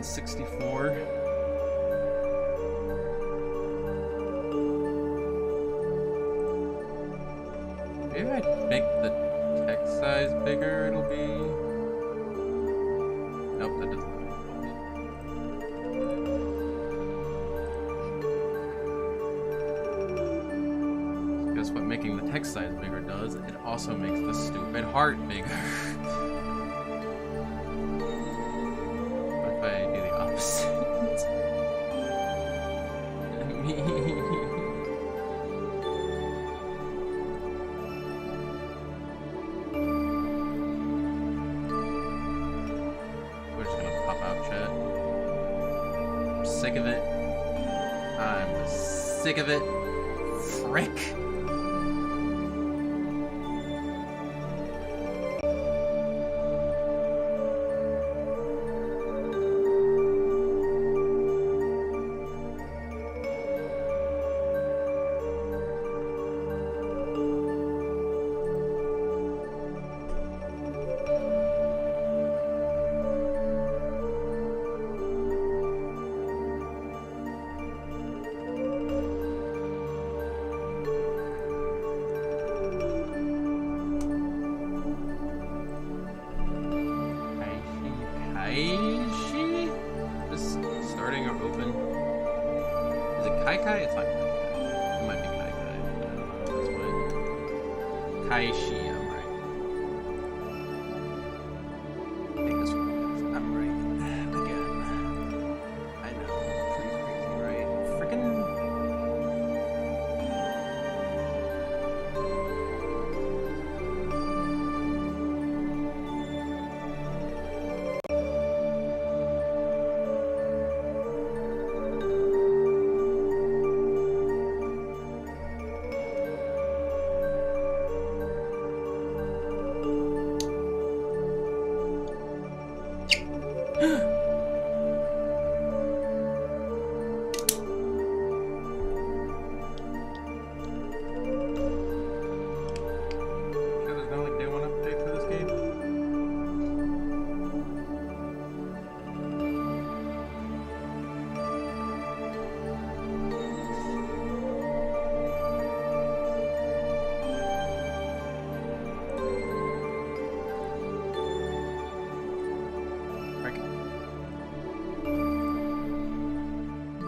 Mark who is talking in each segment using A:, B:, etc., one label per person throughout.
A: 64. Maybe if I make the text size bigger, it'll be... Nope, that doesn't. Guess what making the text size bigger does? It also makes the stupid heart bigger. What if I do the opposite? Me. We're just gonna pop out chat. I'm sick of it. I'm sick of it. Frick.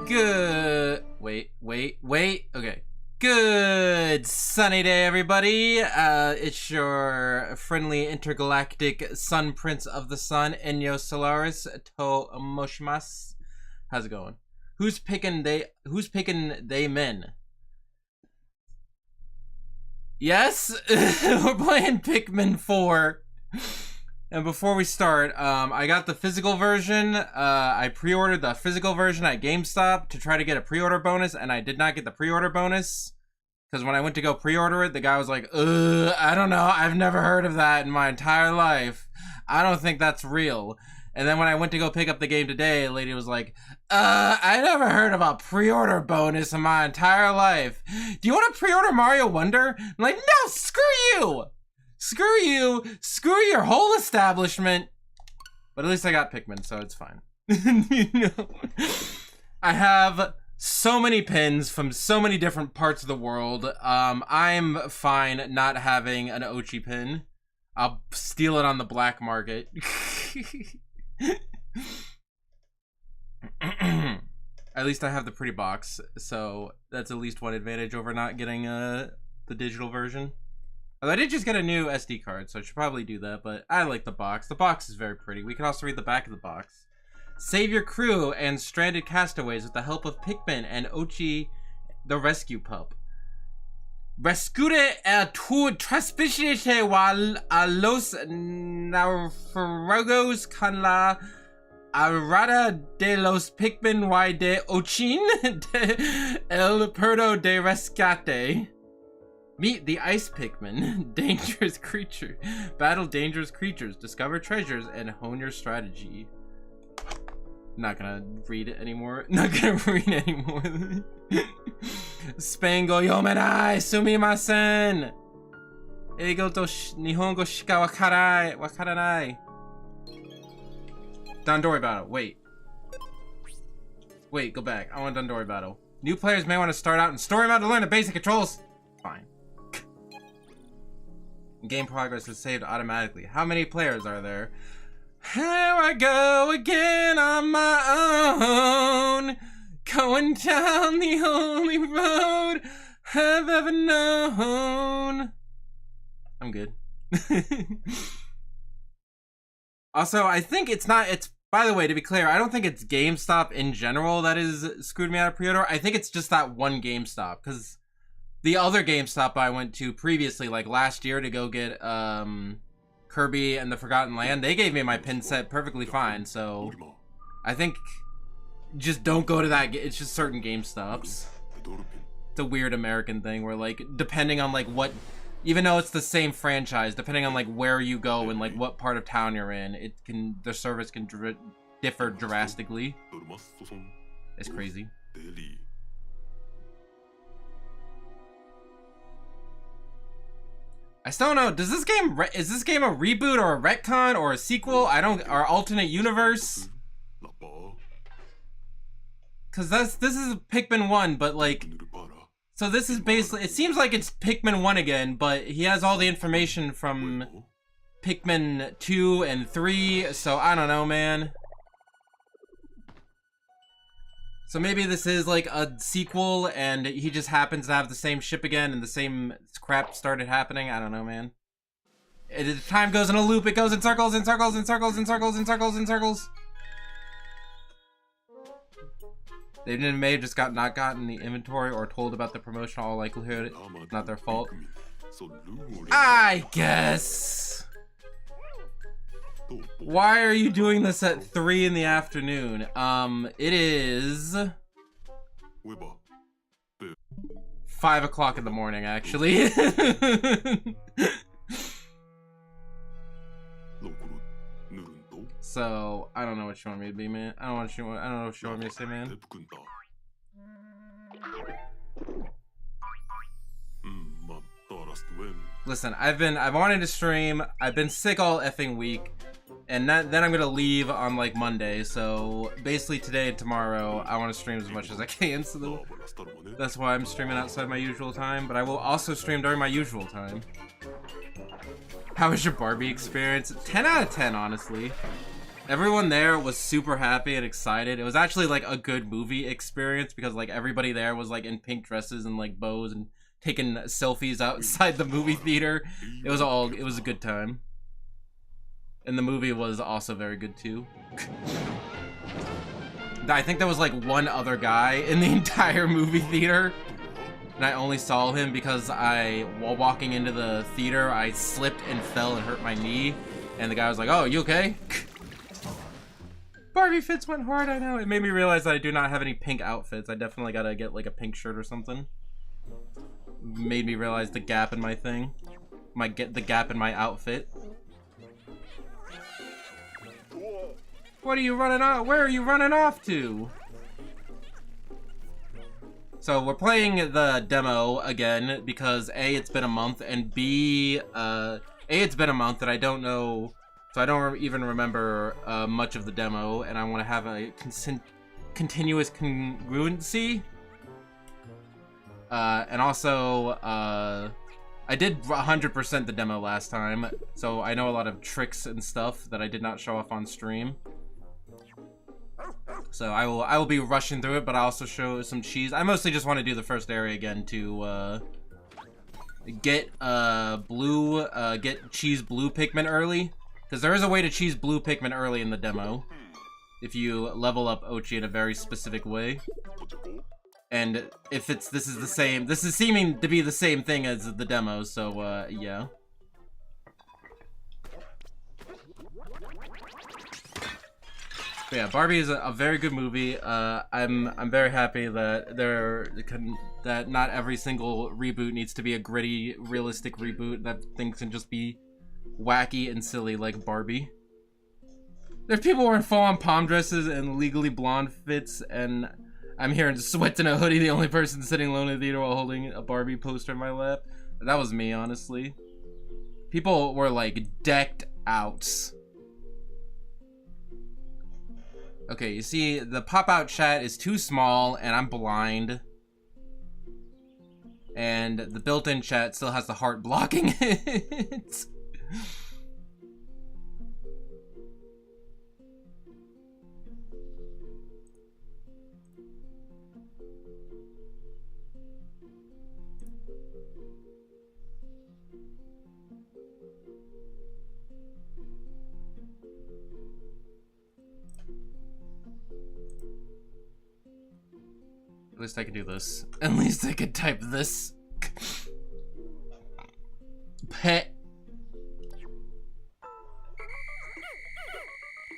A: Good. Wait. Okay. Good sunny day, everybody. It's your friendly intergalactic sun prince of the sun, Enyo Solaris to Moshimasu. How's it going? Who's picking they men? Yes, we're playing Pikmin 4. And before we start, I got the physical version. I pre-ordered the physical version at GameStop to try to get a pre-order bonus, and I did not get the pre-order bonus. Because when I went to go pre-order it, the guy was like, I don't know, I've never heard of that in my entire life. I don't think that's real. And then when I went to go pick up the game today, a lady was like, I never heard of a pre-order bonus in my entire life. Do you want to pre-order Mario Wonder? I'm like, no, screw you! Screw you! Screw your whole establishment! But at least I got Pikmin, so it's fine. You know? I have so many pins from so many different parts of the world. I'm fine not having an Ochi pin. I'll steal it on the black market. At least I have the pretty box, so that's at least one advantage over not getting the digital version. I did just get a new SD card, so I should probably do that, but I like the box. The box is very pretty. We can also read the back of the box. Save your crew and stranded castaways with the help of Pikmin and Ochi, the rescue pup. Rescute a tu traspiciete while a los naufragos con la arada de los Pikmin y de Ochin de el perdo de rescate. Meet the Ice Pikmin, dangerous creature. Battle dangerous creatures, discover treasures, and hone your strategy. Not gonna read it anymore. Spango yomenai sumimasen. Eigo to nihongo shika wakaranai. Don't worry about it. Wait. Wait, go back. I want Dundori battle. New players may want to start out in story mode to learn the basic controls. Fine. Game progress is saved automatically. How many players are there? Here I go again on my own, going down the only road I've ever known. I'm good. Also, I think it's by the way, to be clear, I don't think it's GameStop in general that is screwed me out of pre-order. I think it's just that one GameStop, because the other GameStop I went to previously, like last year to go get Kirby and the Forgotten Land, they gave me my pin set perfectly fine, so I think just don't go to that. It's just certain GameStops. It's a weird American thing where, like, depending on like what, even though it's the same franchise, depending on like where you go and like what part of town you're in, the service can differ drastically. It's crazy. I still don't know. Is this game a reboot or a retcon or a sequel? Or alternate universe? Cause this is Pikmin 1, but like, so this is basically, it seems like it's Pikmin 1 again, but he has all the information from Pikmin 2 and 3, so I don't know, man. So maybe this is like a sequel and he just happens to have the same ship again and the same crap started happening. I don't know, man. Time goes in a loop. It goes in circles and circles and circles and circles and circles and circles. They may have just not gotten the inventory or told about the promotion. All likelihood, it's not their fault. I guess. Why are you doing this at 3 in the afternoon? It is 5 o'clock in the morning, actually. So I don't know what you want me to be, man. I don't know what you want me to say, man. Listen, I've wanted to stream. I've been sick all effing week, and then I'm gonna leave on like Monday. So basically today and tomorrow, I want to stream as much as I can. So that's why I'm streaming outside my usual time. But I will also stream during my usual time. How was your Barbie experience? 10 out of 10, honestly. Everyone there was super happy and excited. It was actually like a good movie experience because like everybody there was like in pink dresses and like bows and taking selfies outside the movie theater. It was a good time. And the movie was also very good too. I think there was like one other guy in the entire movie theater. And I only saw him because while walking into the theater, I slipped and fell and hurt my knee. And the guy was like, "Oh, you okay?" Barbie fits went hard, I know. It made me realize that I do not have any pink outfits. I definitely gotta get like a pink shirt or something. Made me realize the gap in my thing. The gap in my outfit. What are you running off? Where are you running off to? So we're playing the demo again because A, it's been a month, and B, it's been a month and I don't know, so I don't even remember much of the demo, and I want to have a continuous congruency. And also, I did 100% the demo last time, so I know a lot of tricks and stuff that I did not show off on stream. So I will be rushing through it, but I also show some cheese. I mostly just want to do the first area again to get cheese blue Pikmin early, because there is a way to cheese blue Pikmin early in the demo if you level up Ochi in a very specific way. And if this is seeming to be the same thing as the demo, so yeah. But yeah, Barbie is a very good movie. I'm very happy that that not every single reboot needs to be a gritty, realistic reboot. That things can just be wacky and silly like Barbie. There's people wearing full-on palm dresses and legally blonde fits, and I'm here in sweats and a hoodie, the only person sitting alone in the theater while holding a Barbie poster in my lap. That was me, honestly. People were like decked out. Okay, you see, the pop-out chat is too small, and I'm blind. And the built-in chat still has the heart blocking it. At least I can do this. At least I could type this. Pet.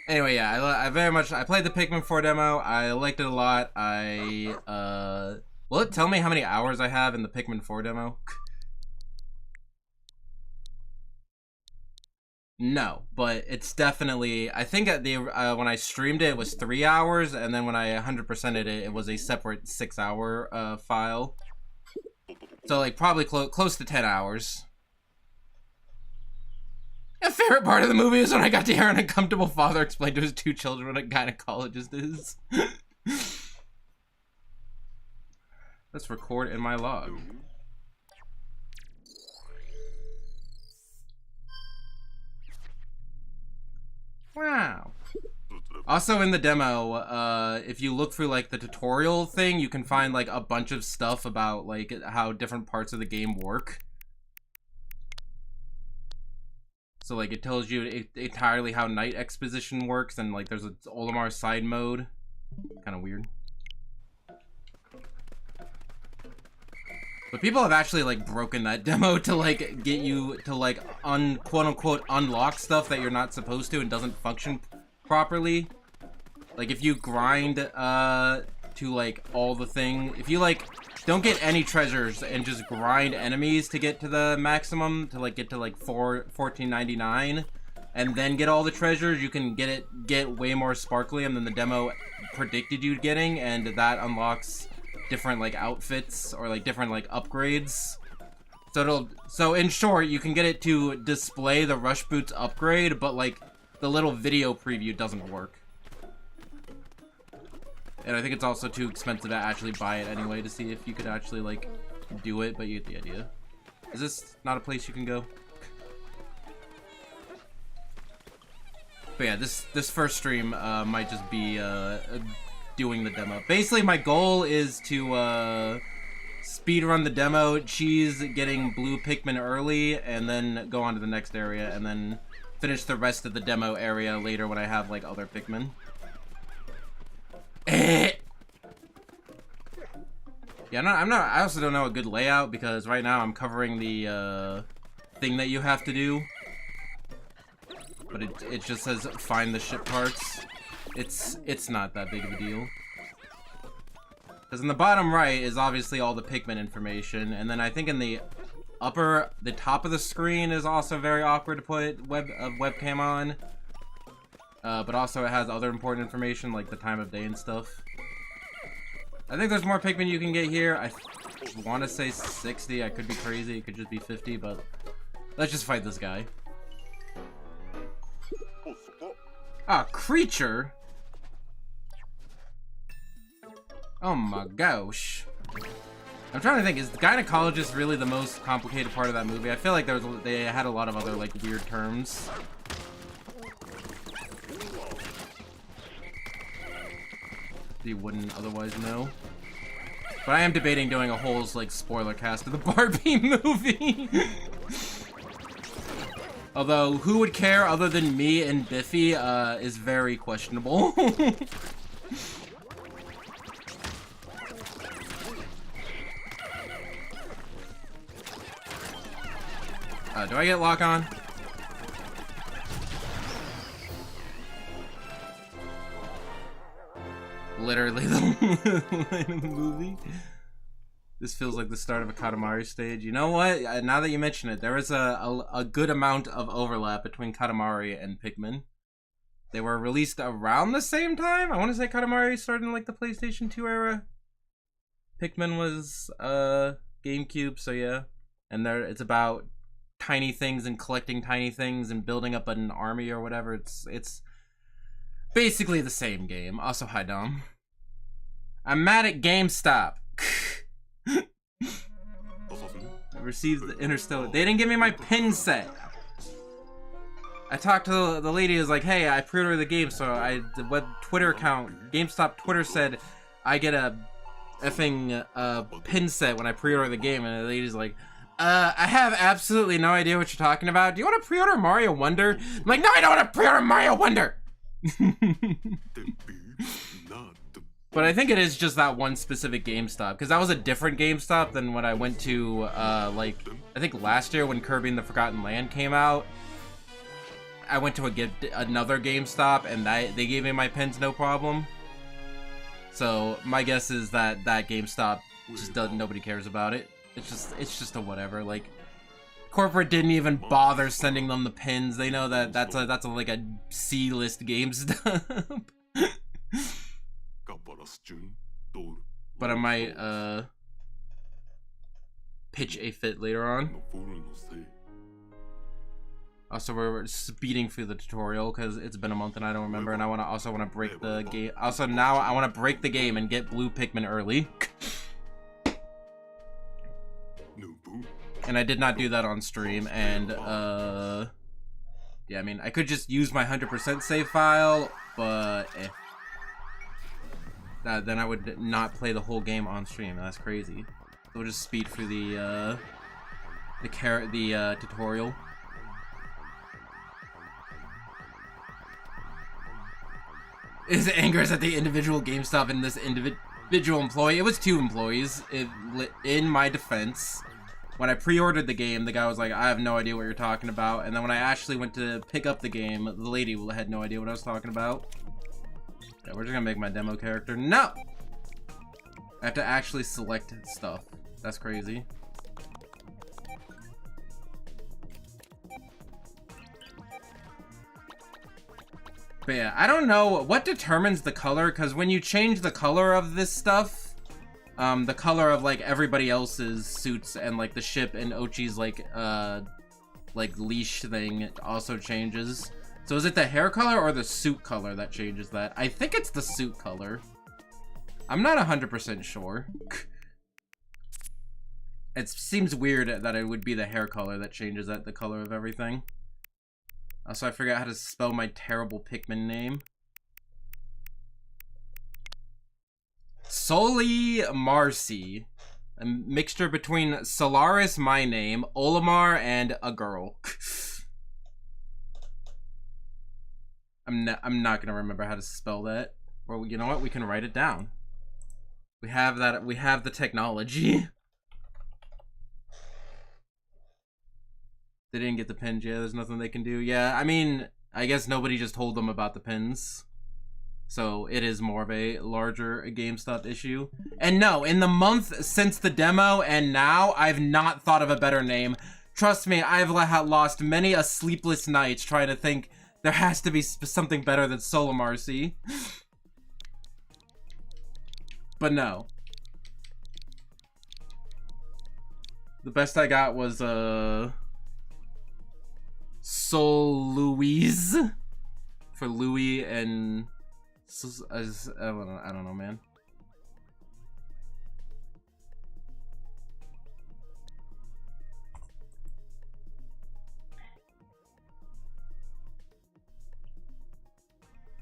A: Anyway, yeah, I very much, I played the Pikmin 4 demo. I liked it a lot. Will it tell me how many hours I have in the Pikmin 4 demo? No, but it's definitely, I think at the when I streamed it, it was 3 hours, and then when I 100%ed it, it was a separate 6-hour file. So like probably close to 10 hours. A favorite part of the movie is when I got to hear an uncomfortable father explain to his 2 children what a gynecologist is. Let's record in my log. Wow. Also in the demo, if you look through like the tutorial thing, you can find like a bunch of stuff about like how different parts of the game work. So like it tells you entirely how night exposition works, and like there's a Olimar side mode. Kind of weird. But people have actually like broken that demo to like get you to like quote unquote unlock stuff that you're not supposed to and doesn't function properly. Like if you grind to like all the thing, if you like don't get any treasures and just grind enemies to get to the maximum, to like get to like $14.99 and then get all the treasures, you can get way more sparklium than the demo predicted you getting, and that unlocks different like outfits or like different like upgrades. So in short, you can get it to display the Rush Boots upgrade, but like the little video preview doesn't work. And I think it's also too expensive to actually buy it anyway to see if you could actually like do it, but you get the idea. Is this not a place you can go? But yeah, this first stream might just be doing the demo. Basically, my goal is to speed run the demo, cheese getting blue Pikmin early, and then go on to the next area, and then finish the rest of the demo area later when I have like other Pikmin. Yeah, I also don't know a good layout, because right now I'm covering the thing that you have to do. But it just says find the ship parts. It's not that big of a deal. Because in the bottom right is obviously all the Pikmin information, and then I think in the top of the screen is also very awkward to put a webcam on. But also it has other important information like the time of day and stuff. I think there's more Pikmin you can get here. I want to say 60. I could be crazy. It could just be 50, but let's just fight this guy. Ah, creature? Oh my gosh. I'm trying to think, is the gynecologist really the most complicated part of that movie? I feel like they had a lot of other like weird terms. You wouldn't otherwise know. But I am debating doing a whole like spoiler cast of the Barbie movie. Although, who would care other than me and Biffy is very questionable. Do I get lock on? Literally the line of the movie. This feels like the start of a Katamari stage. You know what? Now that you mention it, there is a good amount of overlap between Katamari and Pikmin. They were released around the same time. I want to say Katamari started in like the PlayStation 2 era. Pikmin was GameCube, so yeah. And it's about tiny things and collecting tiny things and building up an army or whatever. It's basically the same game. Also, hi Dom. I'm mad at GameStop. I received the Interstellar. They didn't give me my pin set. I talked to the lady who's like, hey, I pre-ordered the game, so the web Twitter account, GameStop Twitter said I get a effing pin set when I pre-order the game, and the lady's like, I have absolutely no idea what you're talking about. Do you want to pre-order Mario Wonder? I'm like, no, I don't want to pre-order Mario Wonder! But I think it is just that one specific GameStop, because that was a different GameStop than when I went to, like, I think last year when Kirby and the Forgotten Land came out. I went to another GameStop, and they gave me my pins no problem. So my guess is that that GameStop just doesn't. Nobody cares about it. It's just a whatever. Like, corporate didn't even bother sending them the pins. They know that that's like a C-list GameStop. But I might pitch a fit later on. Also, we're speeding through the tutorial because it's been a month and I don't remember, and I also want to break the game. Also, now I want to break the game and get blue Pikmin early. And I did not do that on stream, and yeah, I mean, I could just use my 100% save file, but then I would not play the whole game on stream. That's crazy. So we'll just speed through the tutorial. His anger is at the individual GameStop and this individual employee. It was 2 employees. In my defense, when I pre-ordered the game, the guy was like, I have no idea what you're talking about. And then when I actually went to pick up the game, the lady had no idea what I was talking about. Yeah, we're just gonna make my demo character. No! I have to actually select stuff. That's crazy. But yeah, I don't know what determines the color, because when you change the color of this stuff, the color of like everybody else's suits and like the ship and Ochi's like leash thing also changes. So is it the hair color or the suit color that changes that? I think it's the suit color. I'm not 100% sure. It seems weird that it would be the hair color that changes the color of everything. Also, I forgot how to spell my terrible Pikmin name. Soli Marcy. A mixture between Solaris, my name, Olimar, and a girl. I'm not gonna remember how to spell that. Well, you know what? We can write it down. We have the technology. They didn't get the pins, yeah, there's nothing they can do. Yeah, I mean, I guess nobody just told them about the pins. So it is more of a larger GameStop issue. And no, in the month since the demo and now, I've not thought of a better name. Trust me, I've lost many a sleepless nights trying to think there has to be something better than Solo Marcy. But no. The best I got was, Sol Louise for Louis and I don't know, man.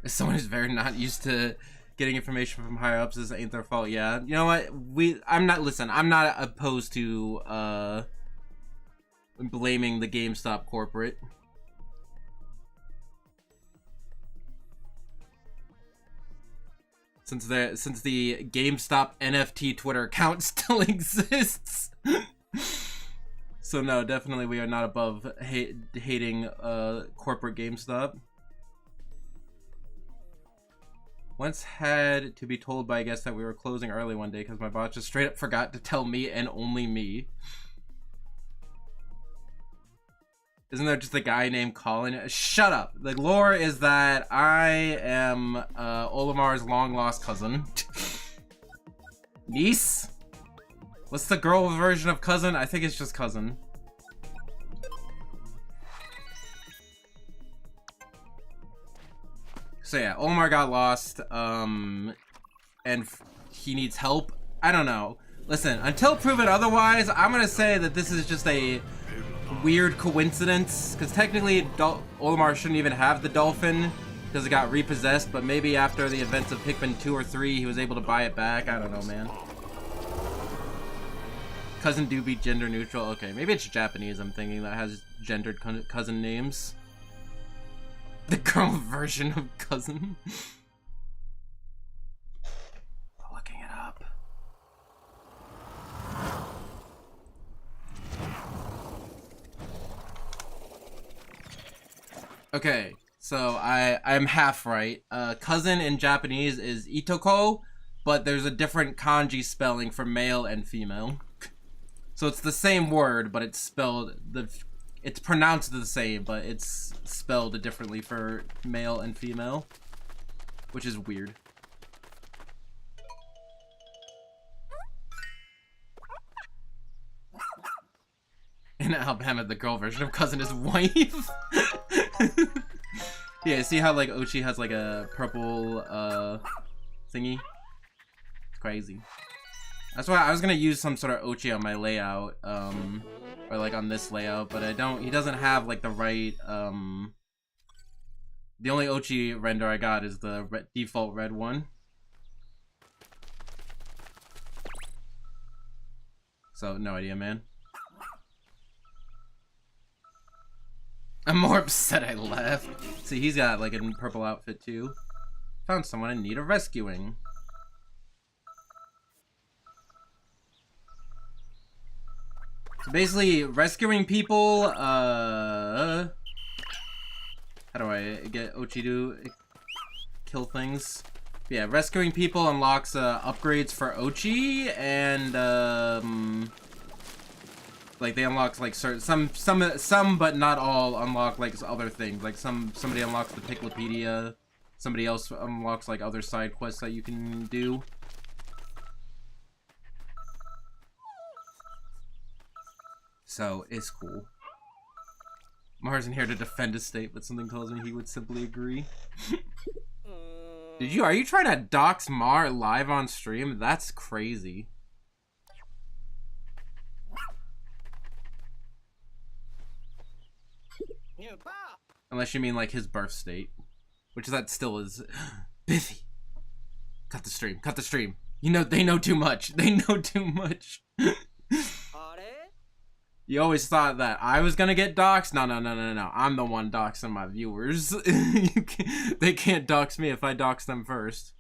A: As someone who's very not used to getting information from higher ups, this ain't their fault. Yeah, you know what? I'm not opposed to blaming the GameStop corporate. Since the GameStop NFT Twitter account still exists. So no, definitely we are not above hating corporate GameStop. Once had to be told by a guest that we were closing early one day because my boss just straight up forgot to tell me and only me. Isn't there just a guy named Colin? Shut up. The lore is that I am Olimar's long-lost cousin. Niece? What's the girl version of cousin? I think it's just cousin. So yeah, Omar got lost, and he needs help. I don't know. Listen, until proven otherwise, I'm gonna say that this is just a weird coincidence, because technically Omar shouldn't even have the dolphin, because it got repossessed, but maybe after the events of Pikmin 2 or 3, he was able to buy it back. I don't know, man. Cousin do be gender neutral. Okay, maybe it's Japanese, I'm thinking, that has gendered cousin names. The girl version of cousin. Looking it up. Okay, so I'm half right. Cousin in Japanese is itoko, but there's a different kanji spelling for male and female. So it's the same word, but it's it's pronounced the same, but it's spelled differently for male and female, which is weird. In Alabama, the girl version of cousin is wife. Yeah, see how like Ochi has like a purple thingy? It's crazy. That's why I was gonna use some sort of Ochi on my layout, or like on this layout, but he doesn't have like the right, the only Ochi render I got is the default red one. So, no idea, man. I'm more upset I left. See, he's got like a purple outfit too. Found someone in need of rescuing. So basically, rescuing people, how do I get Ochi to kill things? Yeah, rescuing people unlocks upgrades for Ochi, and like they unlock like certain some but not all unlock like other things. Like somebody unlocks the Piclopedia, somebody else unlocks like other side quests that you can do. So, it's cool. Mars in here to defend his state, but something tells me he would simply agree. Are you trying to dox Mar live on stream? That's crazy. Unless you mean like his birth state. Which that still is. Biffy! Cut the stream, cut the stream. You know, they know too much. They know too much. You always thought that I was gonna get doxxed? No. I'm the one doxing my viewers. They can't dox me if I dox them first.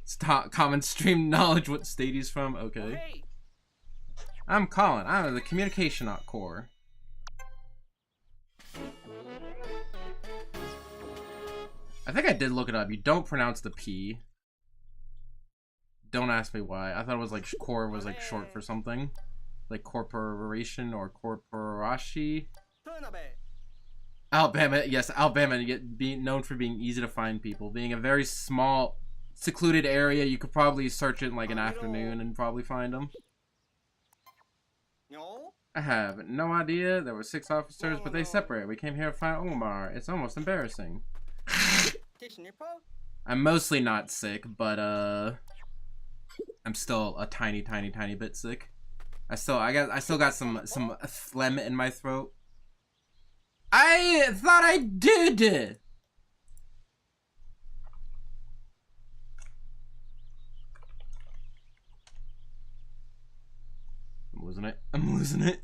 A: Stop common stream knowledge what state he's from. Okay. I'm Colin. I'm the communication core. I think I did look it up. You don't pronounce the P. Don't ask me why. I thought it was like core was like short for something. Like corporation or corporashi. Alabama, yes, Alabama, being known for being easy to find people. Being a very small, secluded area, you could probably search it in like an afternoon and probably find them. I have no idea. There were 6 officers, but they separated. We came here to find Omar. It's almost embarrassing. I'm mostly not sick, but I'm still a tiny bit sick. I still got some phlegm in my throat. I thought I did. I'm losing it.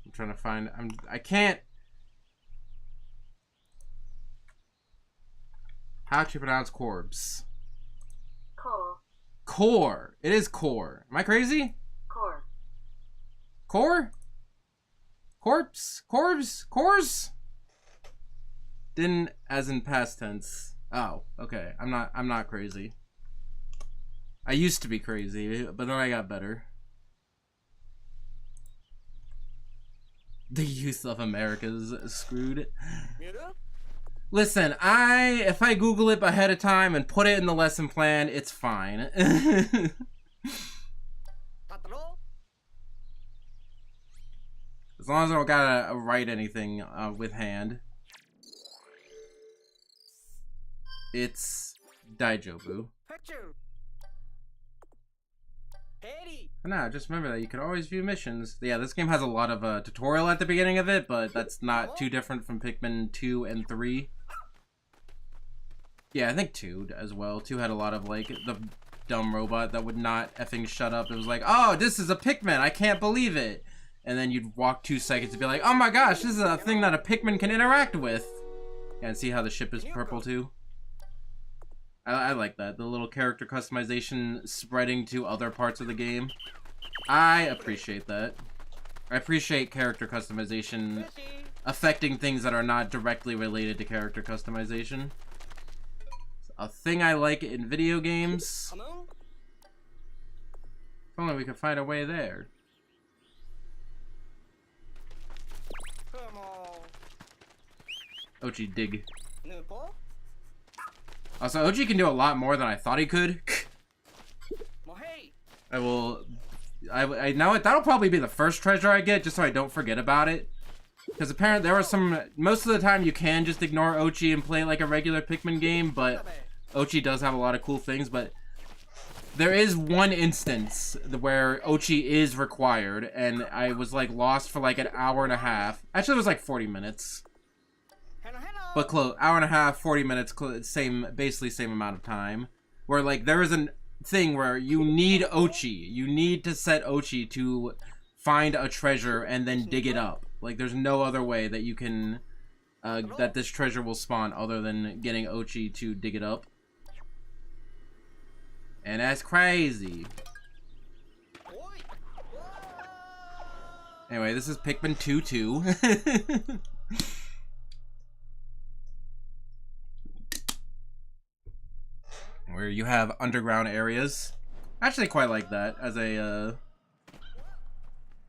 A: I'm trying to find. I can't. How to pronounce corpse?
B: Core.
A: Core. It is core. Am I crazy?
B: Core.
A: Core? Corpse? Corpse? Cores? Didn't as in past tense. Oh, okay. I'm not crazy. I used to be crazy, but then I got better. The youth of America is screwed. Listen, if I Google it ahead of time and put it in the lesson plan, it's fine. As long as I don't gotta write anything with hand. It's Daijobu. No, just remember that you can always view missions. Yeah, this game has a lot of tutorial at the beginning of it, but that's not too different from Pikmin 2 and 3. Yeah, I think 2 as well. 2 had a lot of, like, the dumb robot that would not effing shut up. It was like, oh, this is a Pikmin, I can't believe it. And then you'd walk 2 seconds and be like, oh my gosh, this is a thing that a Pikmin can interact with. And see how the ship is purple too? I like that. The little character customization spreading to other parts of the game. I appreciate that. I appreciate character customization affecting things that are not directly related to character customization. A thing I like in video games. If only we could find a way there. Ochi, dig. Also, Ochi can do a lot more than I thought he could. I know what, that'll probably be the first treasure I get, just so I don't forget about it. Because apparently there was most of the time you can just ignore Ochi and play like a regular Pikmin game, but Ochi does have a lot of cool things, but there is one instance where Ochi is required, and I was like lost for like an hour and a half. Actually, it was like 40 minutes. But close, hour and a half, 40 minutes, basically same amount of time. Where like there is a thing where you need Ochi. You need to set Ochi to find a treasure and then dig it up. Like there's no other way that you can, that this treasure will spawn other than getting Ochi to dig it up. And that's crazy. Anyway, this is Pikmin 2-2. Where you have underground areas. I actually quite like that as a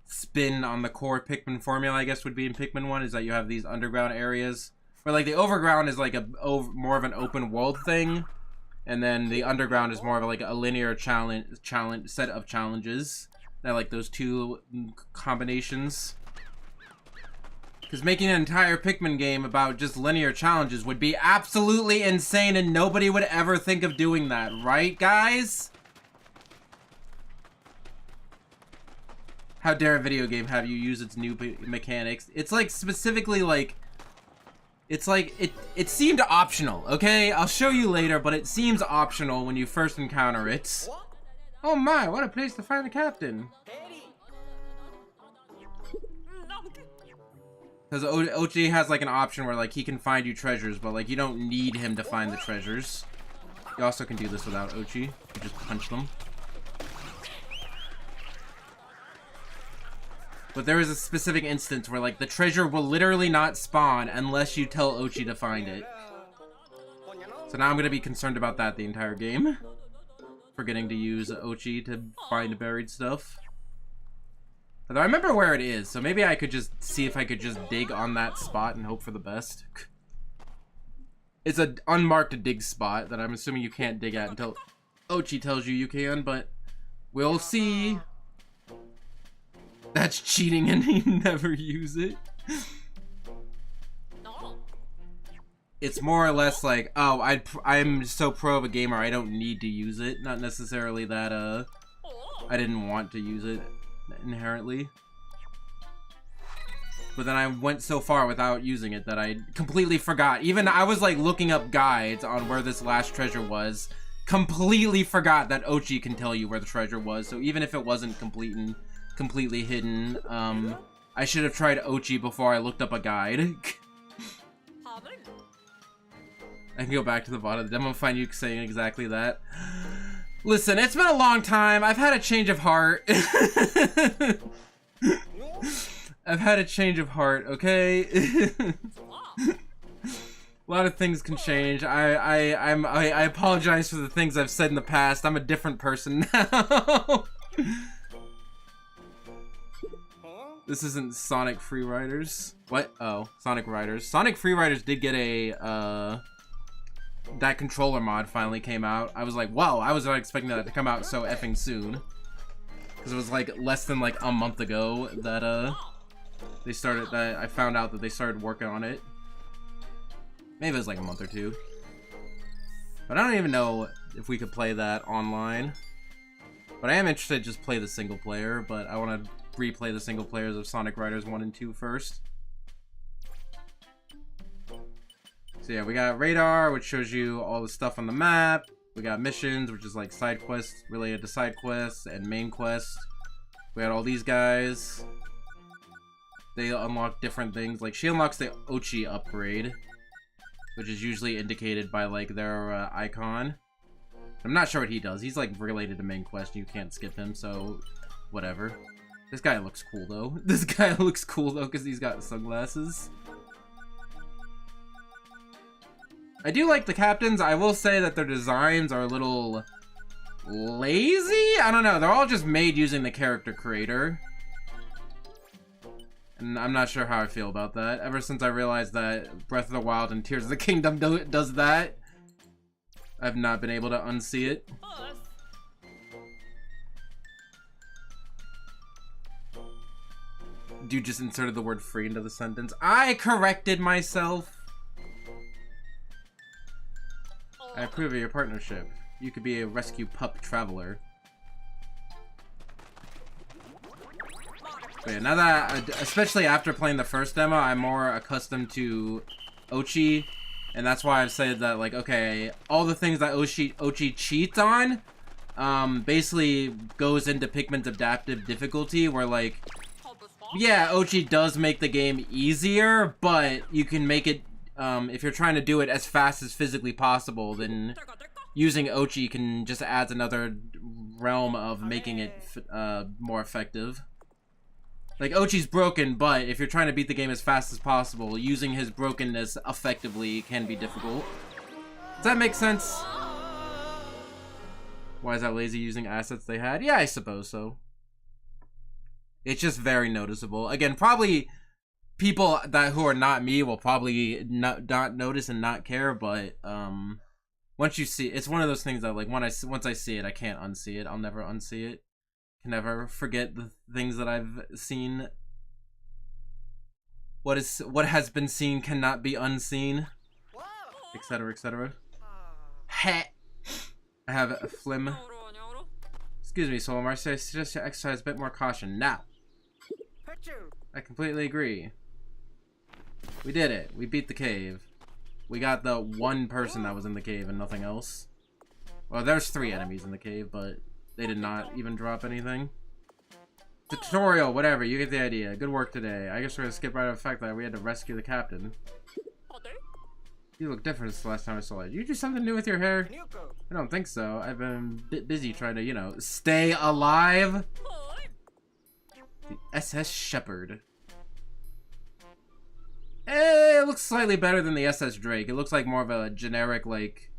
A: spin on the core Pikmin formula, I guess would be in Pikmin 1, is that you have these underground areas. Where like the overground is like more of an open world thing. And then the underground is more of like a linear challenge set of challenges. I like those two combinations. Because making an entire Pikmin game about just linear challenges would be absolutely insane, and nobody would ever think of doing that, right, guys? How dare a video game have you use its new mechanics? It's like specifically like... It's like, it seemed optional, okay? I'll show you later, but it seems optional when you first encounter it. Oh my, what a place to find the captain. Because Ochi has like an option where like he can find you treasures, but like you don't need him to find the treasures. You also can do this without Ochi. You just punch them. But there is a specific instance where like the treasure will literally not spawn unless you tell Ochi to find it. So now I'm going to be concerned about that the entire game. Forgetting to use Ochi to find buried stuff. Although I remember where it is, so maybe I could just see if I could just dig on that spot and hope for the best. It's an unmarked dig spot that I'm assuming you can't dig at until Ochi tells you you can, but we'll see. That's cheating and you never use it. It's more or less like, oh, I'm so pro of a gamer I don't need to use it. Not necessarily that I didn't want to use it inherently. But then I went so far without using it that I completely forgot. Even I was like looking up guides on where this last treasure was. Completely forgot that Ochi can tell you where the treasure was. So even if it wasn't completely hidden, I should have tried Ochi before I looked up a guide. I can go back to the bottom of the demo and find you saying exactly that. Listen, it's been a long time. I've had a change of heart. I've had a change of heart, okay? A lot of things can change. I apologize for the things I've said in the past. I'm a different person now. This isn't Sonic Free Riders. What? Oh, Sonic Riders. Sonic Free Riders did get a, that controller mod finally came out. I was like, wow, I was not expecting that to come out so effing soon. Because it was like less than like a month ago that, I found out that they started working on it. Maybe it was like a month or two. But I don't even know if we could play that online. But I am interested to just play the single player, but I want to replay the single players of Sonic Riders 1 and 2 first. So yeah, we got radar, which shows you all the stuff on the map. We got missions, which is like side quests related to side quests and main quests. We got all these guys. They unlock different things. Like, she unlocks the Ochi upgrade, which is usually indicated by like their icon. I'm not sure what he does. He's like related to main quest. You can't skip him, so whatever. This guy looks cool though. This guy looks cool though because he's got sunglasses. I do like the captains. I will say that their designs are a little lazy. I don't know. They're all just made using the character creator. And I'm not sure how I feel about that. Ever since I realized that Breath of the Wild and Tears of the Kingdom does that, I've not been able to unsee it. Dude just inserted the word free into the sentence. I corrected myself. I approve of your partnership. You could be a rescue pup traveler. But yeah, now that, especially after playing the first demo, I'm more accustomed to Ochi. And that's why I've said that, like, okay, all the things that Ochi cheats on, basically goes into Pikmin's adaptive difficulty, where, like, yeah, Ochi does make the game easier, but you can make it, if you're trying to do it as fast as physically possible, then using Ochi can just adds another realm of making it more effective. Like, Ochi's broken, but if you're trying to beat the game as fast as possible, using his brokenness effectively can be difficult. Does that make sense? Why is that lazy using assets they had? Yeah, I suppose so. It's just very noticeable. Again, probably people who are not me will probably not notice and not care, but once you see it's one of those things that, like, once I see it, I can't unsee it. I'll never unsee it. Can never forget the things that I've seen. What has been seen cannot be unseen, etc., etc. Heh. I have a phlegm. Excuse me, Solomar. I suggest you exercise a bit more caution now. I completely agree. We did it. We beat the cave. We got the one person that was in the cave and nothing else. Well, there's 3 enemies in the cave, but they did not even drop anything. Tutorial, whatever, you get the idea. Good work today. I guess we're gonna skip right over the fact that we had to rescue the captain. You look different since the last time I saw you. Did you do something new with your hair? I don't think so. I've been a bit busy trying to, you know, stay alive. The SS Shepherd. It looks slightly better than the SS Drake. It looks like more of a generic, like,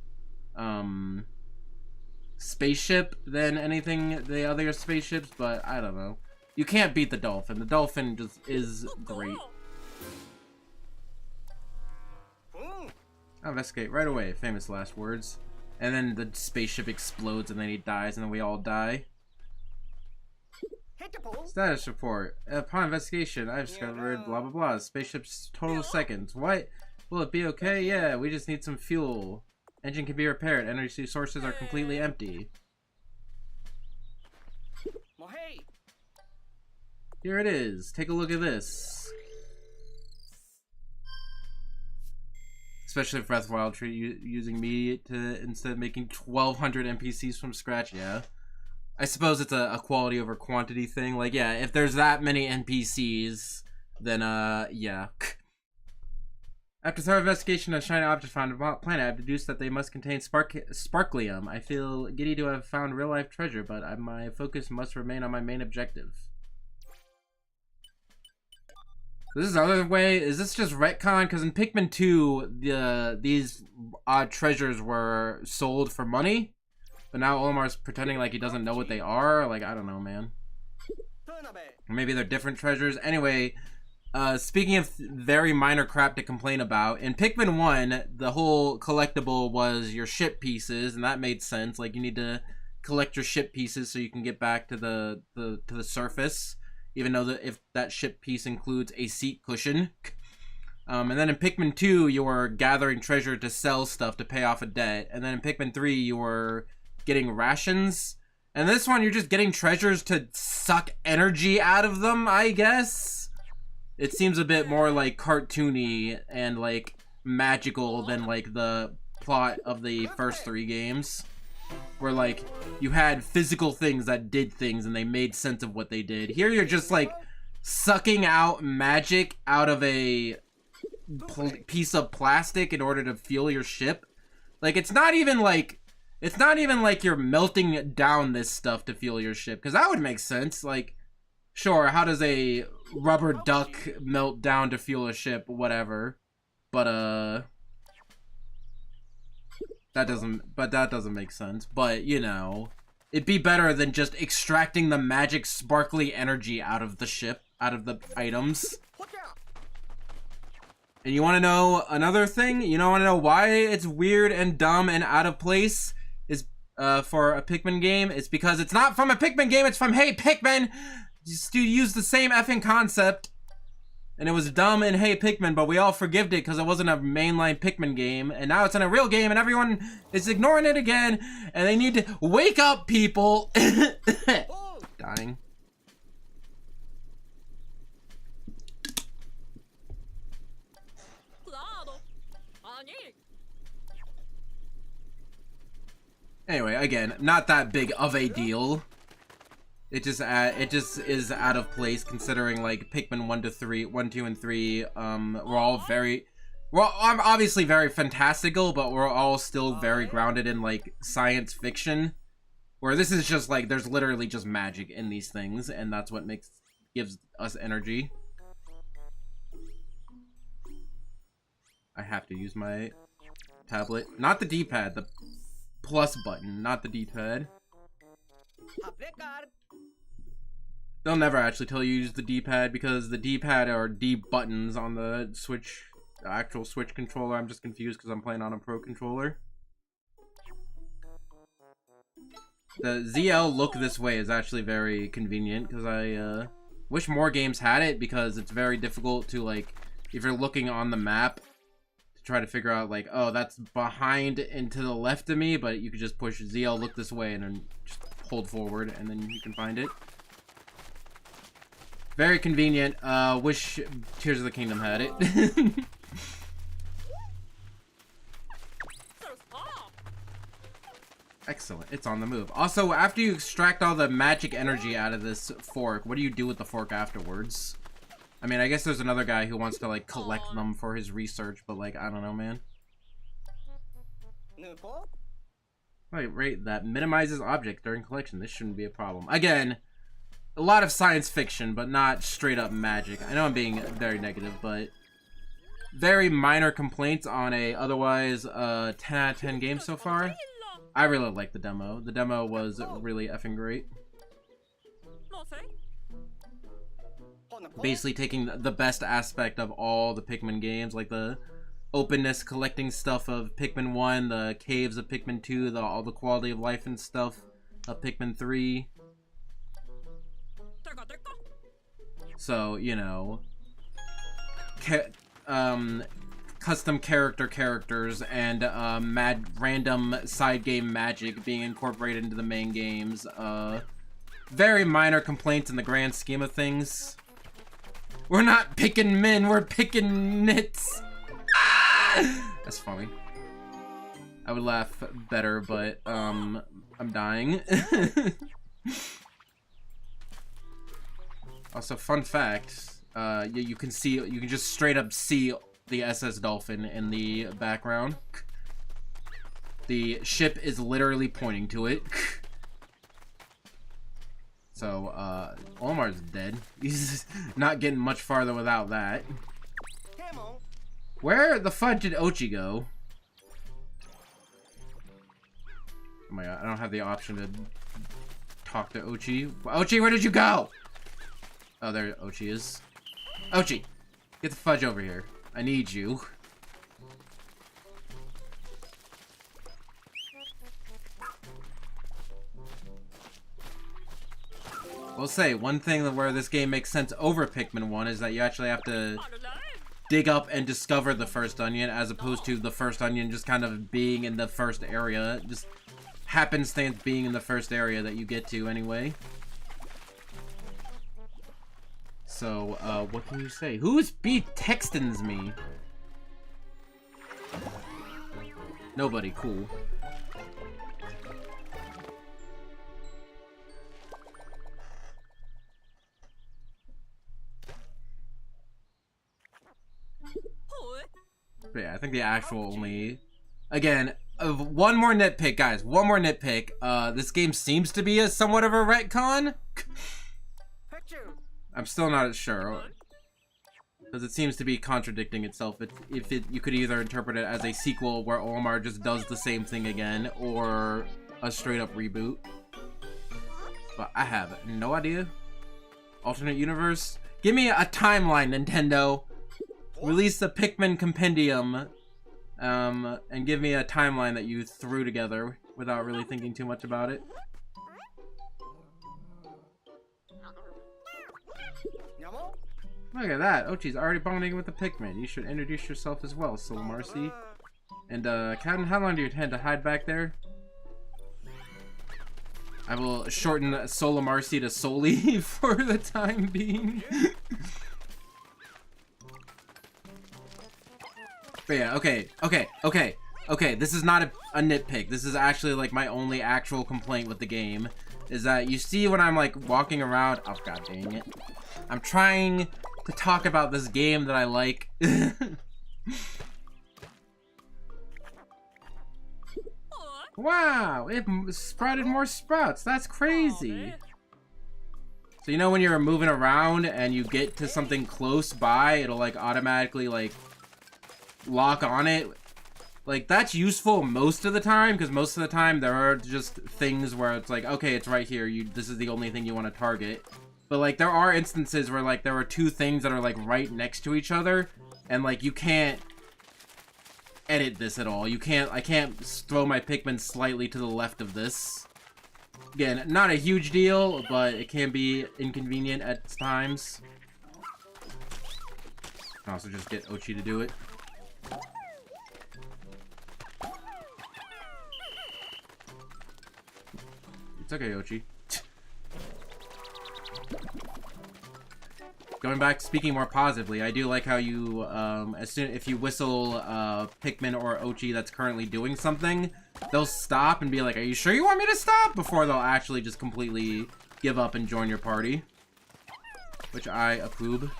A: spaceship than anything the other spaceships, but I don't know. You can't beat the dolphin. The dolphin just is great. I'll investigate right away. Famous last words. And then the spaceship explodes and then he dies and then we all die. Status report. Upon investigation, I've discovered blah blah blah. Spaceship's total seconds. What? Will it be okay? Yeah, we just need some fuel. Engine can be repaired. Energy sources are completely empty. Here it is. Take a look at this. Especially if Breath of the Wild using me to instead of making 1,200 NPCs from scratch. Yeah. I suppose it's a quality over quantity thing. Like, yeah, if there's that many NPCs, then, yeah. After thorough investigation of shiny objects found on the planet, I've deduced that they must contain sparklium. I feel giddy to have found real-life treasure, but my focus must remain on my main objective. This is the other way. Is this just retcon? Because in Pikmin 2, these odd treasures were sold for money, but now Olimar's pretending like he doesn't know what they are. Like, I don't know, man. Or maybe they're different treasures. Anyway, speaking of very minor crap to complain about, in Pikmin 1, the whole collectible was your ship pieces, and that made sense. Like, you need to collect your ship pieces so you can get back to the surface, even though if that ship piece includes a seat cushion. And then in Pikmin 2, you were gathering treasure to sell stuff to pay off a debt. And then in Pikmin 3, you were getting rations. And this one, you're just getting treasures to suck energy out of them, I guess? It seems a bit more, like, cartoony and, like, magical than, like, the plot of the first 3 games. Where, like, you had physical things that did things and they made sense of what they did. Here, you're just, like, sucking out magic out of a piece of plastic in order to fuel your ship. Like, it's not even like you're melting down this stuff to fuel your ship, because that would make sense. Like, sure, how does a rubber duck melt down to fuel a ship? Whatever. But that doesn't make sense. But, you know, it'd be better than just extracting the magic sparkly energy out of the ship, out of the items. And you want to know another thing? You want to know why it's weird and dumb and out of place? Is for a Pikmin game? It's because it's not from a Pikmin game, it's from Hey Pikmin! Just use the same effing concept. And it was dumb in Hey Pikmin, but we all forgived it because it wasn't a mainline Pikmin game. And now it's in a real game and everyone is ignoring it again. And they need to wake up, people! Dying. Anyway, again, not that big of a deal. It just is out of place considering, like, Pikmin 1, 2, and 3, we're all obviously very fantastical, but we're all still very grounded in, like, science fiction. Where this is just, like, there's literally just magic in these things, and that's what gives us energy. I have to use my tablet. Not the D-pad, the plus button, not the D-pad. They'll never actually tell you to use the D-pad because the D-pad are D buttons on the Switch, the actual Switch controller. I'm just confused because I'm playing on a Pro controller. The ZL look this way is actually very convenient because I wish more games had it because it's very difficult to, like, if you're looking on the map, try to figure out, like, oh, that's behind and to the left of me, but you could just push ZL look this way and then just hold forward and then you can find it. Very convenient. Wish Tears of the Kingdom had it. Excellent. It's on the move. Also, after you extract all the magic energy out of this fork, what do you do with the fork afterwards? I mean, I guess there's another guy who wants to, like, collect them for his research, but, like, I don't know, man. Right, that minimizes objects during collection. This shouldn't be a problem. Again, a lot of science fiction, but not straight up magic. I know I'm being very negative, but very minor complaints on a otherwise 10 out of 10 game so far. I really like the demo. The demo was really effing great. Basically taking the best aspect of all the Pikmin games, like the openness collecting stuff of Pikmin 1, the caves of Pikmin 2, all the quality of life and stuff of Pikmin 3. So, you know, custom characters and random side game magic being incorporated into the main games. Very minor complaints in the grand scheme of things. We're not picking men, we're picking nits. Ah! That's funny. I would laugh better, but I'm dying. Also, fun fact, you can just straight up see the SS Dolphin in the background. The ship is literally pointing to it. So, Omar's dead. He's not getting much farther without that. Where the fudge did Ochi go? Oh my god, I don't have the option to talk to Ochi. Ochi, where did you go? Oh, there Ochi is. Ochi! Get the fudge over here. I need you. We'll say, one thing where this game makes sense over Pikmin 1 is that you actually have to dig up and discover the first onion, as opposed to the first onion just kind of being in the first area. Just happenstance being in the first area that you get to anyway. So, what can you say? Who's textins me? Nobody, cool. But yeah, I think the actual only... Again, one more nitpick, guys. One more nitpick. This game seems to be somewhat of a retcon. I'm still not sure. Because it seems to be contradicting itself. You could either interpret it as a sequel where Omar just does the same thing again, or a straight-up reboot. But I have no idea. Alternate universe? Give me a timeline, Nintendo. Release the Pikmin compendium, and give me a timeline that you threw together without really thinking too much about it. Look at that, Ochi's already bonding with the Pikmin. You should introduce yourself as well, Soul Marcy. And, Captain, how long do you intend to hide back there? I will shorten Soul Marcy to Soli for the time being. But yeah, okay, this is not a nitpick. This is actually, like, my only actual complaint with the game. Is that you see when I'm, like, walking around... Oh, god dang it. I'm trying to talk about this game that I like. Wow, it sprouted more sprouts. That's crazy. So you know when you're moving around and you get to something close by, it'll, like, automatically, like... lock on it. Like, that's useful most of the time, because most of the time there are just things where it's like, okay, it's right here, this is the only thing you want to target. But, like, there are instances where, like, there are two things that are, like, right next to each other, and, like, you can't edit this at all. I can't throw my Pikmin slightly to the left of this. Again, not a huge deal, but it can be inconvenient at times. I can also just get Ochi to do it. It's okay, Ochi. Going back, speaking more positively, I do like how you, if you whistle Pikmin or Ochi that's currently doing something, they'll stop and be like, "Are you sure you want me to stop?" Before they'll actually just completely give up and join your party, which I approve.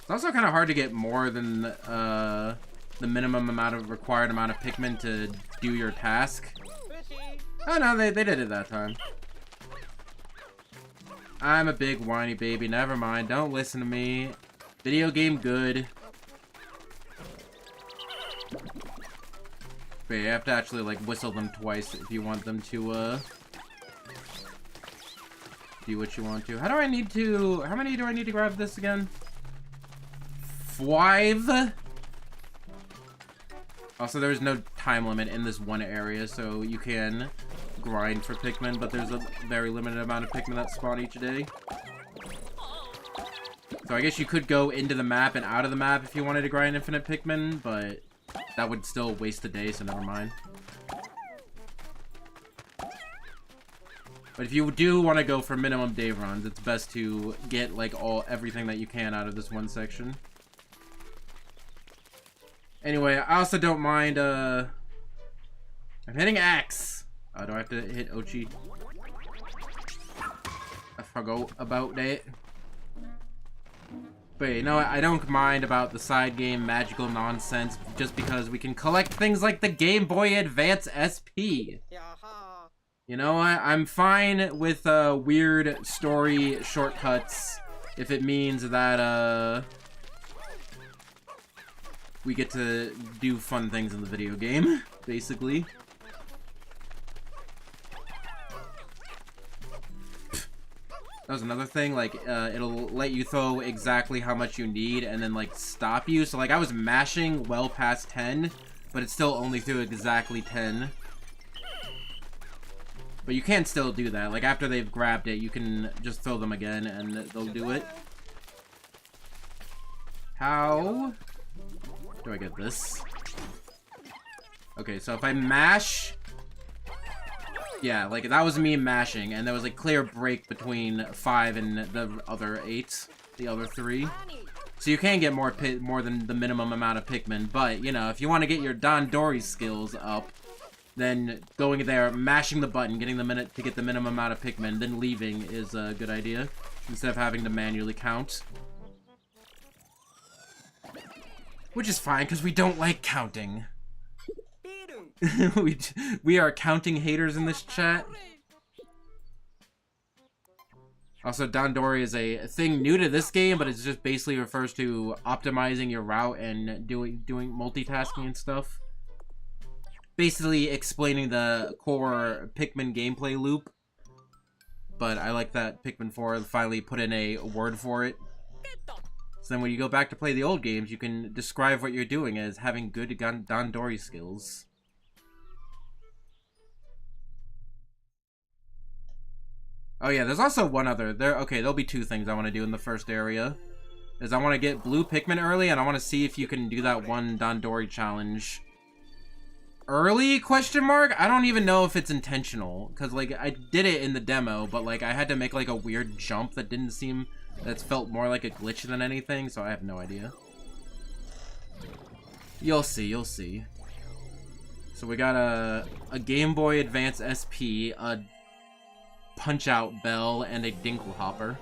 A: It's also kind of hard to get more than the minimum required amount of Pikmin to do your task. Oh no, they did it that time. I'm a big whiny baby. Never mind. Don't listen to me. Video game good. But you have to actually, like, whistle them twice if you want them to do what you want to. How many do I need to grab this again? 5? Also, there's no time limit in this one area, so you can grind for Pikmin, but there's a very limited amount of Pikmin that spawn each day. So I guess you could go into the map and out of the map if you wanted to grind infinite Pikmin, but that would still waste the day, so never mind. But if you do want to go for minimum day runs, it's best to get, like, everything that you can out of this one section. Anyway, I also don't mind, I'm hitting X! Do I have to hit Ochi? I forgot about that. But you know what? I don't mind about the side game magical nonsense just because we can collect things like the Game Boy Advance SP. You know what? I'm fine with weird story shortcuts if it means that we get to do fun things in the video game, basically. That was another thing, like, it'll let you throw exactly how much you need and then, like, stop you. So, like, I was mashing well past 10, but it still only threw exactly 10. But you can still do that. Like, after they've grabbed it, you can just throw them again and they'll do it. How do I get this? Okay, so if I mash... Yeah, like, that was me mashing, and there was a clear break between 5 and the other 8, the other 3. So you can get more than the minimum amount of Pikmin, but, you know, if you want to get your Dandori skills up, then going there, mashing the button, getting the minute to get the minimum amount of Pikmin, then leaving is a good idea, instead of having to manually count. Which is fine, because we don't like counting. we are counting haters in this chat. Also, Dandori is a thing new to this game, but it just basically refers to optimizing your route and doing multitasking and stuff. Basically explaining the core Pikmin gameplay loop. But I like that Pikmin 4 finally put in a word for it. So then when you go back to play the old games, you can describe what you're doing as having good Dandori skills. Oh yeah, there's also one other. There'll be 2 things I want to do in the first area. Is I want to get blue Pikmin early, and I want to see if you can do that one Dandori challenge. Early? Question mark? I don't even know if it's intentional. Because, like, I did it in the demo, but, like, I had to make, like, a weird jump that didn't seem... That felt more like a glitch than anything, so I have no idea. You'll see, you'll see. So we got a Game Boy Advance SP, a Punch-Out Bell, and a Dinkle Hopper.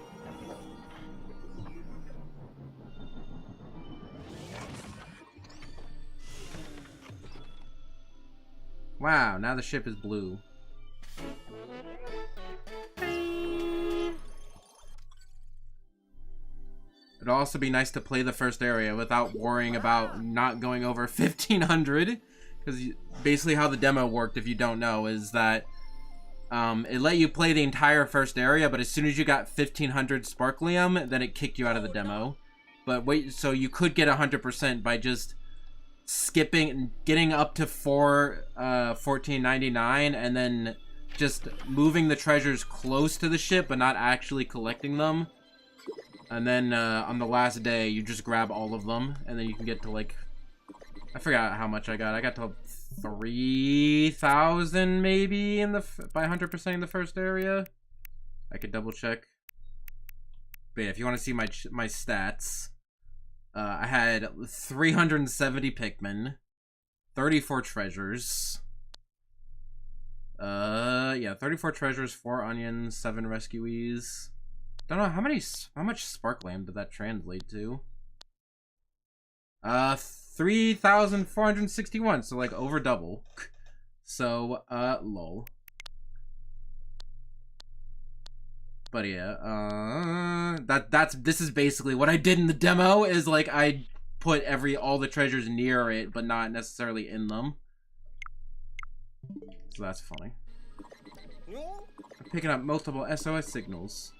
A: Wow, now the ship is blue. It'd also be nice to play the first area without worrying about not going over 1500. Because basically how the demo worked, if you don't know, is that it let you play the entire first area, but as soon as you got 1500 Sparklium, then it kicked you out of the demo. But wait, so you could get 100% by just skipping, getting up to 1499, and then just moving the treasures close to the ship, but not actually collecting them. And then on the last day, you just grab all of them, and then you can get to, like, I forgot how much I got. I got to 3,000 maybe in the by 100% in the first area. I could double check. But yeah, if you want to see my stats, I had 370 Pikmin, 34 treasures. Yeah, 34 treasures, 4 onions, 7 rescuees. Don't know how much Sparklam did that translate to? 3,461, so like over double. So, lol. But yeah, this is basically what I did in the demo, is like I put all the treasures near it, but not necessarily in them. So that's funny. I'm picking up multiple SOS signals.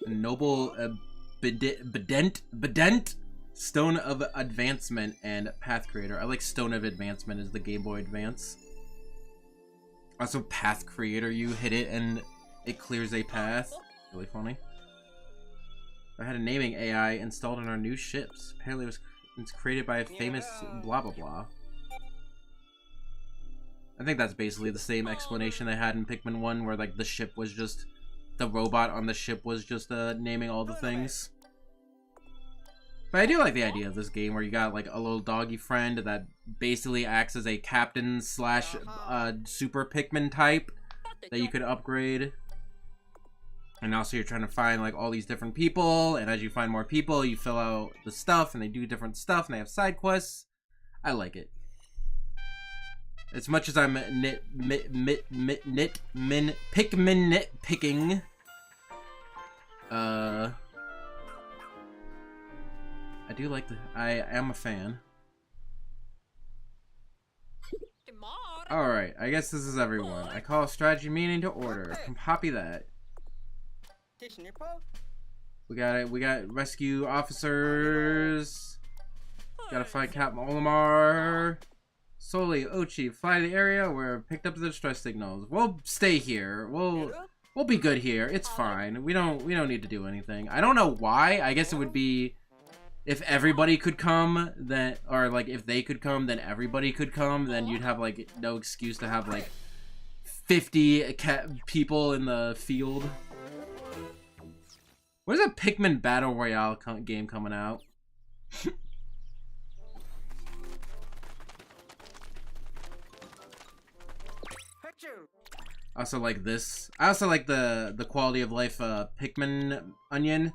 A: Noble Bedent, Stone of Advancement, and Path Creator. I like Stone of Advancement as the Game Boy Advance. Also, Path Creator, you hit it and it clears a path. Really funny. I had a naming AI installed on our new ships. Apparently it's created by a famous blah blah blah. I think that's basically the same explanation they had in Pikmin 1, where like the ship was just... The robot on the ship was just naming all the things. But I do like the idea of this game where you got like a little doggy friend that basically acts as a captain slash super Pikmin type that you could upgrade. And also you're trying to find like all these different people, and as you find more people, you fill out the stuff and they do different stuff and they have side quests. I like it. As much as I'm Pikmin nitpicking, do like the... I am a fan. Alright, I guess this is everyone. I call a strategy meeting to order. Copy that. We got it. We got rescue officers. Gotta find Captain Olimar. Soli, Ochi, fly to the area where picked up the distress signals. We'll stay here. We'll be good here. It's fine. We don't need to do anything. I don't know why. I guess it would be if everybody could come, then, or like if they could come, then everybody could come. Then you'd have like no excuse to have like 50 people in the field. Where's a Pikmin Battle Royale game coming out? I also like this. I also like the quality of life Pikmin onion,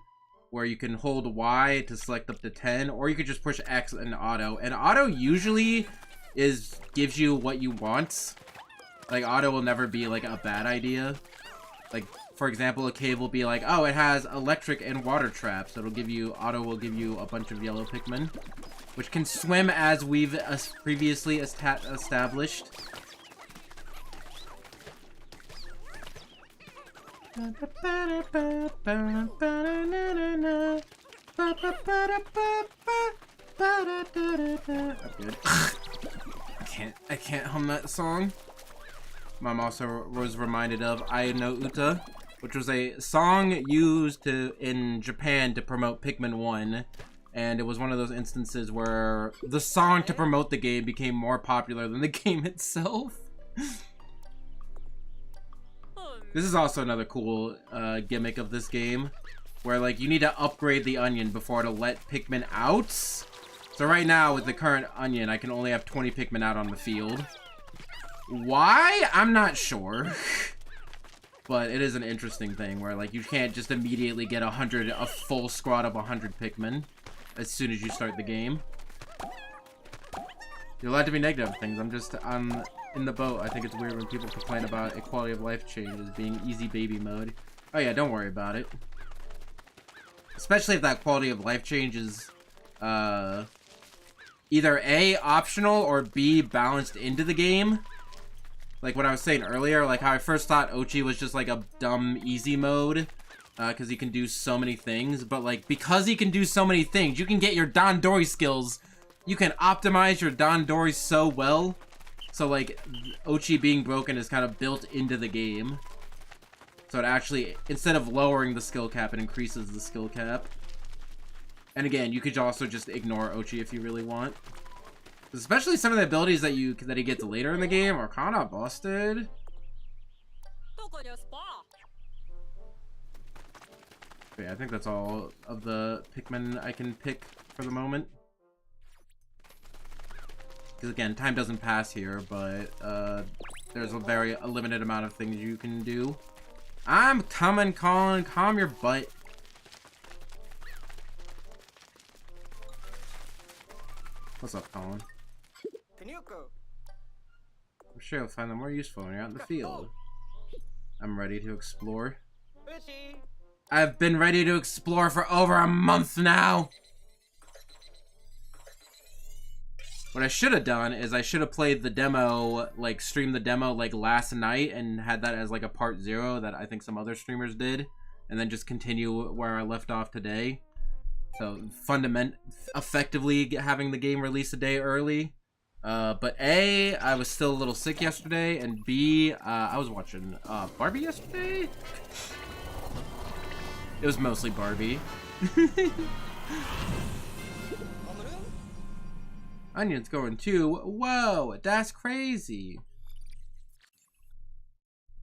A: where you can hold Y to select up to 10, or you could just push X and auto. And auto usually gives you what you want. Like auto will never be like a bad idea. Like for example, a cave will be like, oh, it has electric and water traps. So auto will give you a bunch of yellow Pikmin, which can swim as we've previously established. I'm good. I can't hum that song. Mom also was reminded of Ai no Uta, which was a song used in Japan to promote Pikmin 1, and it was one of those instances where the song to promote the game became more popular than the game itself. This is also another cool gimmick of this game, where like you need to upgrade the onion before to let Pikmin out. So right now with the current onion, I can only have 20 Pikmin out on the field. Why? I'm not sure. But it is an interesting thing where like you can't just immediately get a full squad of 100 Pikmin as soon as you start the game. You're allowed to be negative things. I'm in the boat. I think it's weird when people complain about a quality of life changes being easy baby mode. Oh yeah, don't worry about it. Especially if that quality of life change is either A, optional, or B, balanced into the game. Like what I was saying earlier, like how I first thought Ochi was just like a dumb easy mode, because he can do so many things, but like because he can do so many things, you can get your Dandori skills. You can optimize your Dandori so well. So like Ochi being broken is kind of built into the game. So it actually, instead of lowering the skill cap, it increases the skill cap. And again, you could also just ignore Ochi if you really want. Especially some of the abilities that he gets later in the game are kind of busted. Okay, I think that's all of the Pikmin I can pick for the moment. Because again, time doesn't pass here, but there's a limited amount of things you can do. I'm coming, Colin. Calm your butt. What's up, Colin? I'm sure you'll find them more useful when you're out in the field. I'm ready to explore. I've been ready to explore for over a month now. What I should have done is I should have played the demo, like streamed the demo like last night and had that as like a part 0 that I think some other streamers did, and then just continue where I left off today. So effectively having the game released a day early. But A, I was still a little sick yesterday, and B, I was watching Barbie yesterday. It was mostly Barbie. Onion's going too. Whoa, that's crazy.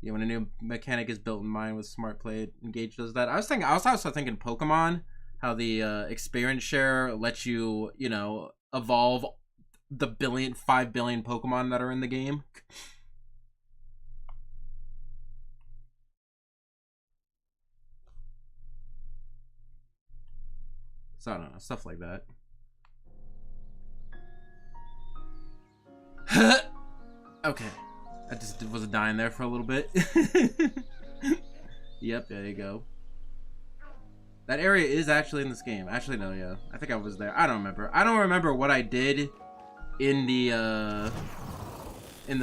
A: Yeah, when a new mechanic is built in mind with smart play, Engage does that. I was also thinking Pokemon, how the experience share lets you, you know, evolve the 5 billion Pokemon that are in the game. So I don't know, stuff like that. Okay, I just was dying there for a little bit. Yep, there you go. That area is actually in this game. Actually, no, yeah. I think I was there. I don't remember. I don't remember what I did in the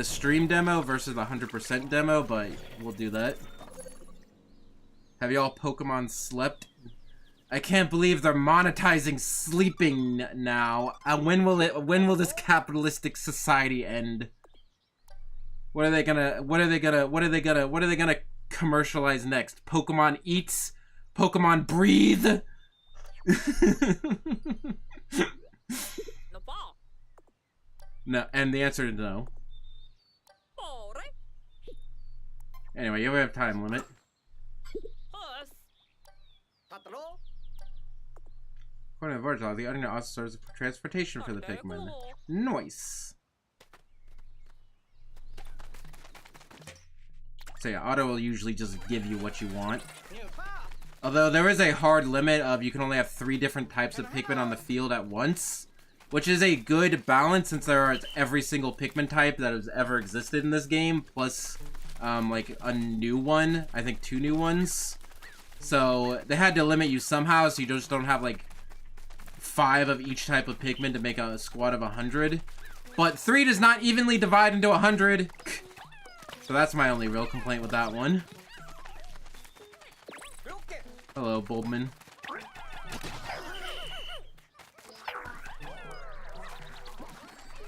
A: stream demo versus the 100% demo, but we'll do that. Have y'all Pokemon slept? I can't believe they're monetizing sleeping now. When will this capitalistic society end? What are they gonna commercialize next? Pokemon eats? Pokemon breathe? No, and the answer is no. Anyway, you have time limit. According to the Virgil, the onion also serves for transportation for the Pikmin. Nice. So yeah, Auto will usually just give you what you want. Although there is a hard limit of you can only have 3 different types of Pikmin on the field at once. Which is a good balance since there are every single Pikmin type that has ever existed in this game. Plus, like a new one. I think 2 new ones. So they had to limit you somehow so you just don't have like 5 of each type of Pikmin to make a squad of 100. But 3 does not evenly divide into 100. So that's my only real complaint with that one. Hello, Bulbman.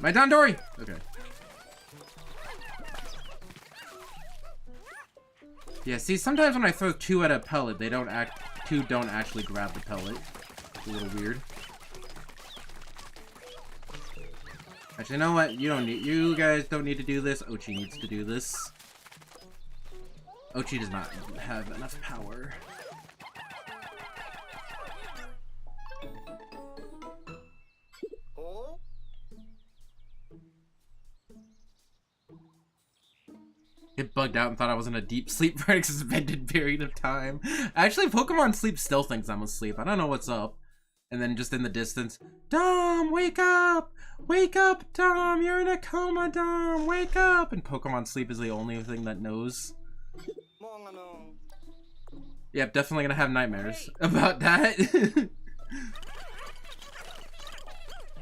A: My Dandori! Okay. Yeah, see, sometimes when I throw 2 at a pellet, they don't actually grab the pellet. It's a little weird. Actually, you know what? You guys don't need to do this. Ochi needs to do this. Ochi does not have enough power. It bugged out and thought I was in a deep sleep for an extended period of time. Actually, Pokemon Sleep still thinks I'm asleep. I don't know what's up. And then just in the distance, Dom, wake up! Wake up, Dom! You're in a coma, Dom! Wake up! And Pokemon Sleep is the only thing that knows. Yep, definitely gonna have nightmares about that.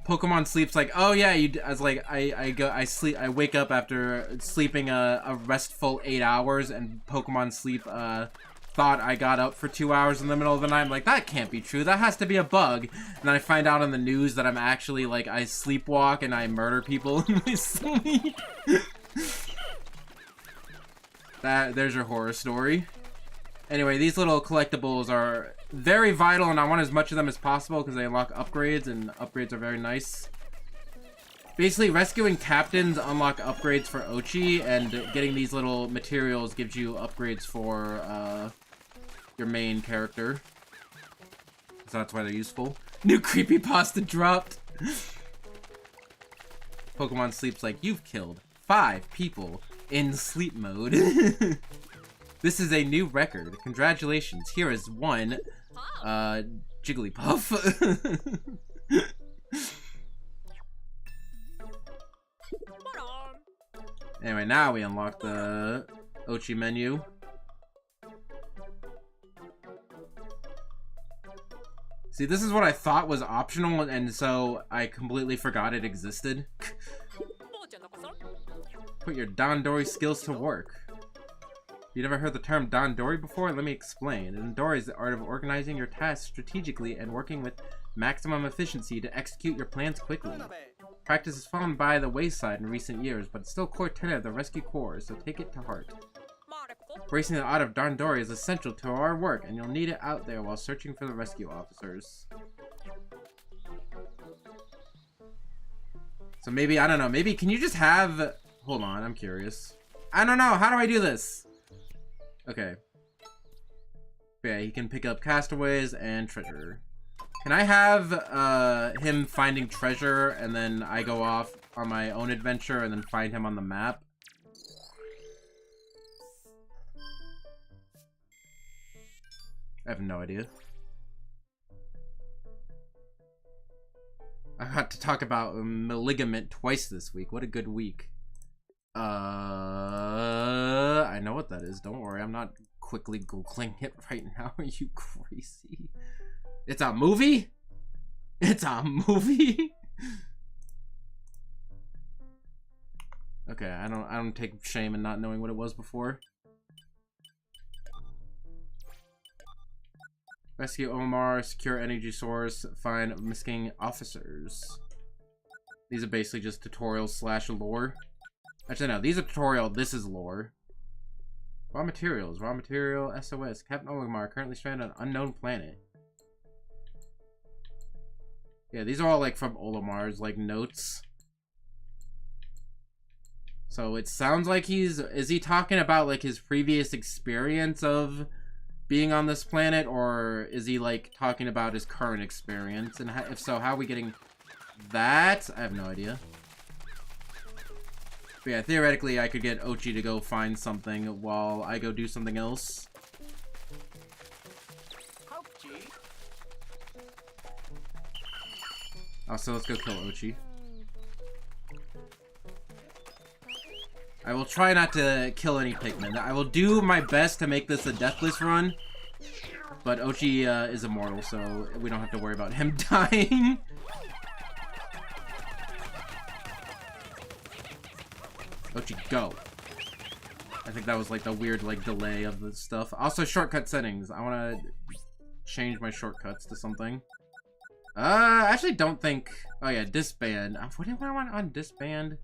A: Pokemon Sleep's like, oh yeah, I wake up after sleeping a restful 8 hours, and Pokemon Sleep thought I got up for 2 hours in the middle of the night. I'm like, that can't be true. That has to be a bug. And then I find out on the news that I'm actually like, I sleepwalk and I murder people in my sleep. There's your horror story. Anyway, these little collectibles are very vital, and I want as much of them as possible because they unlock upgrades, and upgrades are very nice. Basically, rescuing captains unlock upgrades for Ochi, and getting these little materials gives you upgrades for your main character. So that's why they're useful. New creepypasta dropped! Pokemon Sleep's like, you've killed 5 people in sleep mode. This is a new record. Congratulations. Here is one, Jigglypuff. Anyway, now we unlock the Ochi menu. See, this is what I thought was optional, and so I completely forgot it existed. Put your Dandori skills to work. You never heard the term Dandori before? Let me explain. Dandori is the art of organizing your tasks strategically and working with maximum efficiency to execute your plans quickly. Practice has fallen by the wayside in recent years, but it's still core tenet of the Rescue Corps, so take it to heart. Embracing the art of Dandori is essential to our work, and you'll need it out there while searching for the rescue officers. So maybe, I don't know, maybe can you just have... Hold on, I'm curious. I don't know, how do I do this? Okay. Yeah, he can pick up castaways and treasure. Can I have him finding treasure and then I go off on my own adventure and then find him on the map? I have no idea. I got to talk about Maligament twice this week. What a good week. I know what that is. Don't worry, I'm not quickly Googling it right now. Are you crazy? It's a movie? It's a movie? Okay, I don't take shame in not knowing what it was before. Rescue Omar, secure energy source, find missing officers. These are basically just tutorials slash lore. Actually, no, these are tutorial, this is lore. Raw materials, raw material, SOS. Captain Omar currently stranded on an unknown planet. Yeah, these are all like from Olamar's like notes. So it sounds like is he talking about like his previous experience of being on this planet, or is he like talking about his current experience? And if so, how are we getting that? I have no idea. But yeah, theoretically I could get Ochi to go find something while I go do something else. Oh, so let's go kill Ochi. I will try not to kill any Pikmin. I will do my best to make this a deathless run. But Ochi is immortal, so we don't have to worry about him dying. Ochi, go. I think that was like the weird like delay of the stuff. Also, shortcut settings. I want to change my shortcuts to something. I actually don't think... Oh yeah, disband. What do I want on disband?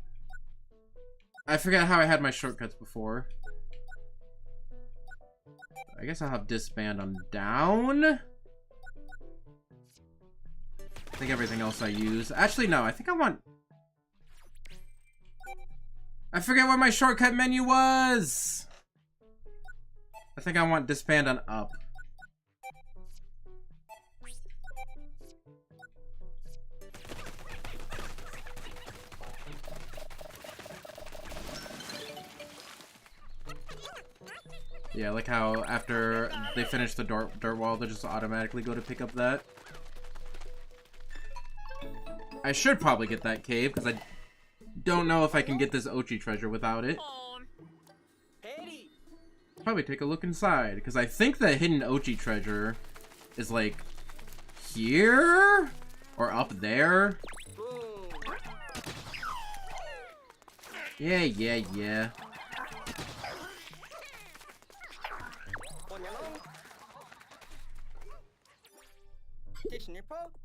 A: I forgot how I had my shortcuts before. I guess I'll have disband on down. I think everything else I use. Actually, no. I think I want... I forget what my shortcut menu was! I think I want disband on up. Yeah, like how after they finish the dirt wall, they just automatically go to pick up that. I should probably get that cave, because I don't know if I can get this Ochi treasure without it. Probably take a look inside, because I think the hidden Ochi treasure is like here or up there. Yeah.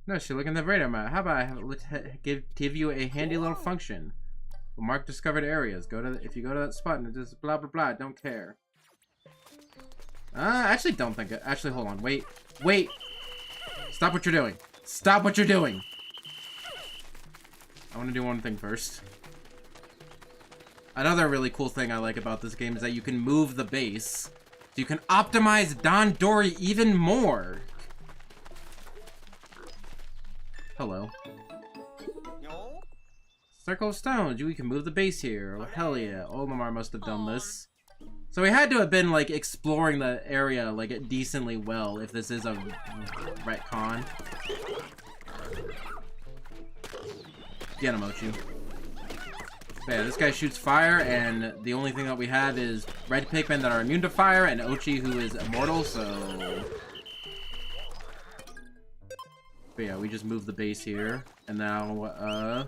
A: No, she look in the radar map. How about I give you a handy little function? We'll mark discovered areas. If you go to that spot and it just blah blah blah. Don't care. I actually don't think it. Actually, hold on. Wait. Stop what you're doing. Stop what you're doing. I want to do one thing first. Another really cool thing I like about this game is that you can move the base. So you can optimize Dandori even more. Hello. Circle of stones. We can move the base here. Oh, hell yeah. Olimar must have done this. So we had to have been, like, exploring the area, like, decently well if this is a retcon. Get him, Ochi. Yeah, this guy shoots fire, and the only thing that we have is red Pikmin that are immune to fire, and Ochi who is immortal, so... But yeah, we just moved the base here, and now,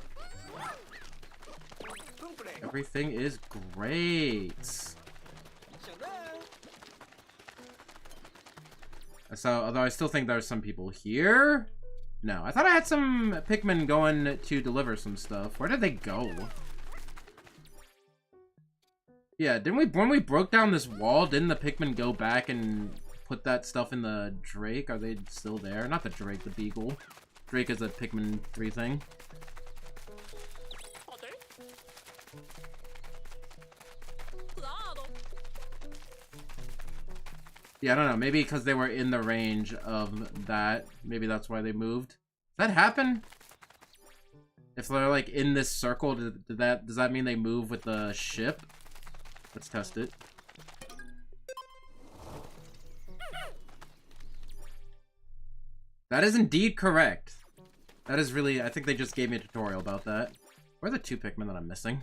A: everything is great. So, although I still think there's some people here. No, I thought I had some Pikmin going to deliver some stuff. Where did they go? Yeah, when we broke down this wall, didn't the Pikmin go back and put that stuff in the Drake? Are they still there? Not the Drake, the Beagle. Drake is a Pikmin 3 thing. Yeah, I don't know. Maybe because they were in the range of that. Maybe that's why they moved. Does that happen? If they're like in this circle, does that mean they move with the ship? Let's test it. That is indeed correct. That is really... I think they just gave me a tutorial about that. Where are the 2 Pikmin that I'm missing?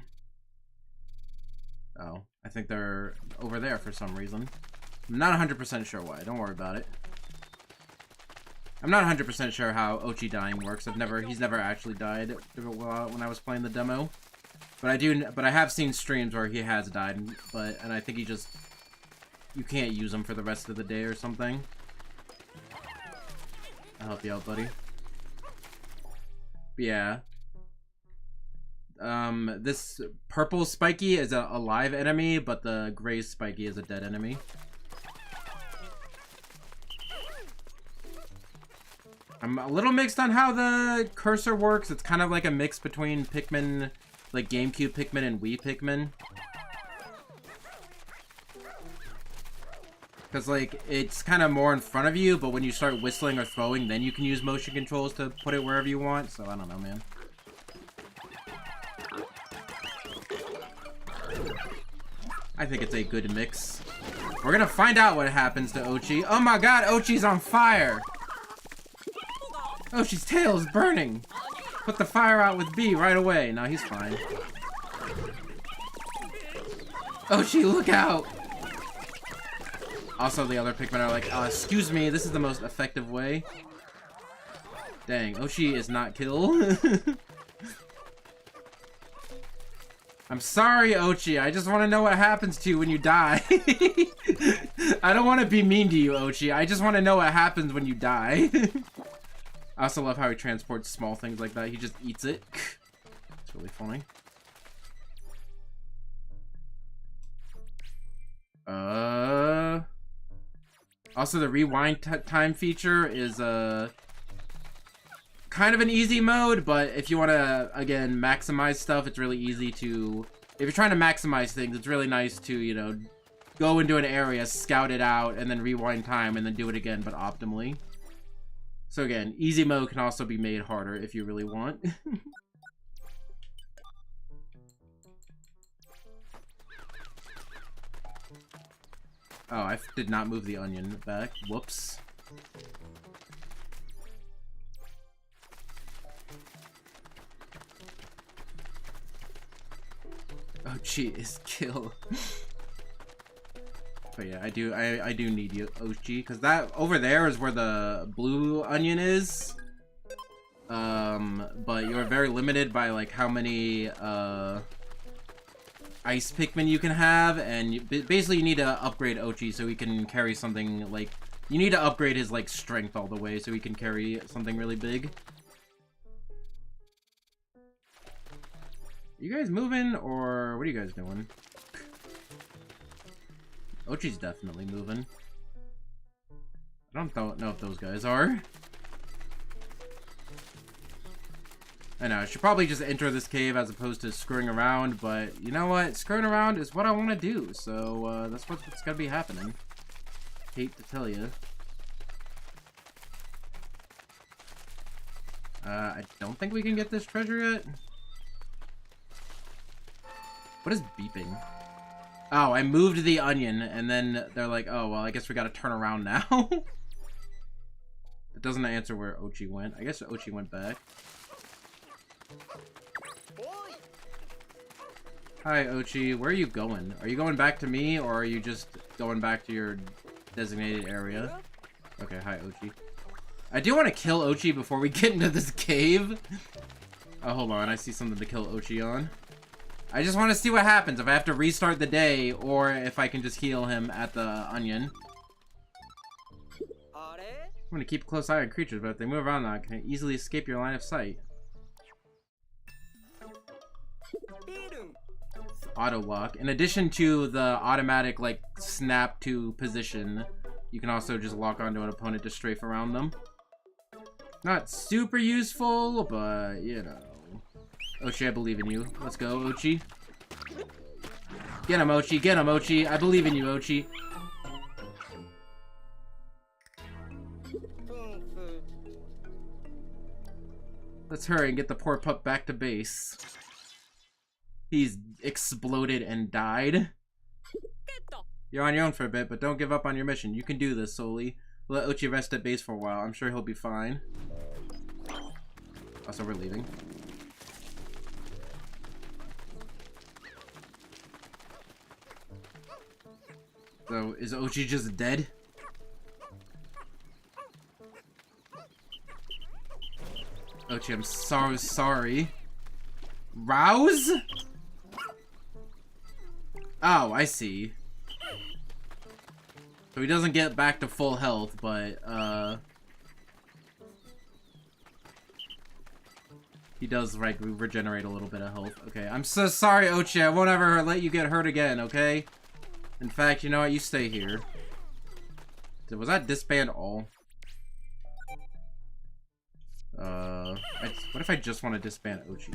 A: Oh, I think they're over there for some reason. I'm not 100% sure why. Don't worry about it. I'm not 100% sure how Ochi dying works. He's never actually died when I was playing the demo. But I have seen streams where he has died, and I think you can't use him for the rest of the day or something. I'll help you out, buddy. But yeah. This purple Spiky is a live enemy, but the gray Spiky is a dead enemy. I'm a little mixed on how the cursor works. It's kind of like a mix between Pikmin, like GameCube Pikmin and Wii Pikmin. Because, like, it's kind of more in front of you, but when you start whistling or throwing, then you can use motion controls to put it wherever you want. So, I don't know, man. I think it's a good mix. We're gonna find out what happens to Ochi. Oh my god, Ochi's on fire! Ochi's tail is burning! Put the fire out with B right away. No, he's fine. Ochi, look out! Also, the other Pikmin are like, excuse me, this is the most effective way. Dang, Ochi is not killed. I'm sorry, Ochi. I just want to know what happens to you when you die. I don't want to be mean to you, Ochi. I just want to know what happens when you die. I also love how he transports small things like that. He just eats it. It's really funny. Also, the rewind time feature is kind of an easy mode, but if you want to, again, maximize stuff, it's really easy to... If you're trying to maximize things, it's really nice to, you know, go into an area, scout it out, and then rewind time, and then do it again, but optimally. So again, easy mode can also be made harder if you really want. Oh, I did not move the onion back. Whoops. Ochi is kill. But yeah, I do need you, Ochi, because that over there is where the blue onion is. But you're very limited by like how many ice Pikmin you can have, and basically you need to upgrade Ochi so he can carry something like... You need to upgrade his like strength all the way so he can carry something really big. You guys moving, or what are you guys doing? Ochi's definitely moving. I don't know if those guys are. I know, I should probably just enter this cave as opposed to screwing around, but you know what? Screwing around is what I want to do, so that's what's gotta be happening. Hate to tell you. I don't think we can get this treasure yet. What is beeping? Oh, I moved the onion, and then they're like, oh, well, I guess we gotta turn around now. It doesn't answer where Ochi went. I guess Ochi went back. Hi, Ochi. Where are you going? Are you going back to me, or are you just going back to your designated area? Okay, hi, Ochi. I do want to kill Ochi before we get into this cave. Oh, hold on. I see something to kill Ochi on. I just want to see what happens if I have to restart the day, or if I can just heal him at the onion. I'm going to keep a close eye on creatures, but if they move around, I can easily escape your line of sight. Auto lock. In addition to the automatic, like, snap to position, you can also just lock onto an opponent to strafe around them. Not super useful, but, you know. Ochi, I believe in you. Let's go, Ochi. Get him, Ochi. Get him, Ochi. I believe in you, Ochi. Let's hurry and get the poor pup back to base. He's exploded and died. You're on your own for a bit, but don't give up on your mission. You can do this, Soli. Let Ochi rest at base for a while. I'm sure he'll be fine. Also, we're leaving. So, is Ochi just dead? Ochi, I'm so sorry. Rouse? Oh, I see. So he doesn't get back to full health, but, he does, like, regenerate a little bit of health. Okay, I'm so sorry, Ochi. I won't ever let you get hurt again, okay? In fact, you know what? You stay here. Was that disband all? What if I just want to disband Ochi?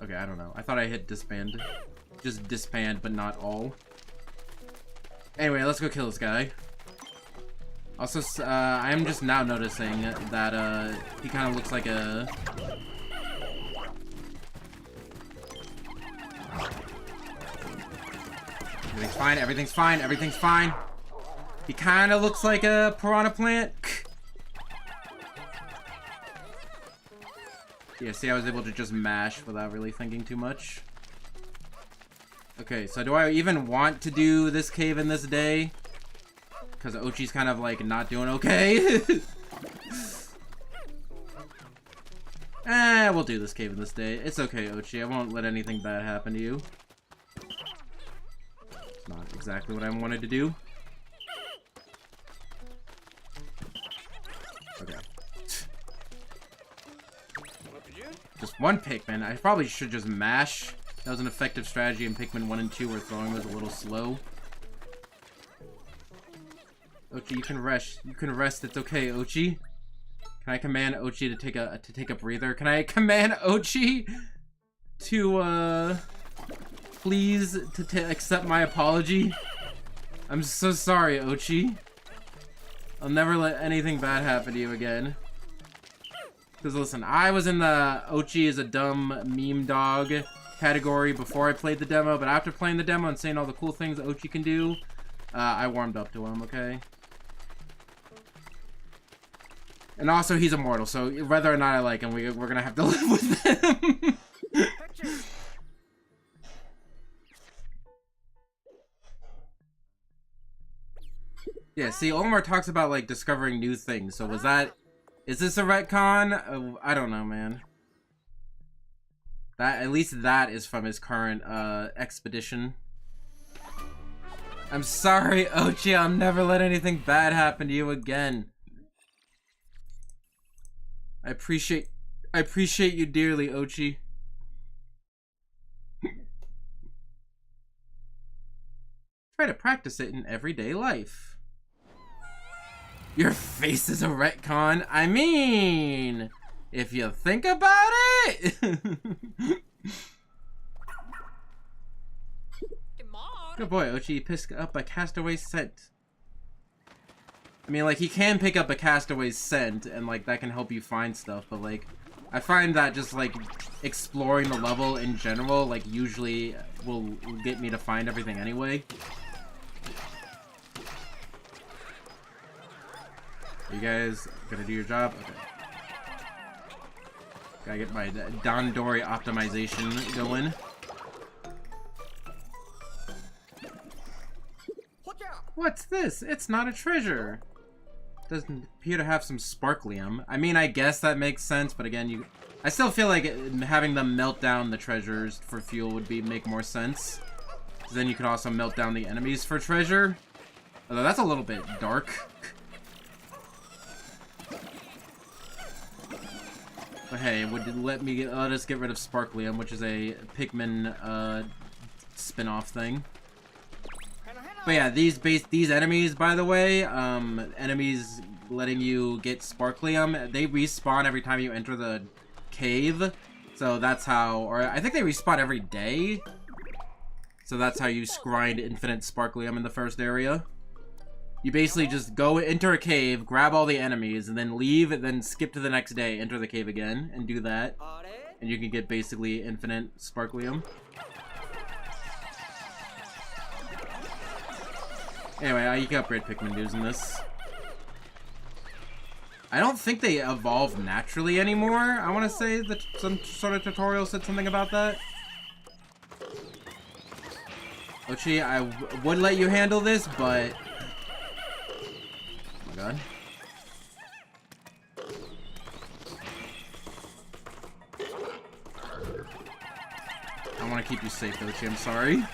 A: Okay, I don't know. I thought I hit disband. Just disband, but not all. Anyway, let's go kill this guy. Also, I am just now noticing that, he kind of looks like a... Everything's fine, everything's fine, everything's fine. He kind of looks like a piranha plant. Yeah, see, I was able to just mash without really thinking too much. Okay, so do I even want to do this cave in this day? Because Ochi's kind of, like, not doing okay. We'll do this cave in this day. It's okay, Ochi. I won't let anything bad happen to you. It's not exactly what I wanted to do. Okay. Just one Pikmin. I probably should just mash. That was an effective strategy in Pikmin 1 and 2 where throwing was a little slow. Ochi, you can rest. You can rest. It's okay, Ochi. Can I command Ochi to take a breather? Can I command Ochi to please to accept my apology? I'm so sorry, Ochi. I'll never let anything bad happen to you again. Because listen, I was in the Ochi is a dumb meme dog category before I played the demo, but after playing the demo and seeing all the cool things Ochi can do, I warmed up to him, okay? And also, he's immortal, so whether or not I like him, we're gonna have to live with him. Yeah, see, Olimar talks about, like, discovering new things, so is this a retcon? I don't know, man. At least that is from his current, expedition. I'm sorry, Ochi, I'll never let anything bad happen to you again. I appreciate you dearly, Ochi. Try to practice it in everyday life. Your face is a retcon. I mean, if you think about it. Good boy, Ochi. Pick up a castaway scent. I mean, like, he can pick up a castaway's scent, and, like, that can help you find stuff, but, like, I find that just, like, exploring the level in general, like, usually will get me to find everything anyway. Are you guys gonna do your job? Okay. Gotta get my Dandori optimization going. What's this? It's not a treasure. Doesn't appear to have some sparklium. I mean, I guess that makes sense, but again, I still feel like having them melt down the treasures for fuel would make more sense. Then you could also melt down the enemies for treasure. Although that's a little bit dark. But hey, it would let us get rid of sparklium, which is a Pikmin spin-off thing. But yeah, these enemies, by the way, enemies letting you get sparklium, they respawn every time you enter the cave. So that's how, or I think they respawn every day. So that's how you grind infinite sparklium in the first area. You basically just go enter a cave, grab all the enemies, and then leave, and then skip to the next day, enter the cave again, and do that. And you can get basically infinite sparklium. Anyway, you can upgrade Pikmin dudes in this. I don't think they evolve naturally anymore. I want to say that some sort of tutorial said something about that. Ochi, I would let you handle this, but... Oh my god. I want to keep you safe, Ochi, I'm sorry.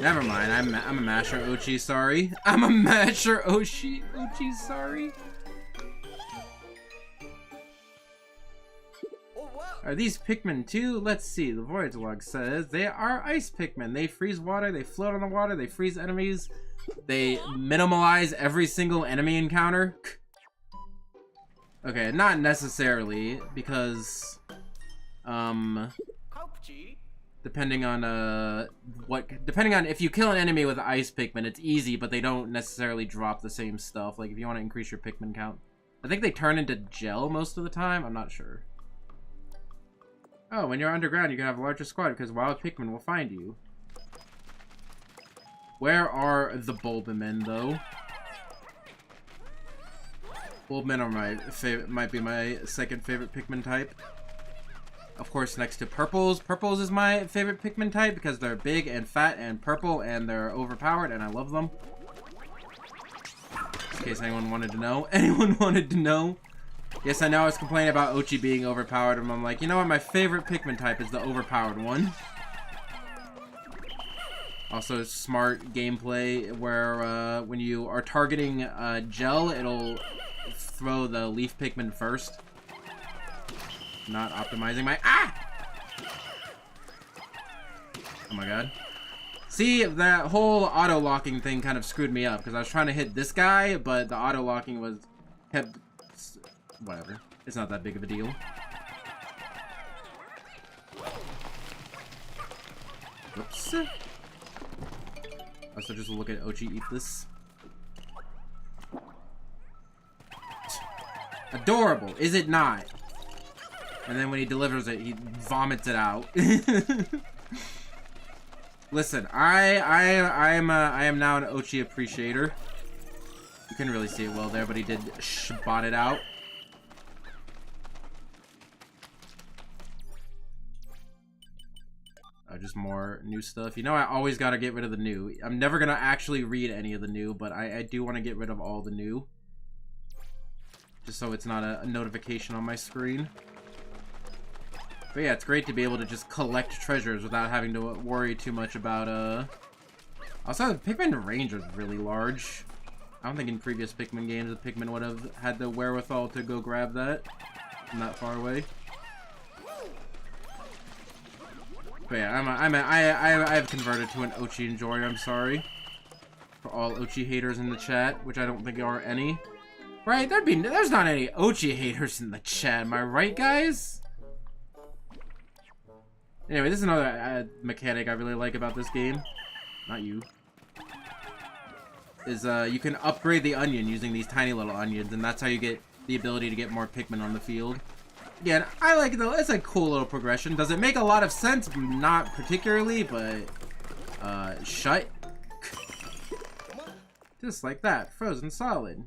A: Never mind, I'm a masher, Ochi, sorry. I'm a masher, Ochi, sorry. Are these Pikmin too? Let's see. The Voyage Log says they are ice Pikmin. They freeze water, they float on the water, they freeze enemies, they minimalize every single enemy encounter. Okay, not necessarily, because depending on if you kill an enemy with ice Pikmin, it's easy, but they don't necessarily drop the same stuff. Like if you want to increase your Pikmin count, I think they turn into gel most of the time. I'm not sure. Oh, when you're underground, you can have a larger squad because wild Pikmin will find you. Where are the Bulbamen, though? Bulbamen are my favorite, might be my second favorite Pikmin type. Of course, next to Purples. Purples is my favorite Pikmin type because they're big and fat and purple and they're overpowered and I love them. In case anyone wanted to know. Anyone wanted to know? Yes, I know I was complaining about Ochi being overpowered, and I'm like, you know what, my favorite Pikmin type is the overpowered one. Also, smart gameplay where when you are targeting gel, it'll throw the leaf Pikmin first. Not optimizing my... Ah! Oh my god. See, that whole auto-locking thing kind of screwed me up, because I was trying to hit this guy, but the auto-locking was... kept... Whatever. It's not that big of a deal. Oops. Also, just look at Ochi eat this. Adorable, is it not? And then when he delivers it, he vomits it out. Listen, I am now an Ochi appreciator. You couldn't really see it well there, but he did spot it out. Just more new stuff. You know, I always gotta get rid of the new. I'm never gonna actually read any of the new, but I do want to get rid of all the new. Just so it's not a notification on my screen. But yeah, it's great to be able to just collect treasures without having to worry too much about, Also, the Pikmin range is really large. I don't think in previous Pikmin games, the Pikmin would have had the wherewithal to go grab that from that far away. But yeah, I've converted to an Ochi enjoyer. I'm sorry for all Ochi haters in the chat, which I don't think there are any. Right? There's not any Ochi haters in the chat. Am I right, guys? Anyway, this is another mechanic I really like about this game. Not you. Is you can upgrade the onion using these tiny little onions, and that's how you get the ability to get more Pikmin on the field. Again, I like it though. It's a cool little progression. Does it make a lot of sense? Not particularly, but shut. Just like that, frozen solid.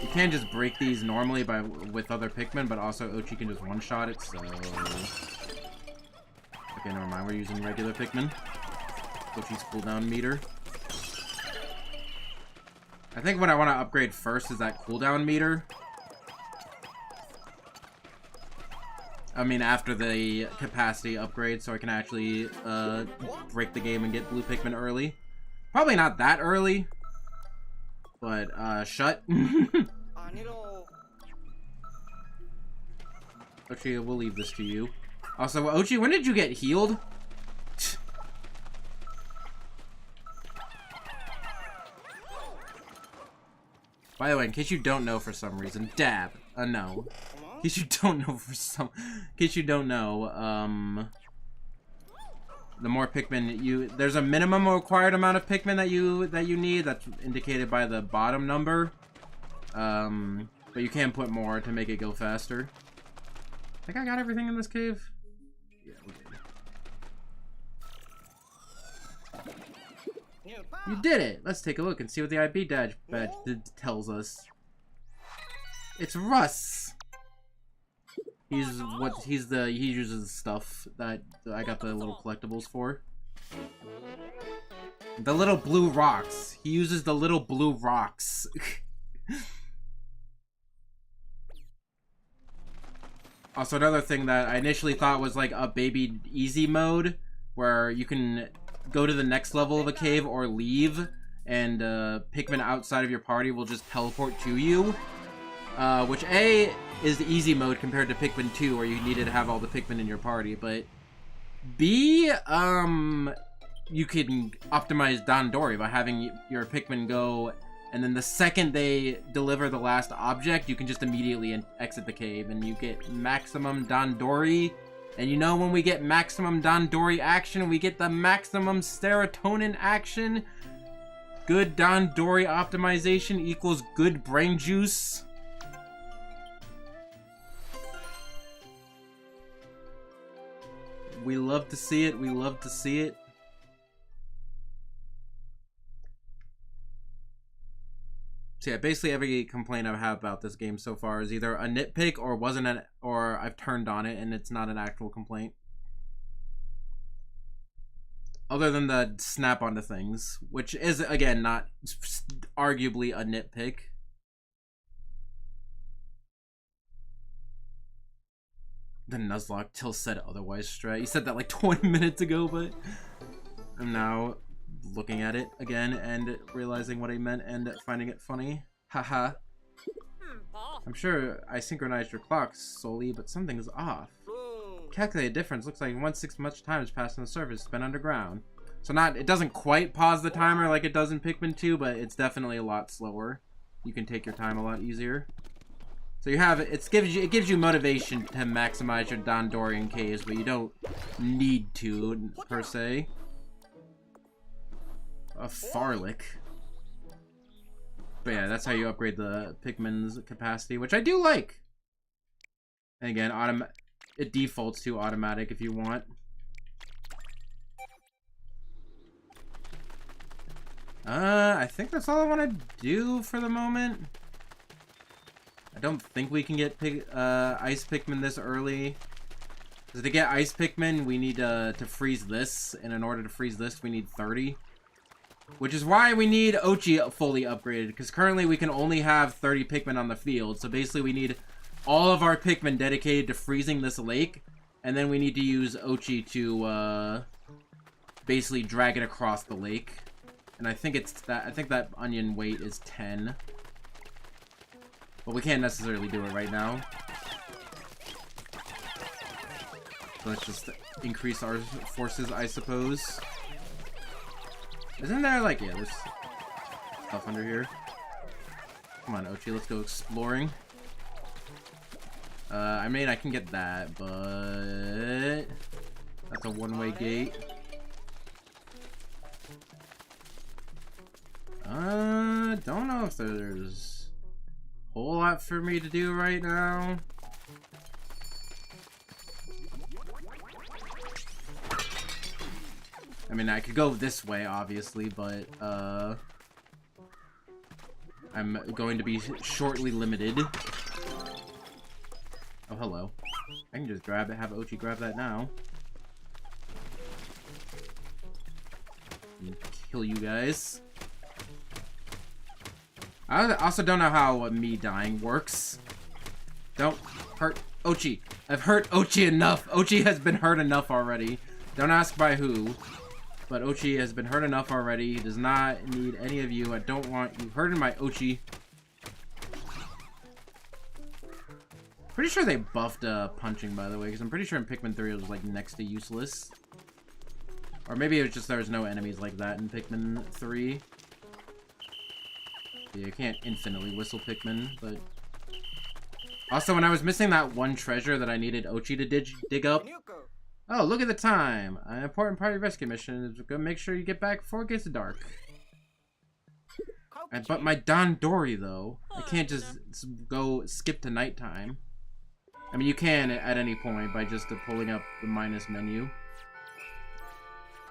A: You can just break these normally with other Pikmin, but also Ochi can just one-shot it, so... Okay, never mind, we're using regular Pikmin. Ochi's cooldown meter. I think what I want to upgrade first is that cooldown meter. I mean, after the capacity upgrade, so I can actually break the game and get blue Pikmin early. Probably not that early, but shut. Ochi, we'll leave this to you. Also, Ochi, when did you get healed? By the way, in case you don't know for some reason, dab, no. In case you don't know the more Pikmin there's a minimum required amount of Pikmin that you need. That's indicated by the bottom number. But you can put more to make it go faster. I think I got everything in this cave. Yeah, okay. You did it! Let's take a look and see what the IB badge tells us. It's Russ! He uses stuff that I got the little collectibles for. The little blue rocks. He uses the little blue rocks. Also, another thing that I initially thought was like a baby easy mode, where you can go to the next level of a cave or leave, and Pikmin outside of your party will just teleport to you. Which A, is the easy mode compared to Pikmin 2, where you needed to have all the Pikmin in your party, but B, you can optimize Dandori by having your Pikmin go, and then the second they deliver the last object, you can just immediately exit the cave, and you get maximum Dandori. And you know, when we get maximum Dandori action, we get the maximum serotonin action. Good Dandori optimization equals good brain juice. We love to see it. We love to see it. So yeah, basically every complaint I've had about this game so far is either a nitpick or or I've turned on it and it's not an actual complaint. Other than the snap onto things, which is again not arguably a nitpick. The Nuzlocke till said otherwise strat. You said that like 20 minutes ago, but I'm now looking at it again and realizing what I meant and finding it funny. Haha. I'm sure I synchronized your clocks solely, but something's off. Calculated difference looks like 1/6 much time has passed on the surface spent underground. So it doesn't quite pause the timer like it does in Pikmin 2, but it's definitely a lot slower. You can take your time a lot easier. So you have it gives you motivation to maximize your Dandorian caves, but you don't need to per se. A Farlick. But yeah, that's how you upgrade the Pikmin's capacity, which I do like. And again, it defaults to automatic if you want. I think that's all I want to do for the moment. I don't think we can get Ice Pikmin this early. Because to get Ice Pikmin, we need to freeze this. And in order to freeze this, we need 30. Which is why we need Ochi fully upgraded. Because currently we can only have 30 Pikmin on the field. So basically we need all of our Pikmin dedicated to freezing this lake. And then we need to use Ochi to basically drag it across the lake. And I think that onion weight is 10. But we can't necessarily do it right now. So let's just increase our forces, I suppose. Isn't there, like, yeah, there's stuff under here. Come on, Ochi, let's go exploring. I mean, I can get that, but that's a one-way gate. Don't know if there's a whole lot for me to do right now. I mean, I could go this way, obviously, but, I'm going to be shortly limited. Oh, hello. I can just grab it, have Ochi grab that now. And kill you guys. I also don't know how me dying works. Don't hurt Ochi. I've hurt Ochi enough. Ochi has been hurt enough already. Don't ask by who. But Ochi has been hurt enough already. He does not need any of you. I don't want you hurting my Ochi. Pretty sure they buffed punching, by the way, because I'm pretty sure in Pikmin 3 it was like next to useless. Or maybe it was just there was no enemies like that in Pikmin 3. Yeah, you can't infinitely whistle Pikmin, but... Also, when I was missing that one treasure that I needed Ochi to dig up... Oh, look at the time! An important party rescue mission is to make sure you get back before it gets dark. But my Dandori, though. I can't just go skip to nighttime. I mean, you can at any point by just pulling up the minus menu.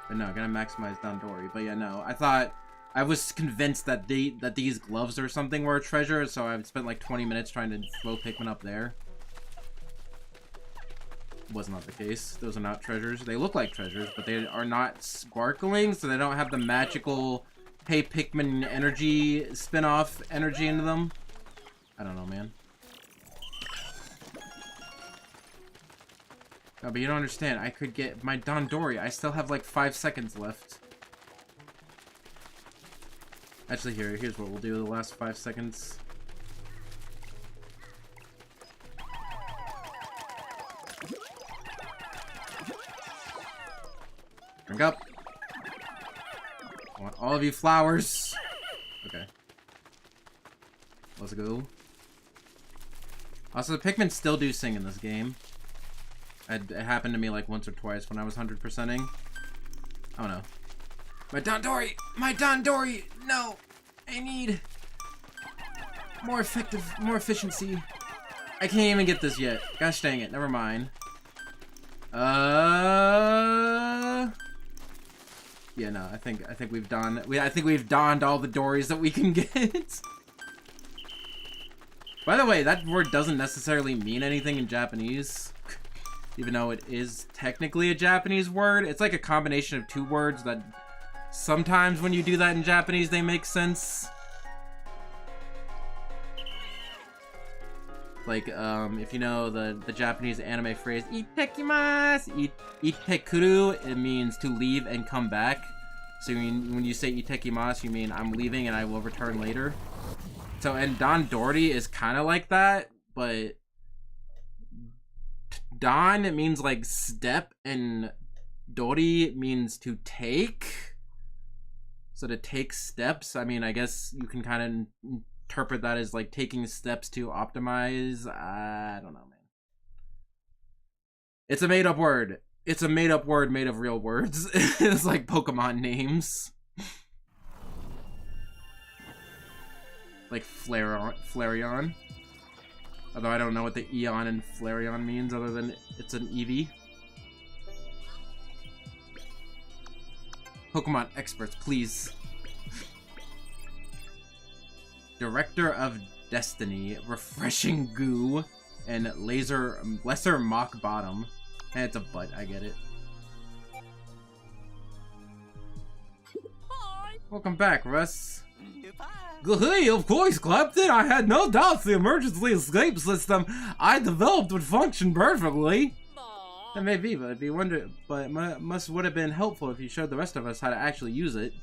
A: But no, gonna maximize Dandori. But yeah, no, I was convinced that these gloves or something were a treasure, so I've spent like 20 minutes trying to throw Pikmin up there. Was not the case. Those are not treasures. They look like treasures, but they are not sparkling, so they don't have the magical hey Pikmin energy spin-off energy into them. I don't know, man. No, but you don't understand. I could get my Dandori. I still have like 5 seconds left. Actually, here's what we'll do the last 5 seconds. Drink up. I want all of you flowers. Okay. Let's go. Also, the Pikmin still do sing in this game. It happened to me like once or twice when I was 100%ing. Oh no. My Dandori! My Dandori! No! I need more efficiency. I can't even get this yet. Gosh dang it, never mind. Yeah, no, I think we've done I think we've donned all the dories that we can get. By the way, that word doesn't necessarily mean anything in Japanese. Even though it is technically a Japanese word. It's like a combination of two words that sometimes when you do that in Japanese, they make sense. Like, if you know the Japanese anime phrase, "Itekimasu," "Itekuru," it means to leave and come back. So when you say "Itekimasu," you mean I'm leaving and I will return later. So, and Dandori is kind of like that, but Don, it means like step, and Dori means to take. So to take steps, I mean, I guess you can kind of interpret that as like taking steps to optimize. I don't know, man. It's a made-up word. It's a made-up word made of real words. It's like Pokemon names. Like Flareon. Although I don't know what the Eon and Flareon means other than it's an Eevee. Pokemon experts, please. Director of Destiny, Refreshing Goo, and Lesser Mock Bottom. And it's a butt, I get it.
C: Hi.
A: Welcome back, Russ. Hey, of course, Clapton. I had no doubts the emergency escape system I developed would function perfectly. It may be, but would have been helpful if you showed the rest of us how to actually use it.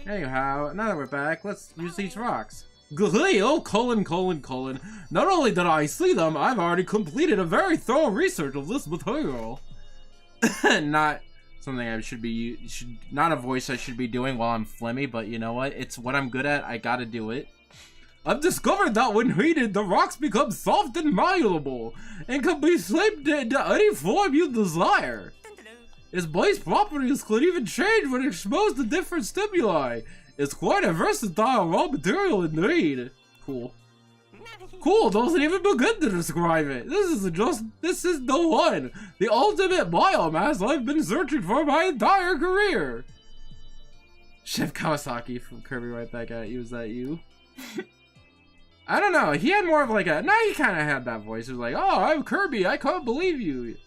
A: Anyhow, now that we're back, let's use these rocks. Galileo, colon. Not only did I see them, I've already completed a very thorough research of this material. Not something I not a voice I should be doing while I'm phlegmy, but you know what? It's what I'm good at. I gotta do it. I've discovered that when heated, the rocks become soft and malleable, and can be shaped into any form you desire. Its base properties could even change when exposed to different stimuli. It's quite a versatile raw material indeed. Cool. Cool doesn't even begin to describe it. This is the one. The ultimate biomass I've been searching for my entire career. Chef Kawasaki from Kirby right back at you. Is that you? I don't know. He had more of like a... No, he kind of had that voice. It was like, oh, I'm Kirby. I can't believe you.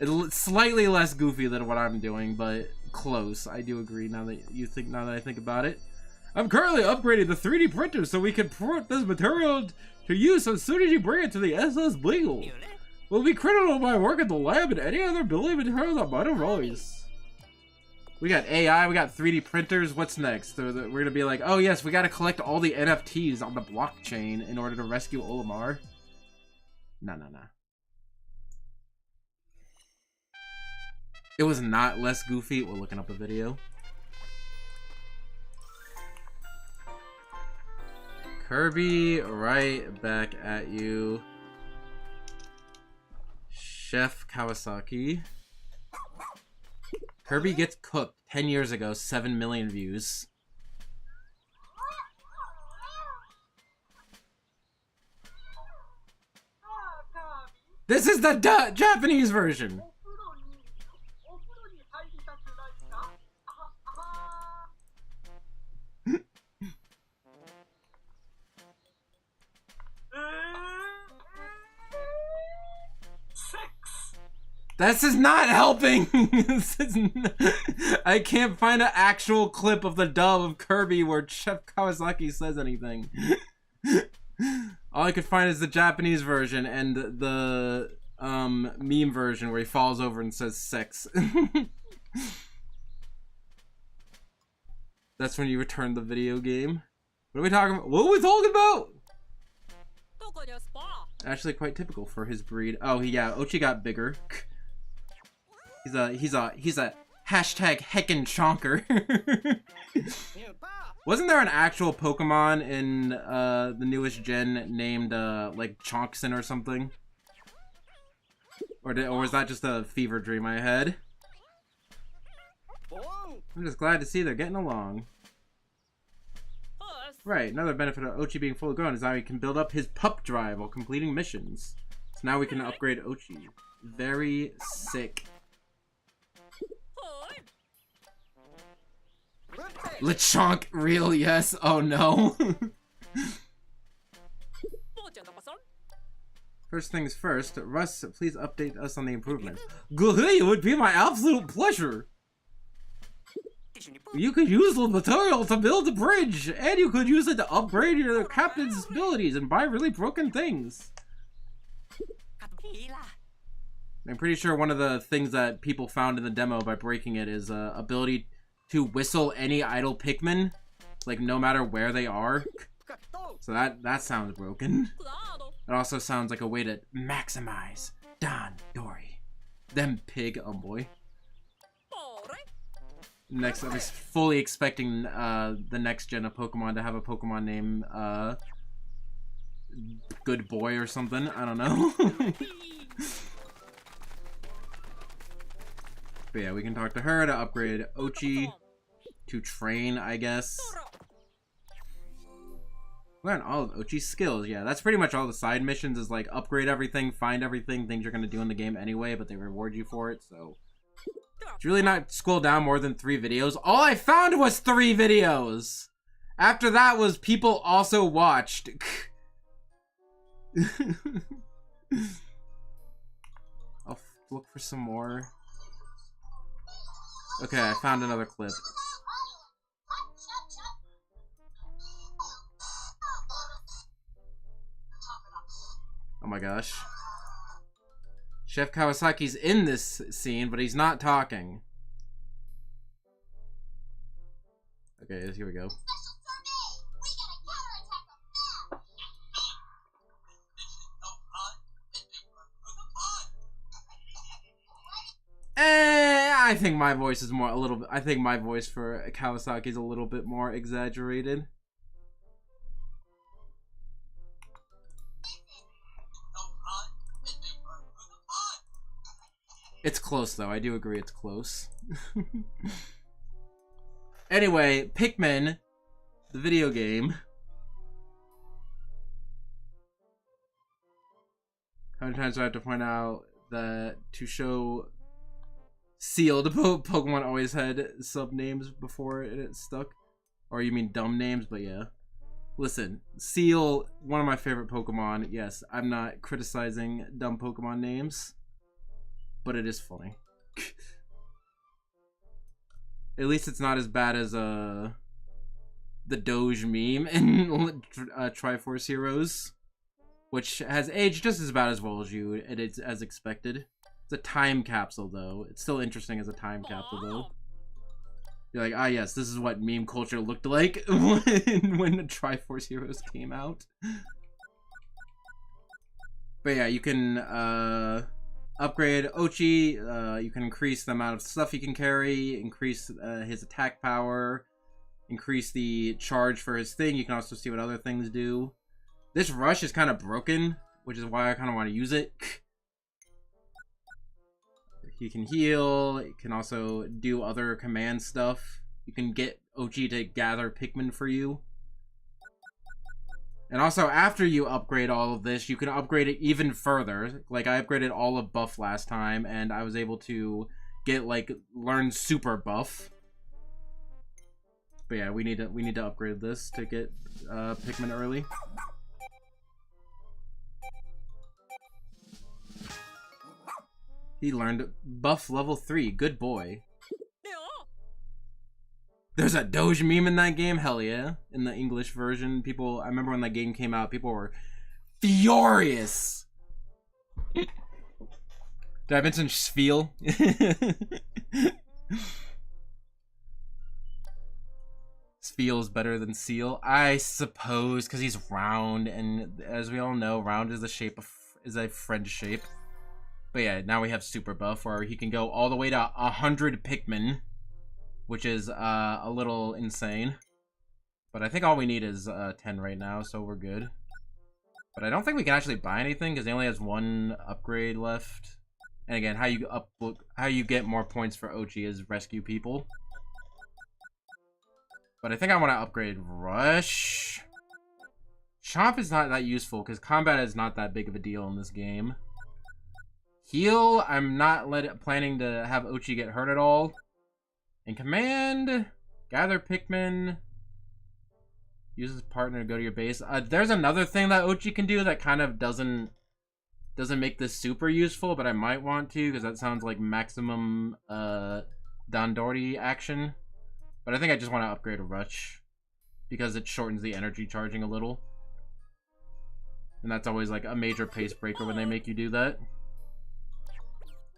A: It's slightly less goofy than what I'm doing, but close. I do agree now that I think about it. I'm currently upgrading the 3D printer so we can port this material to use as soon as you bring it to the SS Beagle. Will be critical to my work at the lab and any other building materials that might arise. We got AI, we got 3D printers. What's next? We're gonna be like, oh yes, we gotta collect all the NFTs on the blockchain in order to rescue Olimar. Nah. It was not less goofy. We're looking up a video. Kirby, right back at you. Chef Kawasaki. Kirby gets cooked 10 years ago, 7 million views. This is the Japanese version. This is not helping! I can't find an actual clip of the dub of Kirby where Chef Kawasaki says anything. All I could find is the Japanese version and the meme version where he falls over and says sex. That's when you return the video game. What are we talking about? What are we talking about? Actually quite typical for his breed. Oh, yeah, Ochi got bigger. He's a hashtag heckin' chonker. Wasn't there an actual Pokemon in the newest gen named like Chonkson or something? Or was that just a fever dream I had? I'm just glad to see they're getting along. Right, another benefit of Ochi being fully grown is now he can build up his pup drive while completing missions. So now we can upgrade Ochi. Very sick. Lechonk, real yes. Oh no. First things first, Russ, please update us on the improvements. Good, it would be my absolute pleasure. You could use the material to build a bridge, and you could use it to upgrade your captain's abilities and buy really broken things. I'm pretty sure one of the things that people found in the demo by breaking it is ability to whistle any idle Pikmin, like no matter where they are. So that sounds broken. It also sounds like a way to maximize Don, Dory, them pig, oh boy. Next, I was fully expecting the next gen of Pokemon to have a Pokemon name Good Boy or something. I don't know. But yeah, we can talk to her to upgrade Ochi to train, I guess. Learn all of Ochi's skills. Yeah, that's pretty much all the side missions is like upgrade everything, find everything, things you're going to do in the game anyway, but they reward you for it, so. It's really not scroll down more than 3 videos. All I found was 3 videos. After that was people also watched. I'll look for some more. Okay, I found another clip. Oh my gosh. Chef Kawasaki's in this scene, but he's not talking. Okay, here we go. I think my voice is I think my voice for Kawasaki is a little bit more exaggerated. It's close though, I do agree it's close. Anyway, Pikmin, the video game. How many times do I have to point out that to show Seal, the Pokemon always had sub names before it stuck? Or you mean dumb names, but yeah. Listen, Seal, one of my favorite Pokemon. Yes, I'm not criticizing dumb Pokemon names, but it is funny. At least it's not as bad as the Doge meme in Triforce Heroes, which has aged just as bad as well as it is as expected. It's a time capsule though. It's still interesting as a time capsule though. You're like, ah yes, this is what meme culture looked like when the Triforce Heroes came out. But yeah, you can upgrade Ochi, you can increase the amount of stuff he can carry, increase his attack power, increase the charge for his thing. You can also see what other things do. This rush is kind of broken, which is why I kind of want to use it. He can heal, he can also do other command stuff. You can get Ochi to gather Pikmin for you. And also, after you upgrade all of this, you can upgrade it even further. Like, I upgraded all of Buff last time, and I was able to get, like, learn Super Buff. But yeah, we need to upgrade this to get Pikmin early. He learned buff level 3. Good boy. There's a Doge meme in that game? Hell yeah. In the English version, I remember when that game came out, people were furious. Did I mention Spiel? Spiel is better than Seal, I suppose, because he's round, and as we all know, round is a friend shape. But yeah, now we have super buff, where he can go all the way to 100 Pikmin, which is a little insane. But I think all we need is 10 right now, so we're good. But I don't think we can actually buy anything, because he only has one upgrade left. And again, how you get more points for Ochi is rescue people. But I think I want to upgrade Rush. Chomp is not that useful, because combat is not that big of a deal in this game. Heal, I'm not planning to have Ochi get hurt at all. And Command, gather Pikmin. Use his partner to go to your base. There's another thing that Ochi can do that kind of doesn't make this super useful, but I might want to, because that sounds like maximum Dandori action. But I think I just want to upgrade a Rush, because it shortens the energy charging a little. And that's always like a major pace breaker when they make you do that.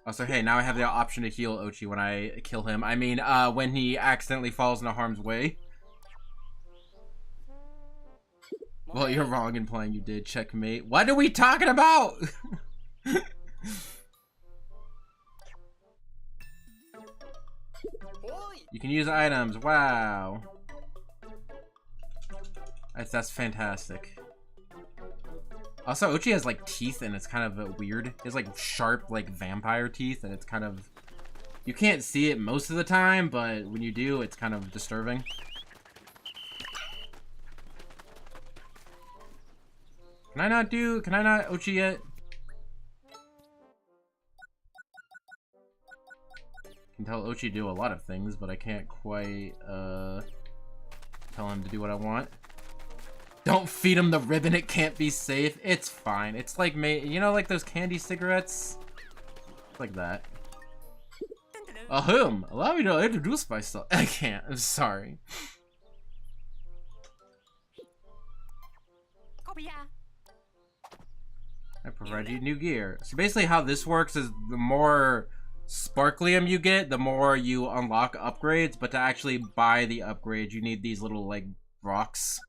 A: Also, hey, now I have the option to heal Ochi when I kill him. I mean, when he accidentally falls into harm's way. Well, you're wrong in playing you did. Checkmate. What are we talking about? You can use items. Wow. That's fantastic. Also, Ochi has like teeth and it's kind of weird. He has like sharp like vampire teeth and it's kind of... You can't see it most of the time, but when you do, it's kind of disturbing. Can I not Ochi yet? I can tell Ochi do a lot of things, but I can't quite tell him to do what I want. Don't feed him the ribbon, it can't be safe. It's fine. It's like, you know, like those candy cigarettes? Like that. Ahem, allow me to introduce myself. I can't, I'm sorry. I provide you new gear. So basically how this works is the more sparklium you get, the more you unlock upgrades, but to actually buy the upgrades, you need these little, like, rocks.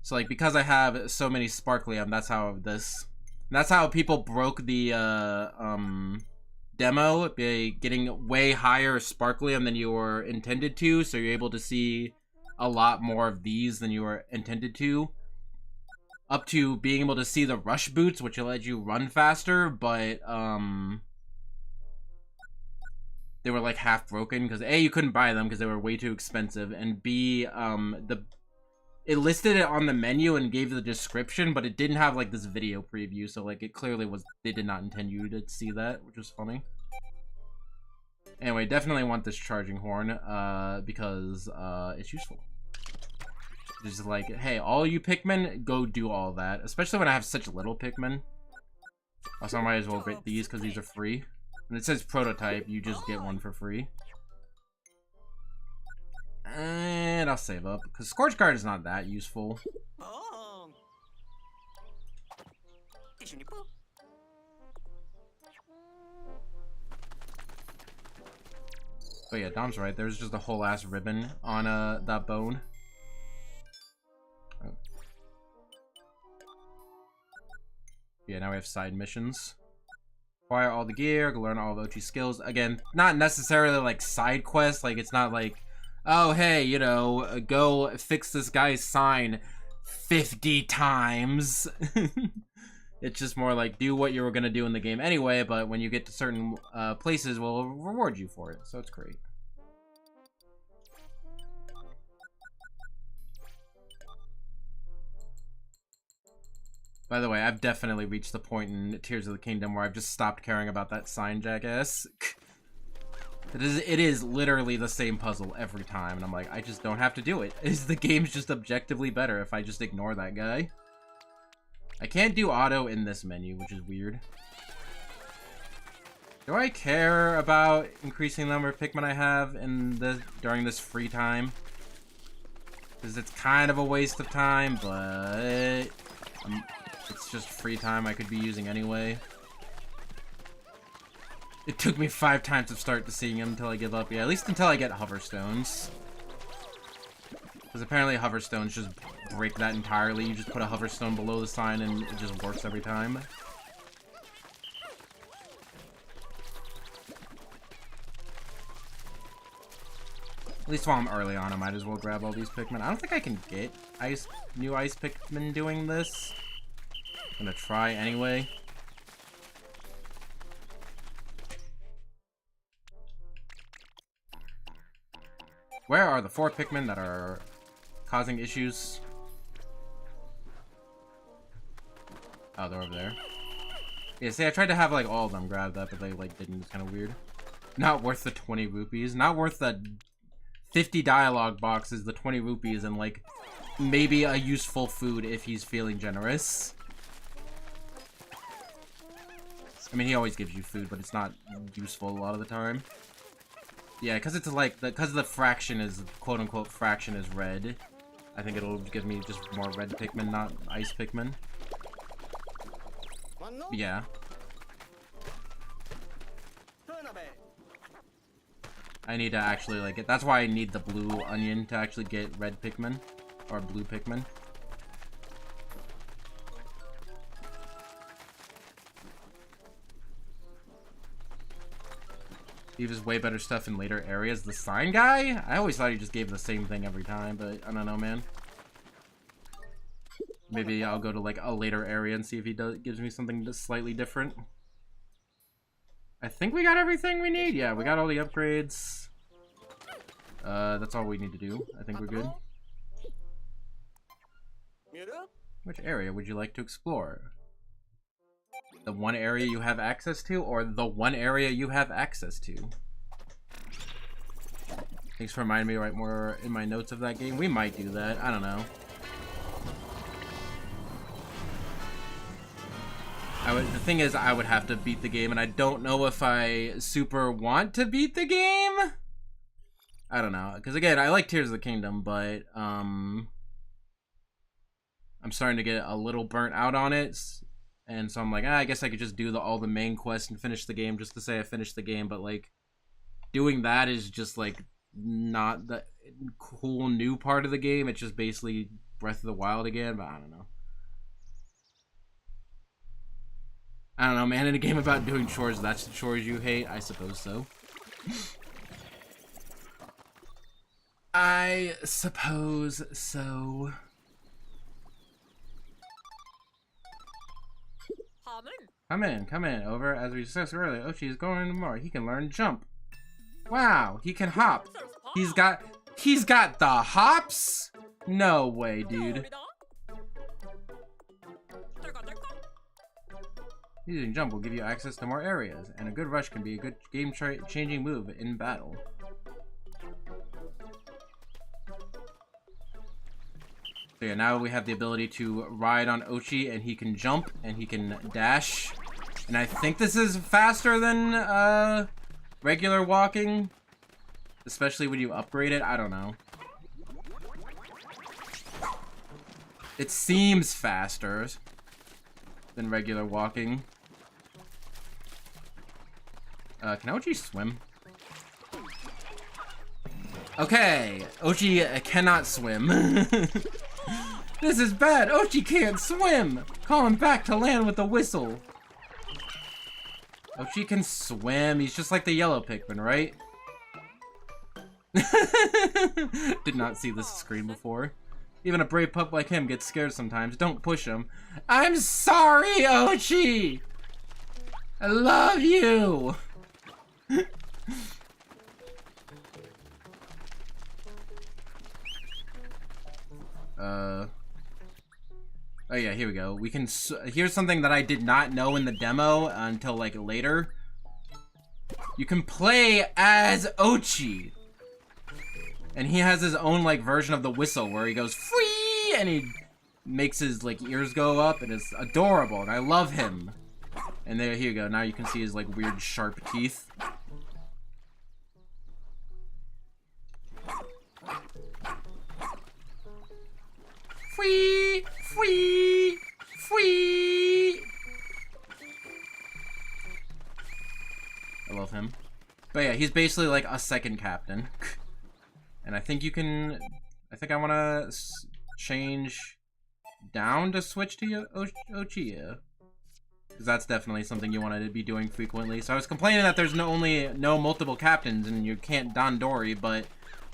A: So, like, because I have so many sparklium, that's how people broke the, demo, by getting way higher sparklium than you were intended to, so you're able to see a lot more of these than you were intended to. Up to being able to see the rush boots, which will let you run faster, but, they were like half broken because A, you couldn't buy them because they were way too expensive, and B, it listed it on the menu and gave the description, but it didn't have like this video preview, so like it clearly was, they did not intend you to see that, which was funny. Anyway, definitely want this charging horn because it's useful. Just like, hey, all you Pikmin, go do all that, especially when I have such little Pikmin. Also, I might as well get these because these are free. When it says prototype, you just get one for free. And I'll save up, because Scorch Guard is not that useful. But yeah, Dom's right, there's just a whole ass ribbon on that bone. Oh. Yeah, now we have side missions. Acquire all the gear, learn all of Ochi's skills. Again, not necessarily like side quests, like it's not like, oh hey, you know, go fix this guy's sign 50 times. It's just more like do what you were gonna do in the game anyway, but when you get to certain places, we'll reward you for it, so it's great. By the way, I've definitely reached the point in Tears of the Kingdom where I've just stopped caring about that sign, jackass. It is literally the same puzzle every time, and I'm like, I just don't have to do it. The game's just objectively better if I just ignore that guy. I can't do auto in this menu, which is weird. Do I care about increasing the number of Pikmin I have during this free time? Because it's kind of a waste of time, but it's just free time I could be using anyway. It took me 5 times to start to seeing him until I give up. Yeah, at least until I get hoverstones. Because apparently hoverstones just break that entirely. You just put a hoverstone below the sign and it just works every time. At least while I'm early on, I might as well grab all these Pikmin. I don't think I can get new ice Pikmin doing this. I'm gonna try anyway. Where are the 4 Pikmin that are causing issues? Oh, they're over there. Yeah, see, I tried to have, like, all of them grab that, but they, like, didn't. It's kind of weird. Not worth the 20 rupees. Not worth the 50 dialogue boxes, the 20 rupees, and, like, maybe a useful food if he's feeling generous. I mean, he always gives you food, but it's not useful a lot of the time. Yeah, because it's like, because the fraction is, quote-unquote, fraction is red. I think it'll give me just more red Pikmin, not ice Pikmin. Yeah. I need to actually, like, get, that's why I need the blue onion to actually get red Pikmin. Or blue Pikmin. He gives way better stuff in later areas. The sign guy? I always thought he just gave the same thing every time, but I don't know, man. Maybe I'll go to, like, a later area and see if he gives me something just slightly different. I think we got everything we need. Yeah, we got all the upgrades. That's all we need to do. I think we're good. Which area would you like to explore? The one area you have access to, or the one area you have access to? Thanks for reminding me to write more in my notes of that game. We might do that. I don't know. The thing is, I would have to beat the game, and I don't know if I super want to beat the game. I don't know, because again, I like Tears of the Kingdom, but I'm starting to get a little burnt out on it. And so I'm like, I guess I could just do all the main quests and finish the game just to say I finished the game. But, like, doing that is just, like, not the cool new part of the game. It's just basically Breath of the Wild again, but I don't know. I don't know, man. In a game about doing chores, that's the chores you hate? I suppose so. I suppose so. Come in. Over, as we discussed earlier, Ochi is going into more. He can learn jump. Wow, he can hop. He's got the hops? No way, dude. Using jump will give you access to more areas, and a good rush can be a good game-changing move in battle. So yeah, now we have the ability to ride on Ochi, and he can jump, and he can dash. And I think this is faster than regular walking, especially when you upgrade it. I don't know. It seems faster than regular walking. Can Ochi swim? Okay, Ochi cannot swim. This is bad. Ochi can't swim. Call him back to land with a whistle. Ochi can swim. He's just like the yellow Pikmin, right? Did not see this screen before. Even a brave pup like him gets scared sometimes. Don't push him. I'm sorry, Ochi! I love you! Oh yeah, here we go. We can, here's something that I did not know in the demo until, like, later. You can play as Ochi. And he has his own, like, version of the whistle where he goes, "Free!" and he makes his, like, ears go up, and it's adorable, and I love him. And there, here you go. Now you can see his like weird sharp teeth. Free, free, free. I love him. But yeah, he's basically like a second captain. And I think you can... I think I want to change down to switch to Ochiya. Because that's definitely something you want to be doing frequently. So I was complaining that there's no multiple captains and you can't Dandori, but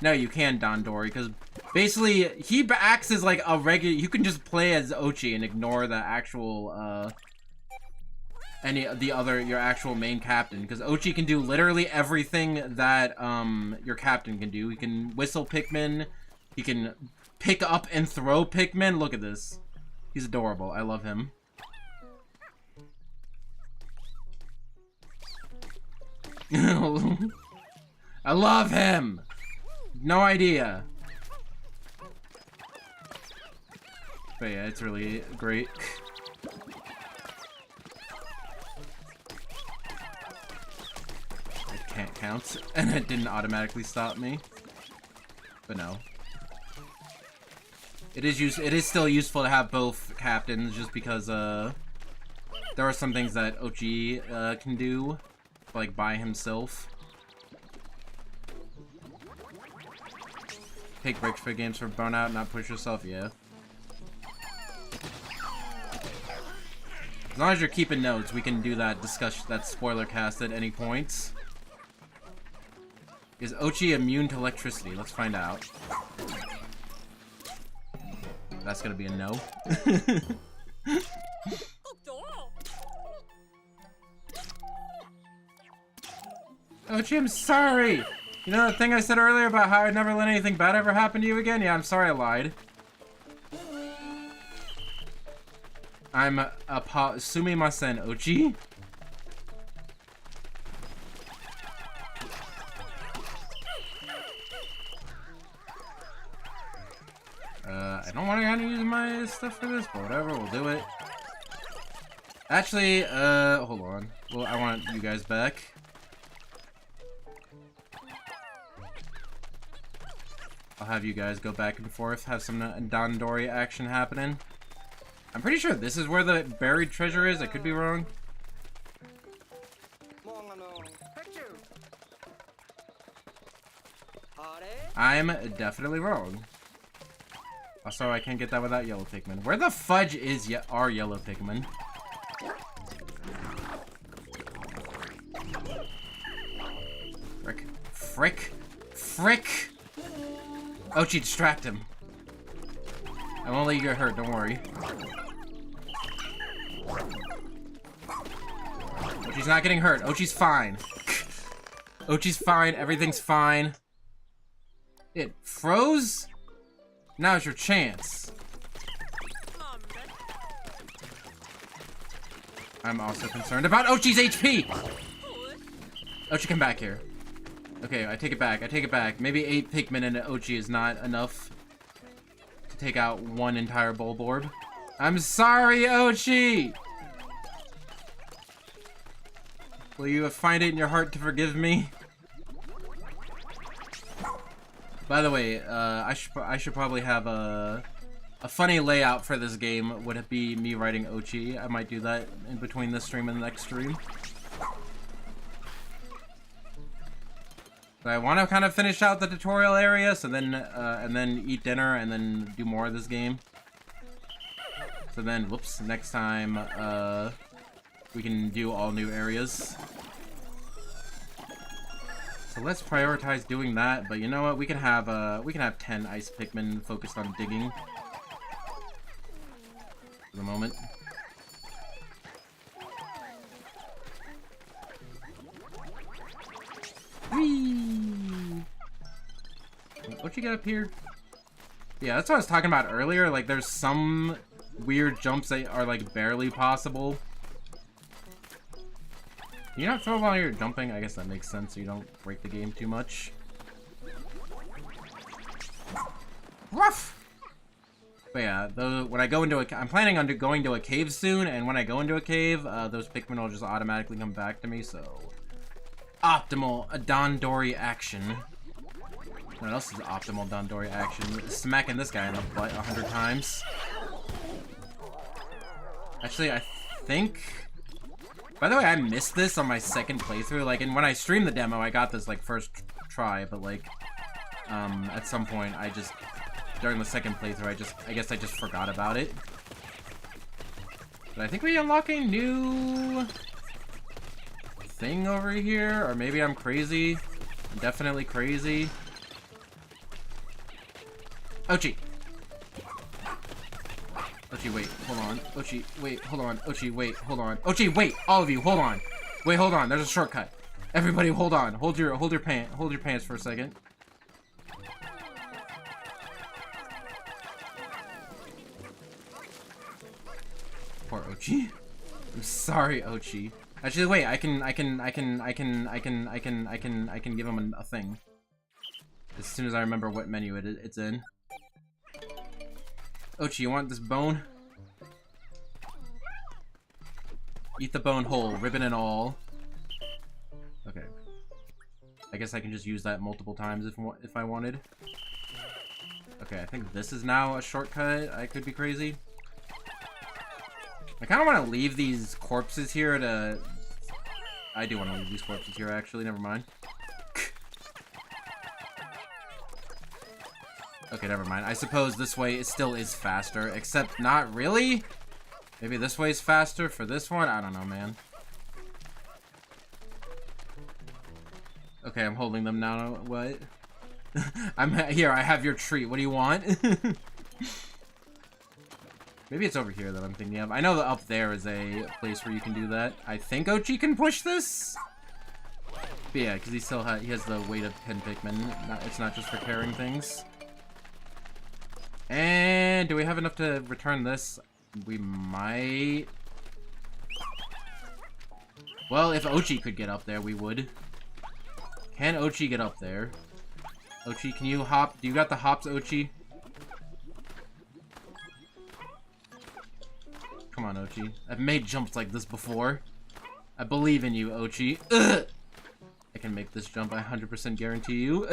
A: no, you can Dandori. Because basically, he acts as like a regular... You can just play as Ochi and ignore the actual... your actual main captain, because Ochi can do literally everything that your captain can do. He can whistle Pikmin, he can pick up and throw Pikmin. Look at this. He's adorable. I love him. I love him. No idea. But yeah, it's really great. Can't count, and it didn't automatically stop me. But no, it is still useful to have both captains, just because there are some things that Ochi can do like by himself. Take breaks for games for burnout, not push yourself. Yeah, as long as you're keeping notes, we can do that that spoiler cast at any point. Is Ochi immune to electricity? Let's find out. That's gonna be a no. Ochi, I'm sorry! You know that thing I said earlier about how I'd never let anything bad ever happen to you again? Yeah, I'm sorry I lied. I'm sumimasen, Ochi. I don't want to use my stuff for this, but whatever, we'll do it. Actually, hold on. Well, I want you guys back. I'll have you guys go back and forth, have some Dandori action happening. I'm pretty sure this is where the buried treasure is. I could be wrong. I'm definitely wrong. Also, I can't get that without yellow Pikmin. Where the fudge is our yellow Pikmin? Frick. Frick. Frick! Ochi, distract him. I won't let you get hurt, don't worry. Ochi's not getting hurt. Ochi's fine. Ochi's fine. Everything's fine. It froze? Now's your chance. I'm also concerned about Ochi's HP! Ochi, come back here. Okay, I take it back. I take it back. Maybe 8 Pikmin and Ochi is not enough to take out one entire Bulborb. I'm sorry, Ochi! Will you find it in your heart to forgive me? By the way, I should probably have a funny layout for this game. Would it be me writing Ochi? I might do that in between this stream and the next stream. But I want to kind of finish out the tutorial area, so then and then eat dinner and then do more of this game. So then, whoops, next time we can do all new areas. So let's prioritize doing that, but you know what? We can have 10 ice Pikmin focused on digging for the moment. Whee! What'd you get up here? Yeah, that's what I was talking about earlier. Like, there's some weird jumps that are like barely possible. Can you not throw while you're jumping? I guess that makes sense so you don't break the game too much. Ruff! But yeah, when I go into I'm planning on going to a cave soon, and when I go into a cave, those Pikmin will just automatically come back to me, so... Optimal Dandori action. What else is optimal Dandori action? Smacking this guy in the butt 100 times. Actually, I think... By the way, I missed this on my second playthrough. Like, and when I streamed the demo, I got this, like, first try, but, like, at some point, during the second playthrough, I guess I just forgot about it. But I think we unlock a new thing over here, or maybe I'm crazy. I'm definitely crazy. Ochi! Ochi, wait, hold on. Ochi, wait, hold on. Ochi, wait, hold on. Ochi, wait, all of you, hold on. Wait, hold on. There's a shortcut. Everybody, hold on. Hold your pants for a second. Poor Ochi. I'm sorry, Ochi. Actually, wait. I can give him a thing as soon as I remember what menu it's in. Ochi, you want this bone? Eat the bone whole, ribbon and all. Okay. I guess I can just use that multiple times if I wanted. Okay, I think this is now a shortcut. I could be crazy. I kind of want to leave these corpses here to... I do want to leave these corpses here, actually. Never mind. Okay, never mind. I suppose this way it still is faster, except not really? Maybe this way is faster for this one? I don't know, man. Okay, I'm holding them now. What? I'm here. I have your treat. What do you want? Maybe it's over here that I'm thinking of. I know that up there is a place where you can do that. I think Ochi can push this? But yeah, because he has the weight of 10 Pikmin. It's not just for carrying things. And do we have enough to return this? We might. Well, if Ochi could get up there, we would. Can Ochi get up there? Ochi, can you hop? Do you got the hops, Ochi? Come on, Ochi. I've made jumps like this before. I believe in you, Ochi. Ugh! I can make this jump, I 100% guarantee you.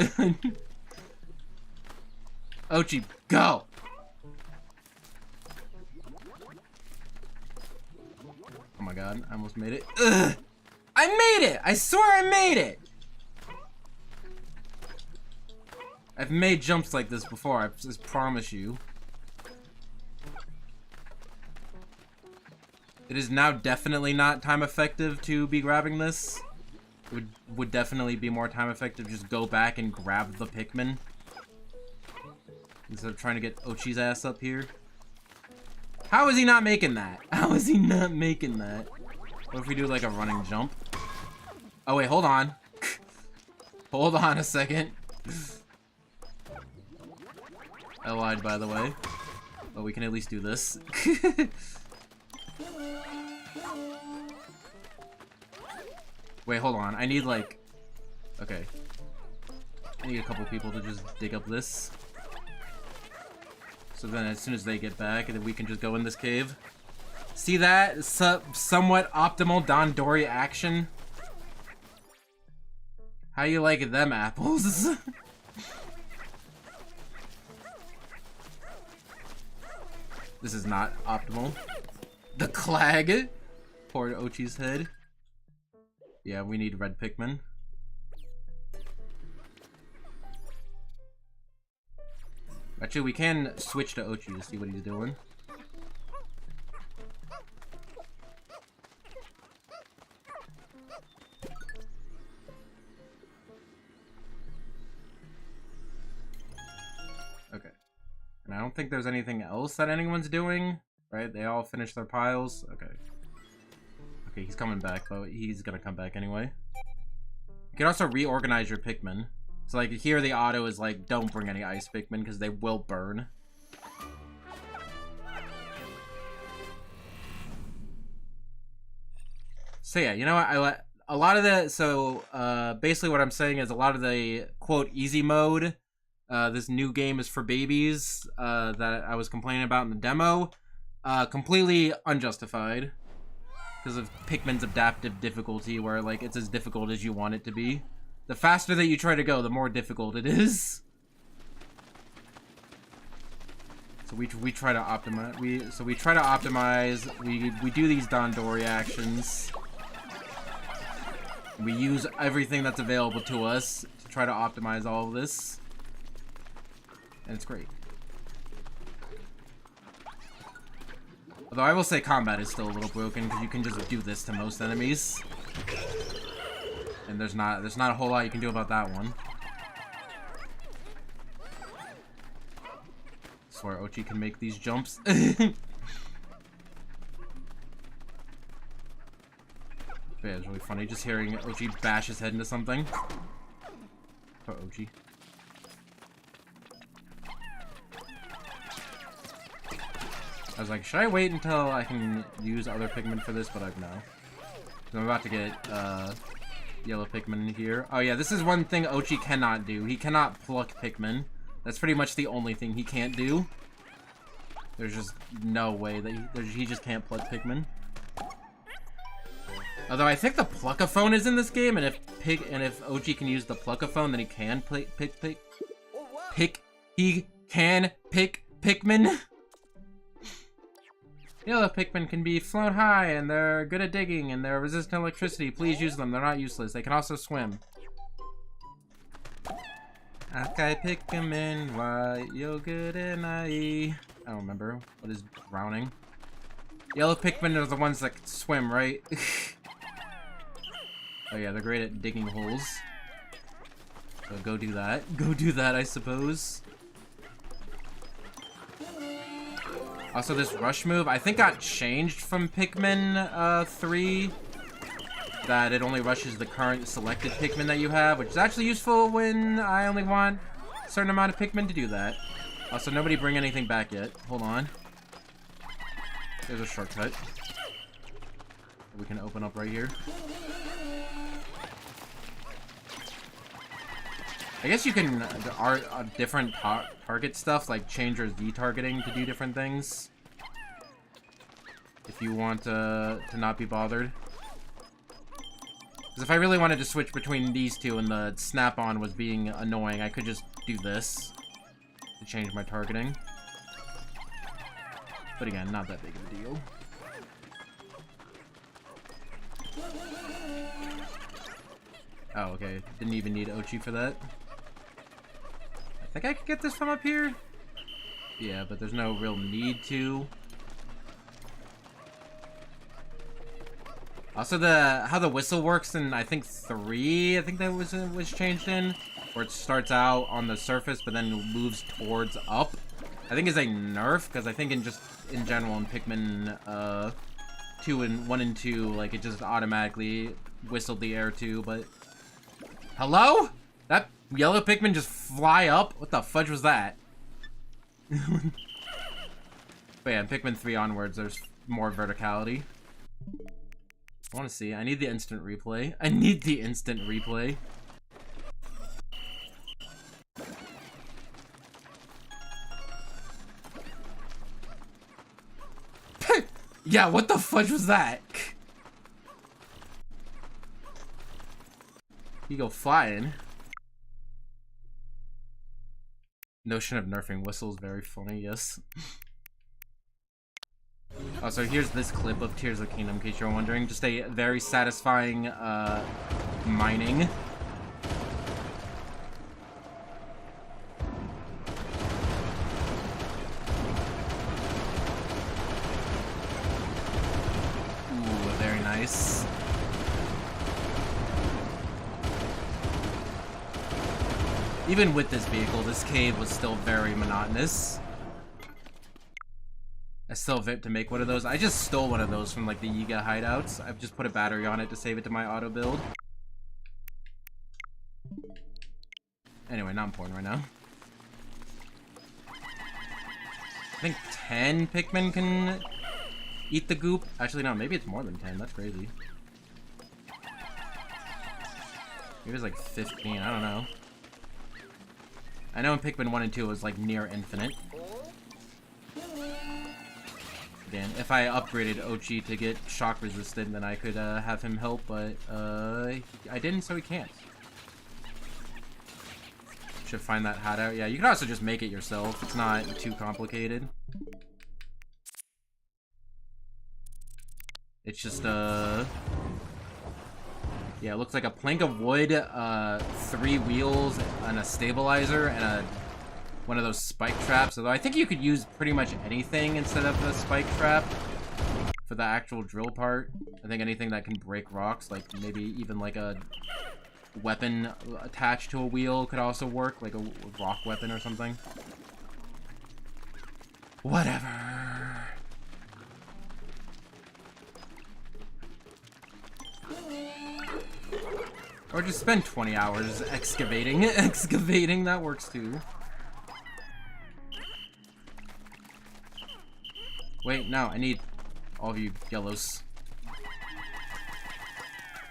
A: Ochi, go! Oh my god, I almost made it. Ugh! I made it! I swear I made it! I've made jumps like this before, I just promise you. It is now definitely not time effective to be grabbing this. It would definitely be more time effective just go back and grab the Pikmin. Instead of trying to get Ochi's ass up here. How is he not making that? How is he not making that? What if we do like a running jump? Oh wait, hold on. Hold on a second. I lied, by the way. But we can at least do this. Wait, hold on. I need like... Okay. I need a couple people to just dig up this. So then as soon as they get back, then we can just go in this cave. See that? Somewhat optimal Dandori action. How you like them apples? This is not optimal. The clag. Poor Ochi's head. Yeah, we need red Pikmin. Actually, we can switch to Ochi to see what he's doing. Okay. And I don't think there's anything else that anyone's doing, right? They all finished their piles. Okay. Okay, he's coming back, but he's gonna come back anyway. You can also reorganize your Pikmin. So, like, here the auto is like, don't bring any ice Pikmin because they will burn. So yeah, you know what? A lot of the... So, basically what I'm saying is a lot of the, quote, easy mode This new game is for babies that I was complaining about in the demo. Completely unjustified because of Pikmin's adaptive difficulty, where like it's as difficult as you want it to be. The faster that you try to go, the more difficult it is. So we try to optimize. We try to optimize. We do these Dandori actions. We use everything that's available to us to try to optimize all of this. And it's great. Although I will say combat is still a little broken because you can just do this to most enemies. And there's not a whole lot you can do about that one. I swear Ochi can make these jumps. Yeah, it's really funny just hearing Ochi bash his head into something. Poor Ochi. I was like, should I wait until I can use other Pikmin for this? But I've no. I'm about to get yellow Pikmin here. Oh yeah, this is one thing Ochi cannot do. He cannot pluck Pikmin. That's pretty much the only thing he can't do. There's just no way that he just can't pluck Pikmin. Although I think the Pluckaphone is in this game, and if Ochi can use the Pluckaphone, then he can pick Pikmin. Yellow Pikmin can be flown high, and they're good at digging, and they're resistant to electricity. Please use them. They're not useless. They can also swim. Okay, Pikmin, why you're good and I don't remember. What is drowning? Yellow Pikmin are the ones that can swim, right? Oh yeah, they're great at digging holes. So go do that. Go do that, I suppose. Also, this rush move, I think got changed from Pikmin 3. That it only rushes the current selected Pikmin that you have, which is actually useful when I only want a certain amount of Pikmin to do that. Also, nobody bring anything back yet. Hold on. There's a shortcut. We can open up right here. I guess you can different target stuff, like change your Z targeting to do different things. If you want to not be bothered. Because if I really wanted to switch between these two and the snap-on was being annoying, I could just do this to change my targeting. But again, not that big of a deal. Oh, okay. Didn't even need Ochi for that. I think I could get this from up here? Yeah, but there's no real need to. Also, how the whistle works in, I think, 3, I think that was changed in, where it starts out on the surface, but then moves towards up. I think is a nerf, because I think in general in Pikmin 1 and 2, like, it just automatically whistled the air too, but... Hello? That yellow Pikmin just fly up? What the fudge was that? But yeah, in Pikmin 3 onwards, there's more verticality. I want to see. I need the instant replay. I need the instant replay. Yeah, what the fudge was that? You go flying. Notion of nerfing whistles very funny, yes. Oh, so here's this clip of Tears of the Kingdom, in case you're wondering. Just a very satisfying, mining. Ooh, very nice. Even with this vehicle, this cave was still very monotonous. I still have to make one of those. I just stole one of those from like the Yiga hideouts. I've just put a battery on it to save it to my auto build. Anyway, not important right now. I think 10 Pikmin can eat the goop. Actually, no, maybe it's more than 10. That's crazy. Maybe it's like 15. I don't know. I know in Pikmin 1 and 2 it was like near infinite. Again, if I upgraded Ochi to get shock resistant, then I could have him help, but I didn't, so he can't. Should find that hat out. Yeah, you can also just make it yourself. It's not too complicated. It's just yeah, it looks like a plank of wood, 3 wheels, and a stabilizer, and one of those spike traps. Although I think you could use pretty much anything instead of the spike trap for the actual drill part. I think anything that can break rocks, like maybe even like a weapon attached to a wheel could also work, like a rock weapon or something. Whatever. Or just spend 20 hours excavating. Excavating, that works too. Wait, no, I need all of you yellows.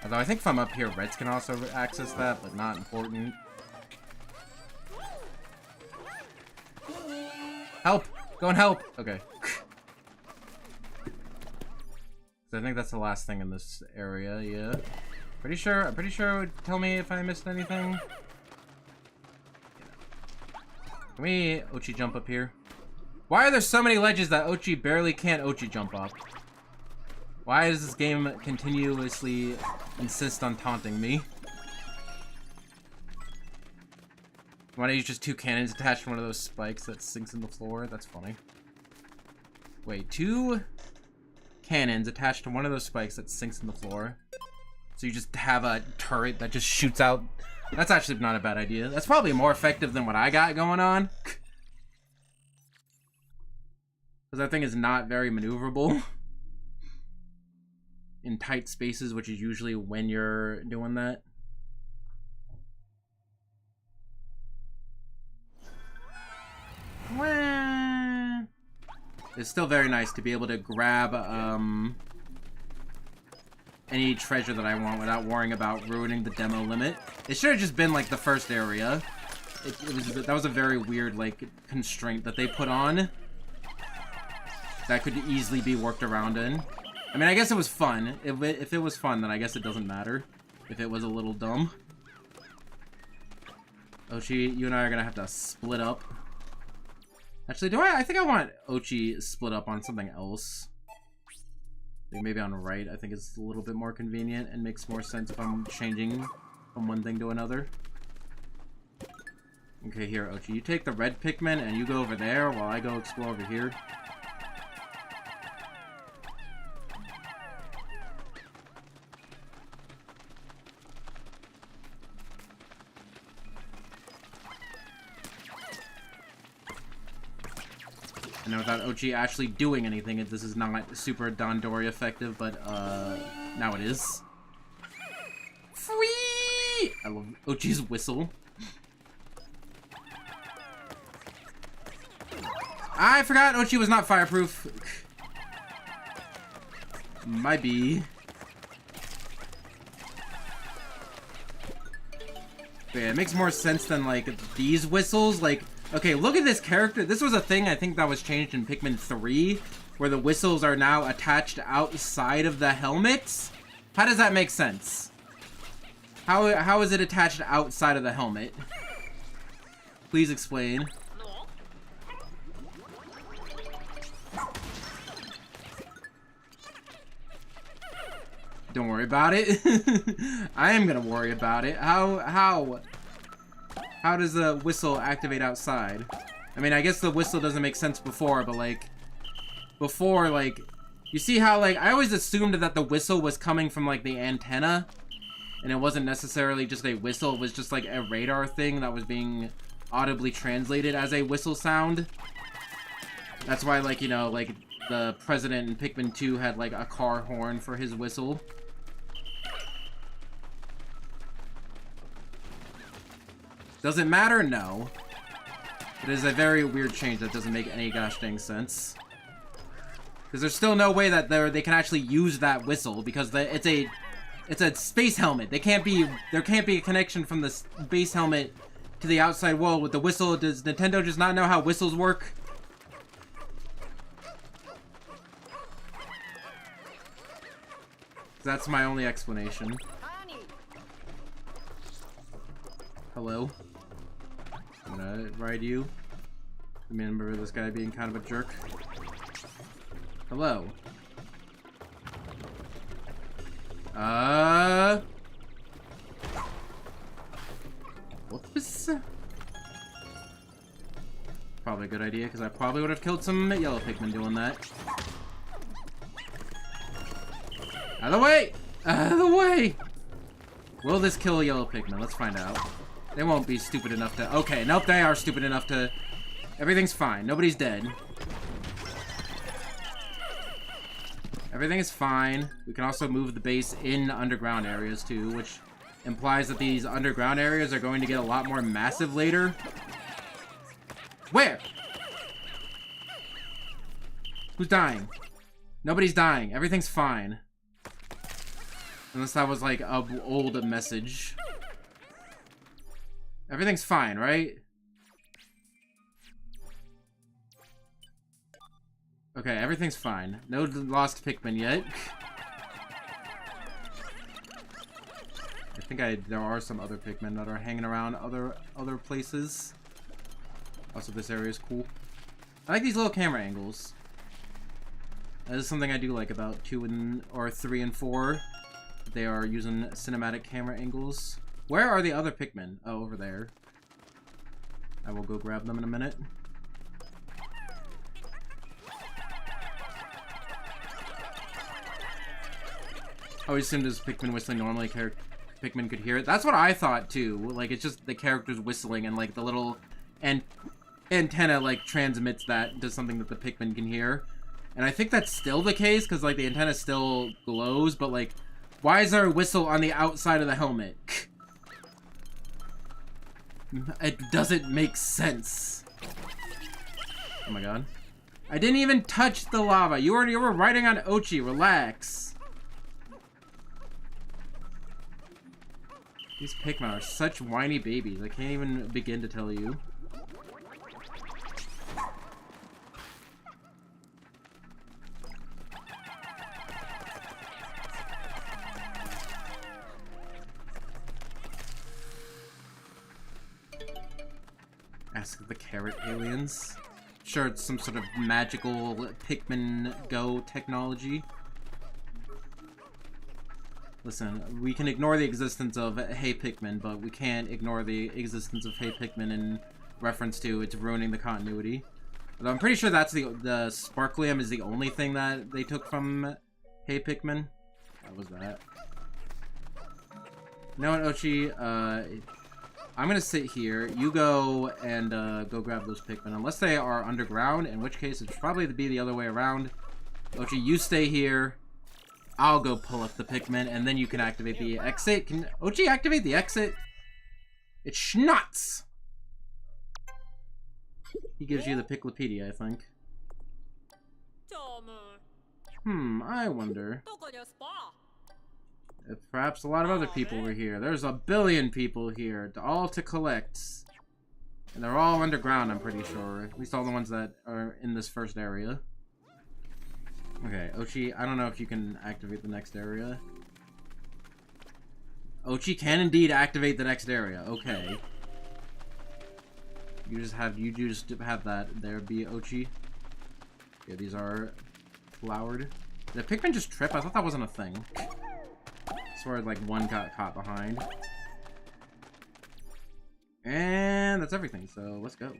A: Although I think if I'm up here, reds can also access that, but not important. Help! Go and help! Okay. So I think that's the last thing in this area, yeah. I'm pretty sure it would tell me if I missed anything. Can we Ochi jump up here? Why are there so many ledges that Ochi barely can't Ochi jump up? Why does this game continuously insist on taunting me? Why don't you just 2 cannons attached to one of those spikes that sinks in the floor? That's funny. Wait, 2 cannons attached to one of those spikes that sinks in the floor. So you just have a turret that just shoots out. That's actually not a bad idea. That's probably more effective than what I got going on. Because that thing is not very maneuverable in tight spaces, which is usually when you're doing that. It's still very nice to be able to grab any treasure that I want without worrying about ruining the demo limit. It should have just been like the first area. That was a very weird like constraint that they put on that could easily be worked around in. I mean, I guess it was fun. If it was fun, then I guess it doesn't matter if it was a little dumb. Ochi, you and I are gonna have to split up. Actually, I think I want Ochi split up on something else. Maybe on the right, I think it's a little bit more convenient and makes more sense if I'm changing from one thing to another. Okay, here, Ochi, you take the red Pikmin and you go over there while I go explore over here. And without Ochi actually doing anything, this is not super Dandori effective, but now it is. Whee! I love Ochi's whistle. I forgot Ochi was not fireproof. Might be. But yeah, it makes more sense than like these whistles, like. Okay, look at this character. This was a thing I think that was changed in Pikmin 3, where the whistles are now attached outside of the helmets. How does that make sense? How is it attached outside of the helmet? Please explain. Don't worry about it. I am gonna worry about it. How does the whistle activate outside? I mean, I guess the whistle doesn't make sense before, but like, before, like, you see how, like, I always assumed that the whistle was coming from, like, the antenna, and it wasn't necessarily just a whistle, it was just, like, a radar thing that was being audibly translated as a whistle sound. That's why, like, you know, like, the president in Pikmin 2 had, like, a car horn for his whistle. Does it matter? No. It is a very weird change that doesn't make any gosh dang sense. Because there's still no way that they can actually use that whistle, because it's a space helmet. There can't be a connection from the space helmet to the outside world with the whistle. Does Nintendo just not know how whistles work? That's my only explanation. Hello? I'm gonna ride you. Remember this guy being kind of a jerk. Hello. Whoops. Probably a good idea, because I probably would have killed some yellow Pikmin doing that. Out of the way! Out of the way! Will this kill yellow Pikmin? Let's find out. They won't be stupid enough to... Okay, nope, they are stupid enough to... Everything's fine. Nobody's dead. Everything is fine. We can also move the base in underground areas, too, which implies that these underground areas are going to get a lot more massive later. Where? Who's dying? Nobody's dying. Everything's fine. Unless that was, like, an old message. Everything's fine, right? Okay, everything's fine. No lost Pikmin yet. I think there are some other Pikmin that are hanging around other places. Also, this area is cool. I like these little camera angles. That is something I do like about 3 and 4. They are using cinematic camera angles. Where are the other Pikmin? Oh, over there. I will go grab them in a minute. I always assumed as Pikmin whistling normally Pikmin could hear it. That's what I thought too. Like, it's just the characters whistling and like the little antenna like transmits that to something that the Pikmin can hear. And I think that's still the case because like the antenna still glows, but like why is there a whistle on the outside of the helmet? It doesn't make sense. Oh my god. I didn't even touch the lava. You were riding on Ochi. Relax. These Pikmin are such whiny babies. I can't even begin to tell you. Ask the carrot aliens. Sure, it's some sort of magical Pikmin Go technology. Listen, we can ignore the existence of Hey Pikmin, but we can't ignore the existence of Hey Pikmin in reference to it's ruining the continuity. Although I'm pretty sure that's the Sparklium is the only thing that they took from Hey Pikmin. What was that? You know what, Ochi? I'm gonna sit here. You go and go grab those Pikmin. Unless they are underground, in which case it's probably to be the other way around. Ochi, you stay here. I'll go pull up the Pikmin, and then you can activate the exit. Can Ochi activate the exit? It's Schnutz! He gives you the Piclopedia, I think. I wonder if perhaps a lot of other people were here. There's a billion people here, all to collect. And they're all underground, I'm pretty sure. At least all the ones that are in this first area. Okay, Ochi, I don't know if you can activate the next area. Ochi can indeed activate the next area. Okay. You just have that there be Ochi. Yeah, these are flowered. Did Pikmin just trip? I thought that wasn't a thing. I swear like one got caught behind. And that's everything, so let's go.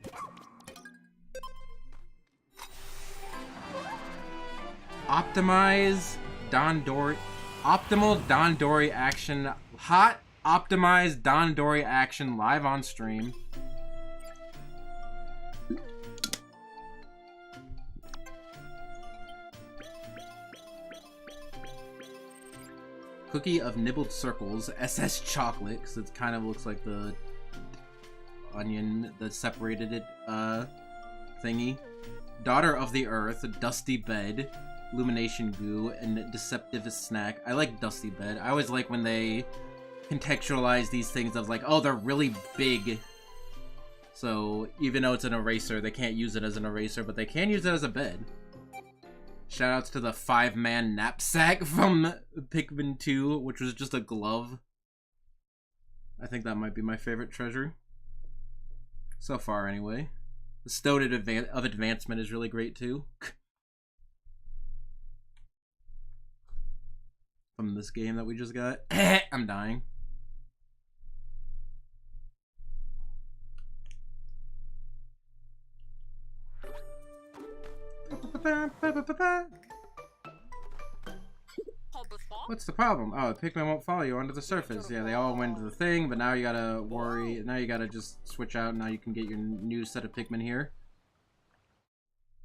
A: Optimize Optimal Dandori action. Hot optimized Dandori action live on stream. Cookie of nibbled circles, SS chocolate, because it kind of looks like the onion that separated it, thingy. Daughter of the Earth, Dusty Bed, Illumination Goo, and Deceptive Snack. I like Dusty Bed. I always like when they contextualize these things of like, oh, they're really big So even though it's an eraser, they can't use it as an eraser, but they can use it as a bed. Shoutouts to the 5-man knapsack from Pikmin 2, which was just a glove. I think that might be my favorite treasure. So far, anyway. The Stone of Advancement is really great, too. From this game that we just got. I'm dying. What's the problem? Oh, the Pikmin won't follow you onto the surface. Yeah, they all went to the thing, but now you gotta worry. Now you gotta just switch out. Now you can get your new set of Pikmin here.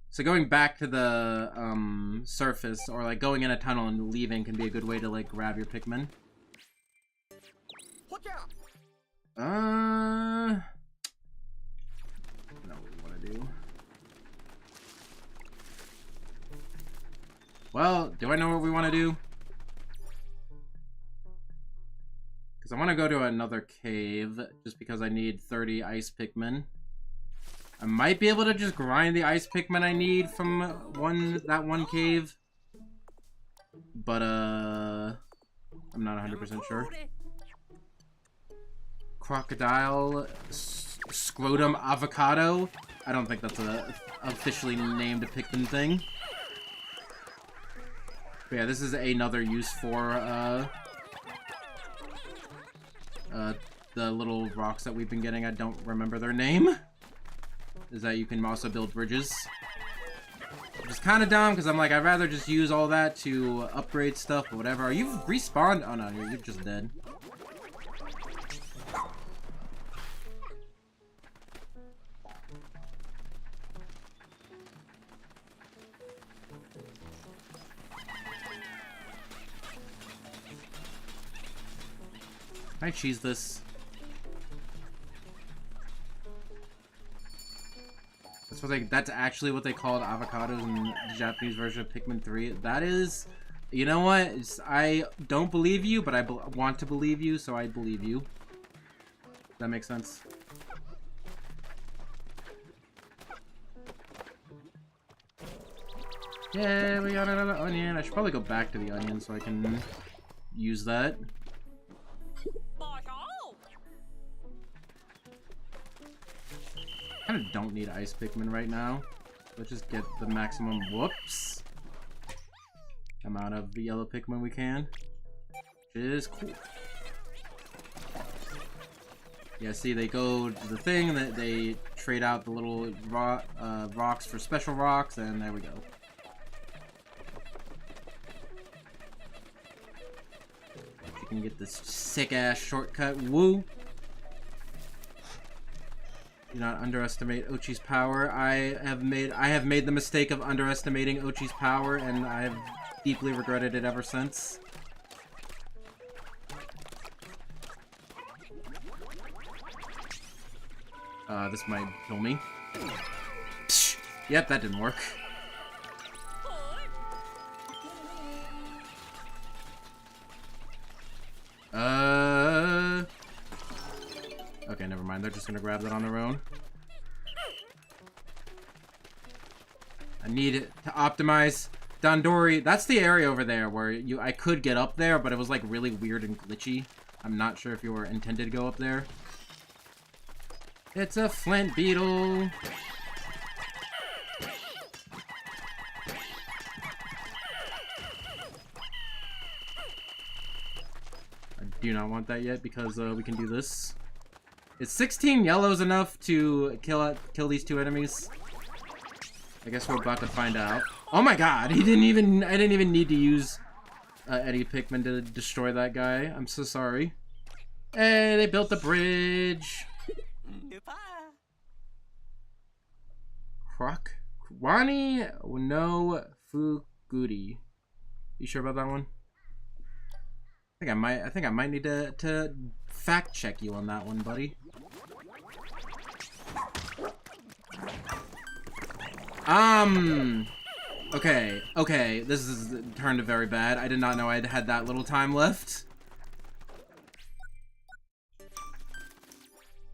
A: So going back to the surface, or like going in a tunnel and leaving, can be a good way to like grab your Pikmin. I don't know what we want to do. Well, do I know what we want to do? Because I want to go to another cave, just because I need 30 ice Pikmin. I might be able to just grind the ice Pikmin I need from that one cave. But, I'm not 100% sure. Crocodile Scrotum Avocado. I don't think that's a officially named Pikmin thing. But yeah, this is another use for, the little rocks that we've been getting. I don't remember their name. Is that you can also build bridges. Which is kind of dumb, because I'm like, I'd rather just use all that to upgrade stuff or whatever. Are you respawned? Oh no, you're just dead. Can I cheese this? That's actually what they called avocados in the Japanese version of Pikmin 3. That is, you know what? I don't believe you, but I want to believe you, so I believe you. Does that make sense? Yeah, we got another onion. I should probably go back to the onion so I can use that. I kind of don't need ice Pikmin right now. Let's just get the maximum whoops amount of the yellow Pikmin we can. Which is cool. Yeah, see, they go to the thing, and they trade out the little rocks for special rocks, and there we go. You can get this sick-ass shortcut. Woo! Do not underestimate Ochi's power. I have made the mistake of underestimating Ochi's power, and I have deeply regretted it ever since. This might kill me. Psh, yep, that didn't work. Okay, never mind. They're just gonna grab that on their own. I need it to optimize Dandori. That's the area over there where I could get up there, but it was like really weird and glitchy. I'm not sure if you were intended to go up there. It's a flint beetle. I do not want that yet because we can do this. Is 16 yellows enough to kill these two enemies? I guess we're about to find out. Oh my god, I didn't even need to use any Pikmin to destroy that guy. I'm so sorry. Hey, they built the bridge. Kwani no Fuguri. You sure about that one? I think I might need to fact check you on that one, buddy. Okay, this is turned very bad. I did not know I had that little time left.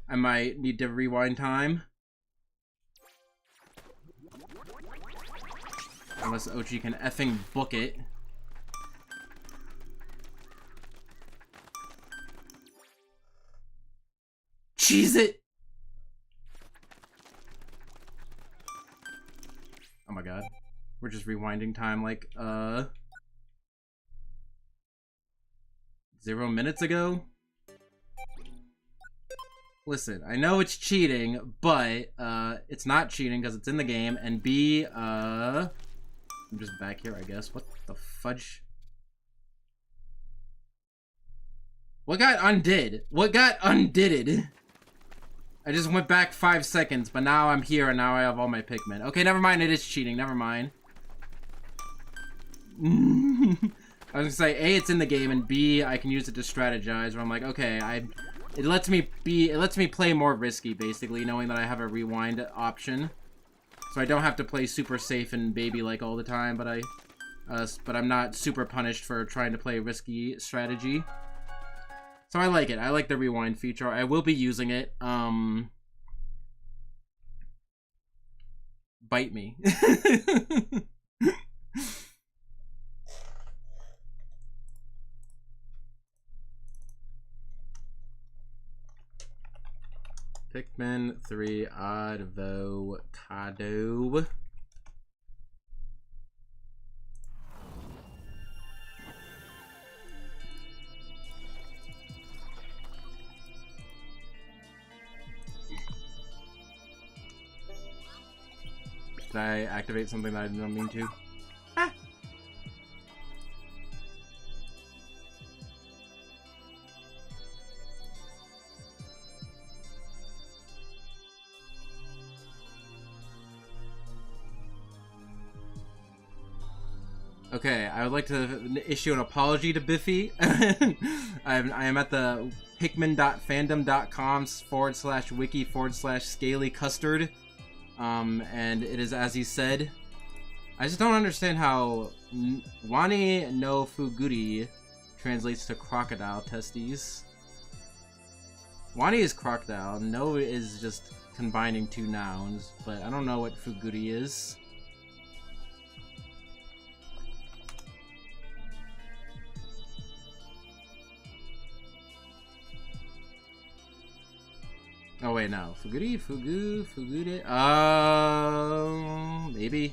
A: I might need to rewind time. Unless Ochi can effing book it. Cheese it! Oh my god. We're just rewinding time like, 0 minutes ago? Listen, I know it's cheating, but, it's not cheating because it's in the game, and B, I'm just back here, I guess. What the fudge? What got undid? What got undid? I just went back 5 seconds, but now I'm here and now I have all my Pikmin. Okay, never mind, it is cheating, never mind. I was gonna say, A, it's in the game, and B, I can use it to strategize, where I'm like, okay, it lets me play more risky, basically, knowing that I have a rewind option. So I don't have to play super safe and baby-like all the time, but I'm not super punished for trying to play risky strategy. So I like it. I like the rewind feature. I will be using it. Bite me. Pikmin 3 Advocado. Did I activate something that I didn't mean to? Ah. Okay, I would like to issue an apology to Biffy. I am at the pikmin.fandom.com/wiki/scaly custard. And it is as he said. I just don't understand how Wani no Fuguri translates to crocodile testes. Wani is crocodile, no is just combining 2 nouns, but I don't know what Fuguri is. Oh wait, no. Fuguri, Fugure. Maybe.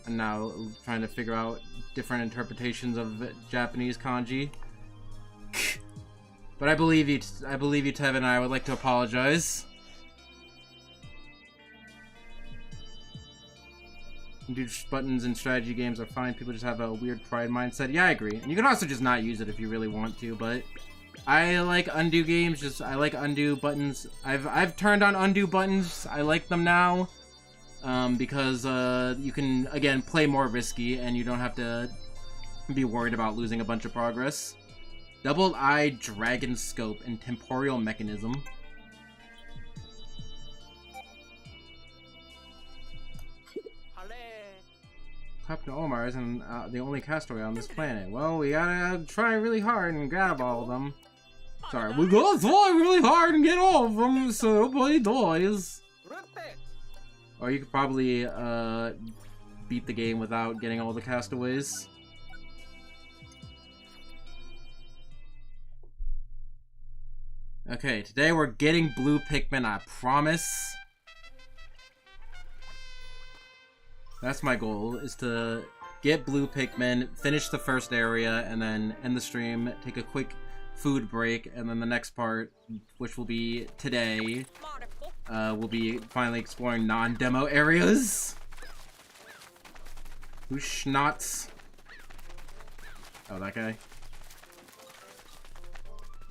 A: I'm now trying to figure out different interpretations of Japanese kanji. But I believe you, Tevin, and I would like to apologize. Dude, buttons in strategy games are fine. People just have a weird pride mindset. Yeah, I agree. And you can also just not use it if you really want to, but I like undo games. I like undo buttons. I've turned on undo buttons. I like them now. Because you can, again, play more risky and you don't have to be worried about losing a bunch of progress. Double-Eye Dragon Scope and Temporal Mechanism. Captain Omar isn't the only castaway on this planet. Well, we gotta try really hard and grab all of them. Sorry, we gotta try really hard and get all of them so nobody dies. Or you could probably beat the game without getting all the castaways. Okay, today we're getting blue Pikmin, I promise. That's my goal, is to get blue Pikmin, finish the first area, and then end the stream, take a quick food break, and then the next part, which will be today, we'll be finally exploring non-demo areas. Who's Schnotz? Oh, that guy.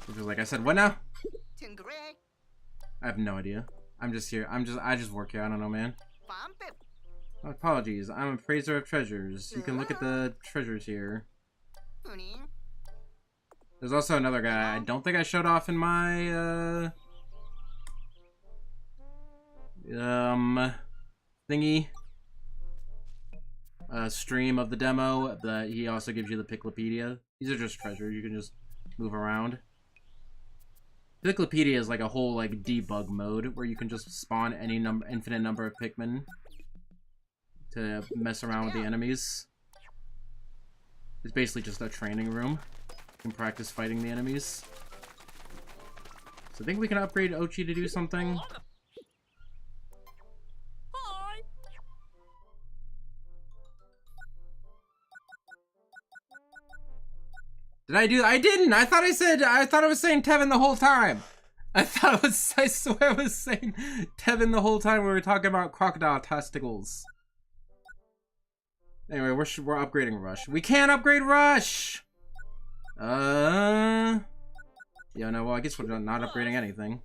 A: Which was like I said, what now? I have no idea. I'm just here. I just work here. I don't know, man. Apologies. I'm a appraiser of treasures. You can look at the treasures here. There's also another guy I don't think I showed off in my, thingy. Stream of the demo, but he also gives you the Piclopedia. These are just treasures. You can just move around. Encyclopedia is like a whole like debug mode where you can just spawn any infinite number of Pikmin to mess around with the enemies. It's basically just a training room. You can practice fighting the enemies. So I think we can upgrade Ochi to do something. Did I do? I didn't. I thought I was saying Tevin the whole time. I swear I was saying Tevin the whole time we were talking about crocodile testicles. Anyway, we're upgrading Rush. We can't upgrade Rush. Yeah, no. Well, I guess we're not upgrading anything.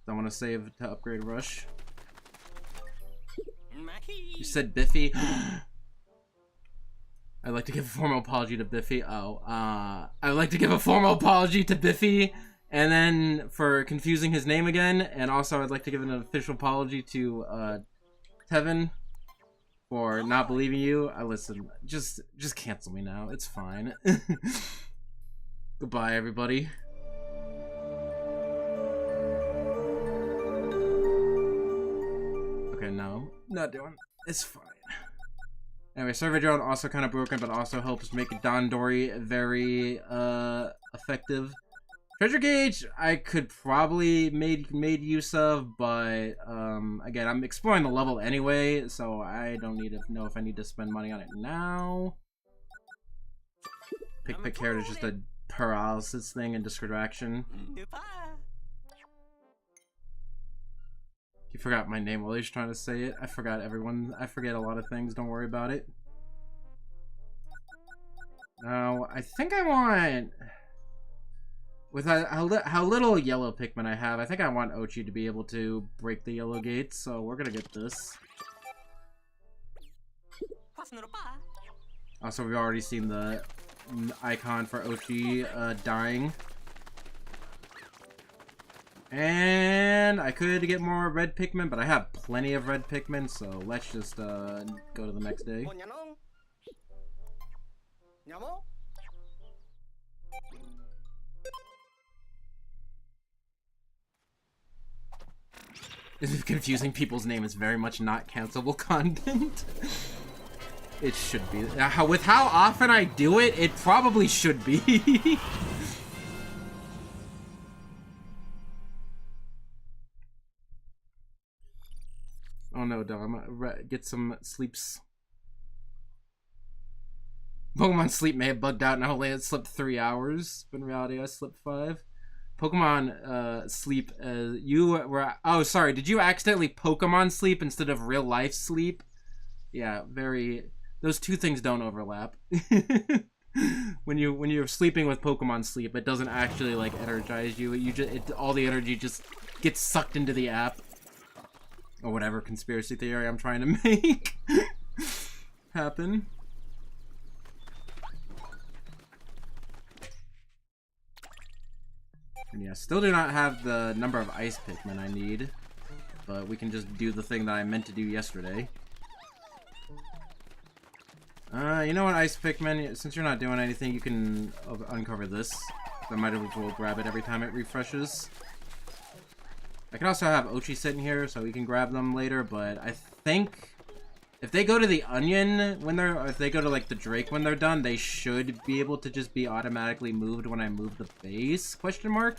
A: Don't want to save to upgrade Rush. You said Biffy. I'd like to give a formal apology to Biffy. I'd like to give a formal apology to Biffy, and then for confusing his name again, and also I'd like to give an official apology to Tevin for not believing you. Listen, just cancel me now. It's fine. Goodbye, everybody. Okay, no, not doing. It's fine. Anyway, Survey Drone also kind of broken, but also helps make Don Dory very effective. Treasure Gauge, I could probably made use of, but again, I'm exploring the level anyway, so I don't need to know if I need to spend money on it now. Pick Carrot is just a paralysis thing and distraction. You forgot my name while he's trying to say it. I forgot everyone. I forget a lot of things. Don't worry about it. Now, I think I want... With how little yellow Pikmin I have, I think I want Ochi to be able to break the yellow gates, so we're gonna get this. Also, we've already seen the icon for Ochi dying. And I could get more red Pikmin, but I have plenty of red Pikmin, so let's just go to the next day. This is confusing people's name is very much not cancelable content. It should be. With how often I do it, it probably should be. Oh no, Dom. Get some sleeps. Pokemon Sleep may have bugged out and I only had slept 3 hours, but in reality I slept 5. Pokemon Sleep, you were... Oh, sorry, did you accidentally Pokemon Sleep instead of real life sleep? Yeah, very... Those two things don't overlap. when you're sleeping with Pokemon Sleep, it doesn't actually, like, energize you. All the energy just gets sucked into the app. Or whatever conspiracy theory I'm trying to make happen. And yeah, still do not have the number of ice Pikmin I need. But we can just do the thing that I meant to do yesterday. You know what, ice Pikmin? Since you're not doing anything, you can uncover this. I might as well grab it every time it refreshes. I can also have Ochi sitting here, so we can grab them later, but I think if they go to the Onion when they're, or if they go to like the Drake when they're done, they should be able to just be automatically moved when I move the base, question mark?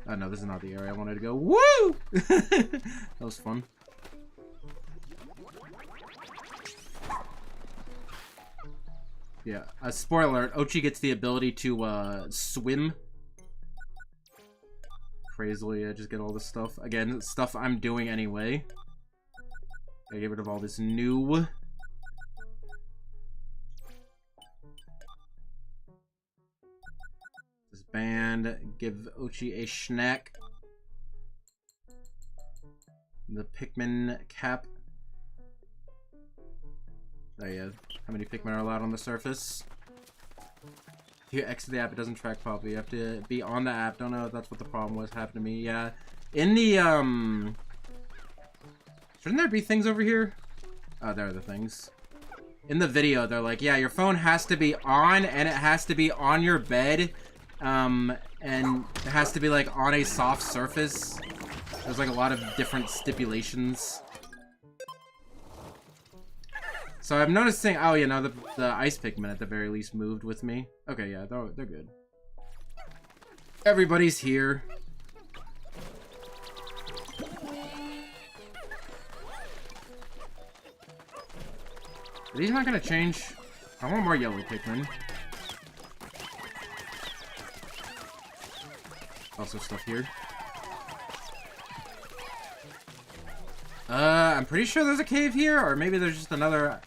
A: Oh no, this is not the area I wanted to go. Woo! That was fun. Yeah, spoiler alert, Ochi gets the ability to, swim. Crazily, I just get all this stuff. Again, stuff I'm doing anyway. I get rid of all this new. Disband, give Ochi a snack. The Pikmin cap. Oh yeah, how many Pikmin are allowed on the surface? If you exit the app, it doesn't track properly. You have to be on the app. Don't know if that's what the problem was. Happened to me. Yeah. In the, shouldn't there be things over here? Oh, there are the things. in the video, they're like, yeah, your phone has to be on, and it has to be on your bed, and it has to be, like, on a soft surface. There's, like, a lot of different stipulations. So I'm noticing, oh, you know, the ice Pikmin at the very least moved with me. Okay, yeah, they're good. Everybody's here. Are these not gonna change? I want more yellow Pikmin. Also stuff here. I'm pretty sure there's a cave here, or maybe there's just another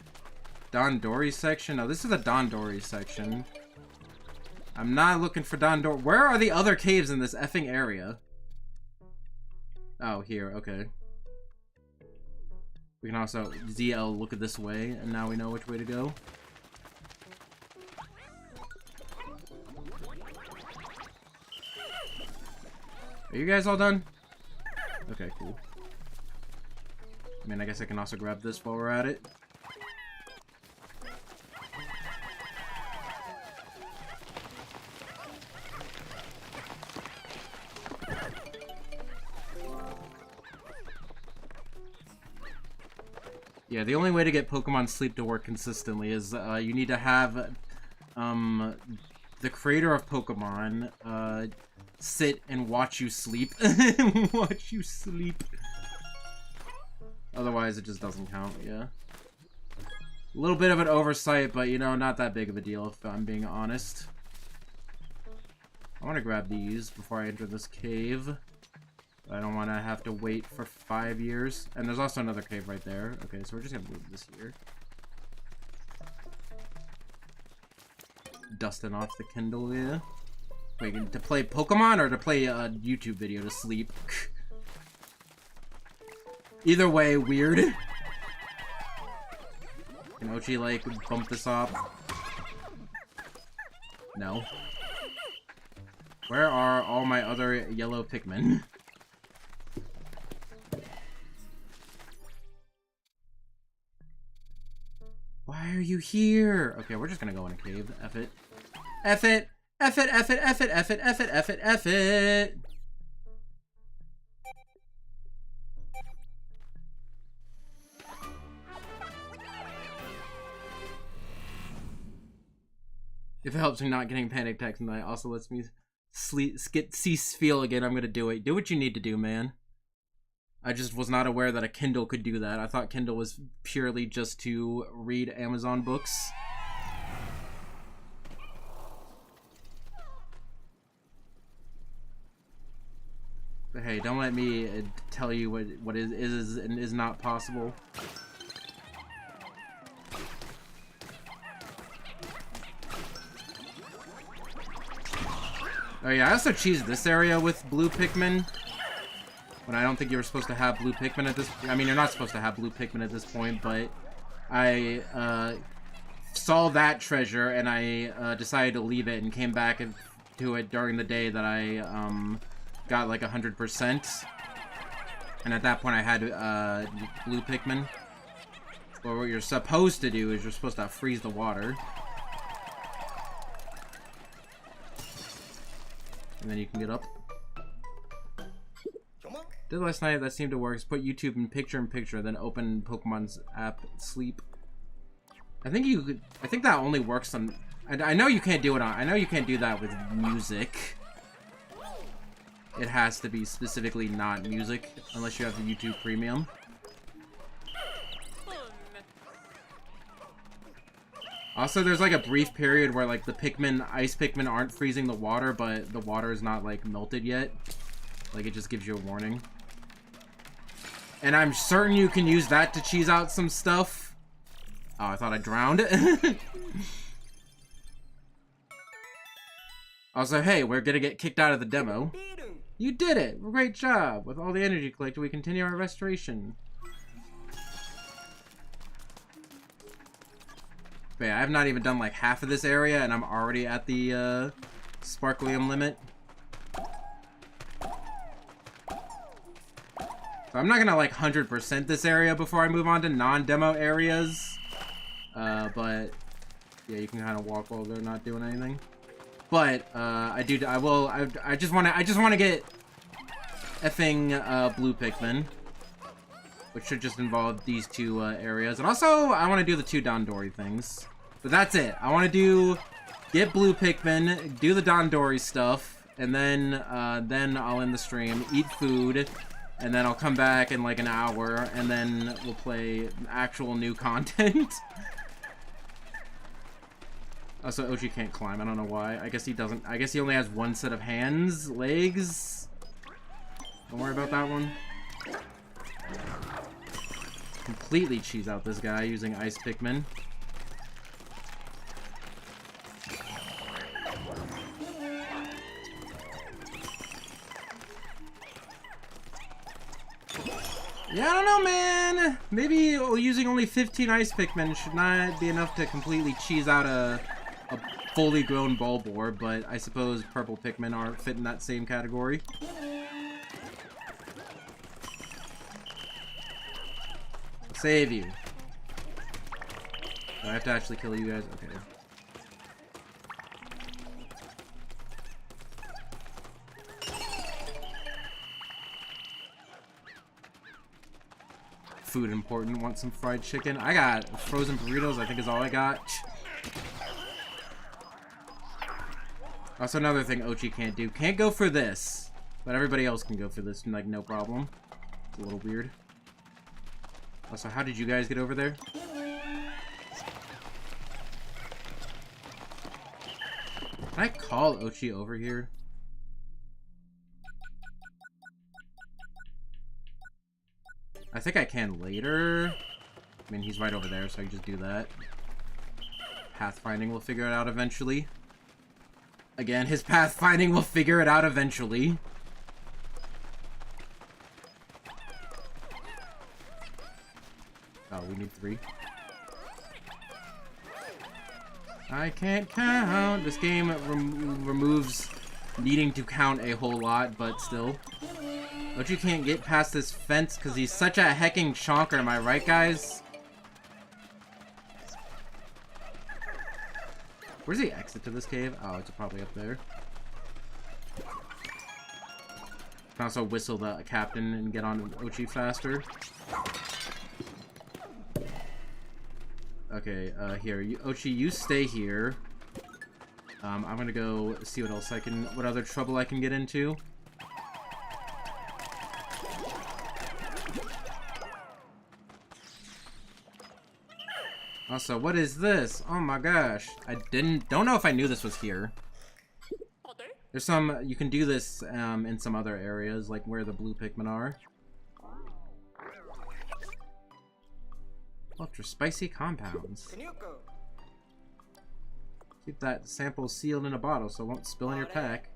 A: Dondori section. No, this is a Dondori section. I'm not looking for Dondori. Where are the other caves in this effing area? Oh, here, okay. We can also ZL look at this way, and now we know which way to go. Are you guys all done? Okay, cool. I mean, I guess I can also grab this while we're at it. Yeah, the only way to get Pokemon Sleep to work consistently is you need to have the creator of Pokemon sit and watch you sleep. Watch you sleep. Otherwise, it just doesn't count, yeah. A little bit of an oversight, but, you know, not that big of a deal, if I'm being honest. I want to grab these before I enter this cave. I don't want to have to wait for 5 years. And there's also another cave right there. Okay, so we're just going to move this here. Dusting off the Kindle, yeah. Wait, to play Pokemon or to play a YouTube video to sleep? Either way, weird. Can Ochi, like, bump this off? No. Where are all my other yellow Pikmin? Why are you here? Okay, we're just gonna go in a cave. F it. F it! F it, F it, F it, F it, F it, F it, F it! If it helps me not getting panic attacks and that also lets me cease feel again, I'm gonna do it. Do what you need to do, man. I just was not aware that a Kindle could do that. I thought Kindle was purely just to read Amazon books. But hey, don't let me tell you what is and is not possible. Oh yeah, I also cheesed this area with blue Pikmin. When I don't think you were supposed to have blue Pikmin at this... I mean, you're not supposed to have blue Pikmin at this point, but... I, saw that treasure, and I, decided to leave it and came back to it during the day that I, got, like, 100%. And at that point, I had, blue Pikmin. But what you're supposed to do is you're supposed to freeze the water. And then you can get up. Did last night, that seemed to work. Put YouTube in picture, then open Pokemon's app, sleep. I think you could, I think that only works on, I know you can't do it on, I know you can't do that with music. It has to be specifically not music, unless you have the YouTube Premium. Also, there's like a brief period where like the Pikmin, ice Pikmin aren't freezing the water, but the water is not like melted yet. Like it just gives you a warning. And I'm certain you can use that to cheese out some stuff. Oh, I thought I drowned. Also, hey, we're gonna get kicked out of the demo. You did it! Great job! With all the energy collected, we continue our restoration. But yeah, I have not even done like half of this area, and I'm already at the Sparklium limit. So I'm not gonna like 100% this area before I move on to non-demo areas. But yeah, you can kind of walk while they're not doing anything. But I just want to get effing blue Pikmin, which should just involve these two areas. And also, I want to do the two Dandori things. But that's it. I want to get blue Pikmin, do the Dandori stuff, and then I'll end the stream, eat food, and then I'll come back in like an hour, and then we'll play actual new content. Also, Ochi can't climb. I don't know why. I guess he doesn't. I guess he only has one set of hands, legs. Don't worry about that one. Completely cheese out this guy using Ice Pikmin. Yeah, I don't know, man. Maybe using only 15 Ice Pikmin should not be enough to completely cheese out a fully grown Bulbor, but I suppose purple Pikmin are fit in that same category. I'll save you. Do I have to actually kill you guys? Okay. Food important. Want some fried chicken? I got frozen burritos, I think is all I got. Also, another thing Ochi can't do. Can't go for this. But everybody else can go for this, like, no problem. It's a little weird. Also, how did you guys get over there? Can I call Ochi over here? I think I can later. I mean, he's right over there, so I can just do that. Pathfinding will figure it out eventually. Again, his pathfinding will figure it out eventually. Oh, we need 3. I can't count. This game removes needing to count a whole lot, but still. Ochi can't get past this fence because he's such a hecking chonker, am I right, guys? Where's the exit to this cave? Oh, it's probably up there. Can also whistle the captain and get on Ochi faster. Okay, here, Ochi, you stay here. I'm gonna go see what else what other trouble I can get into. Also, what is this? Oh my gosh. Don't know if I knew this was here. There's some, you can do this in some other areas, like where the blue Pikmin are. Ultra spicy compounds. Keep that sample sealed in a bottle so it won't spill in your pack.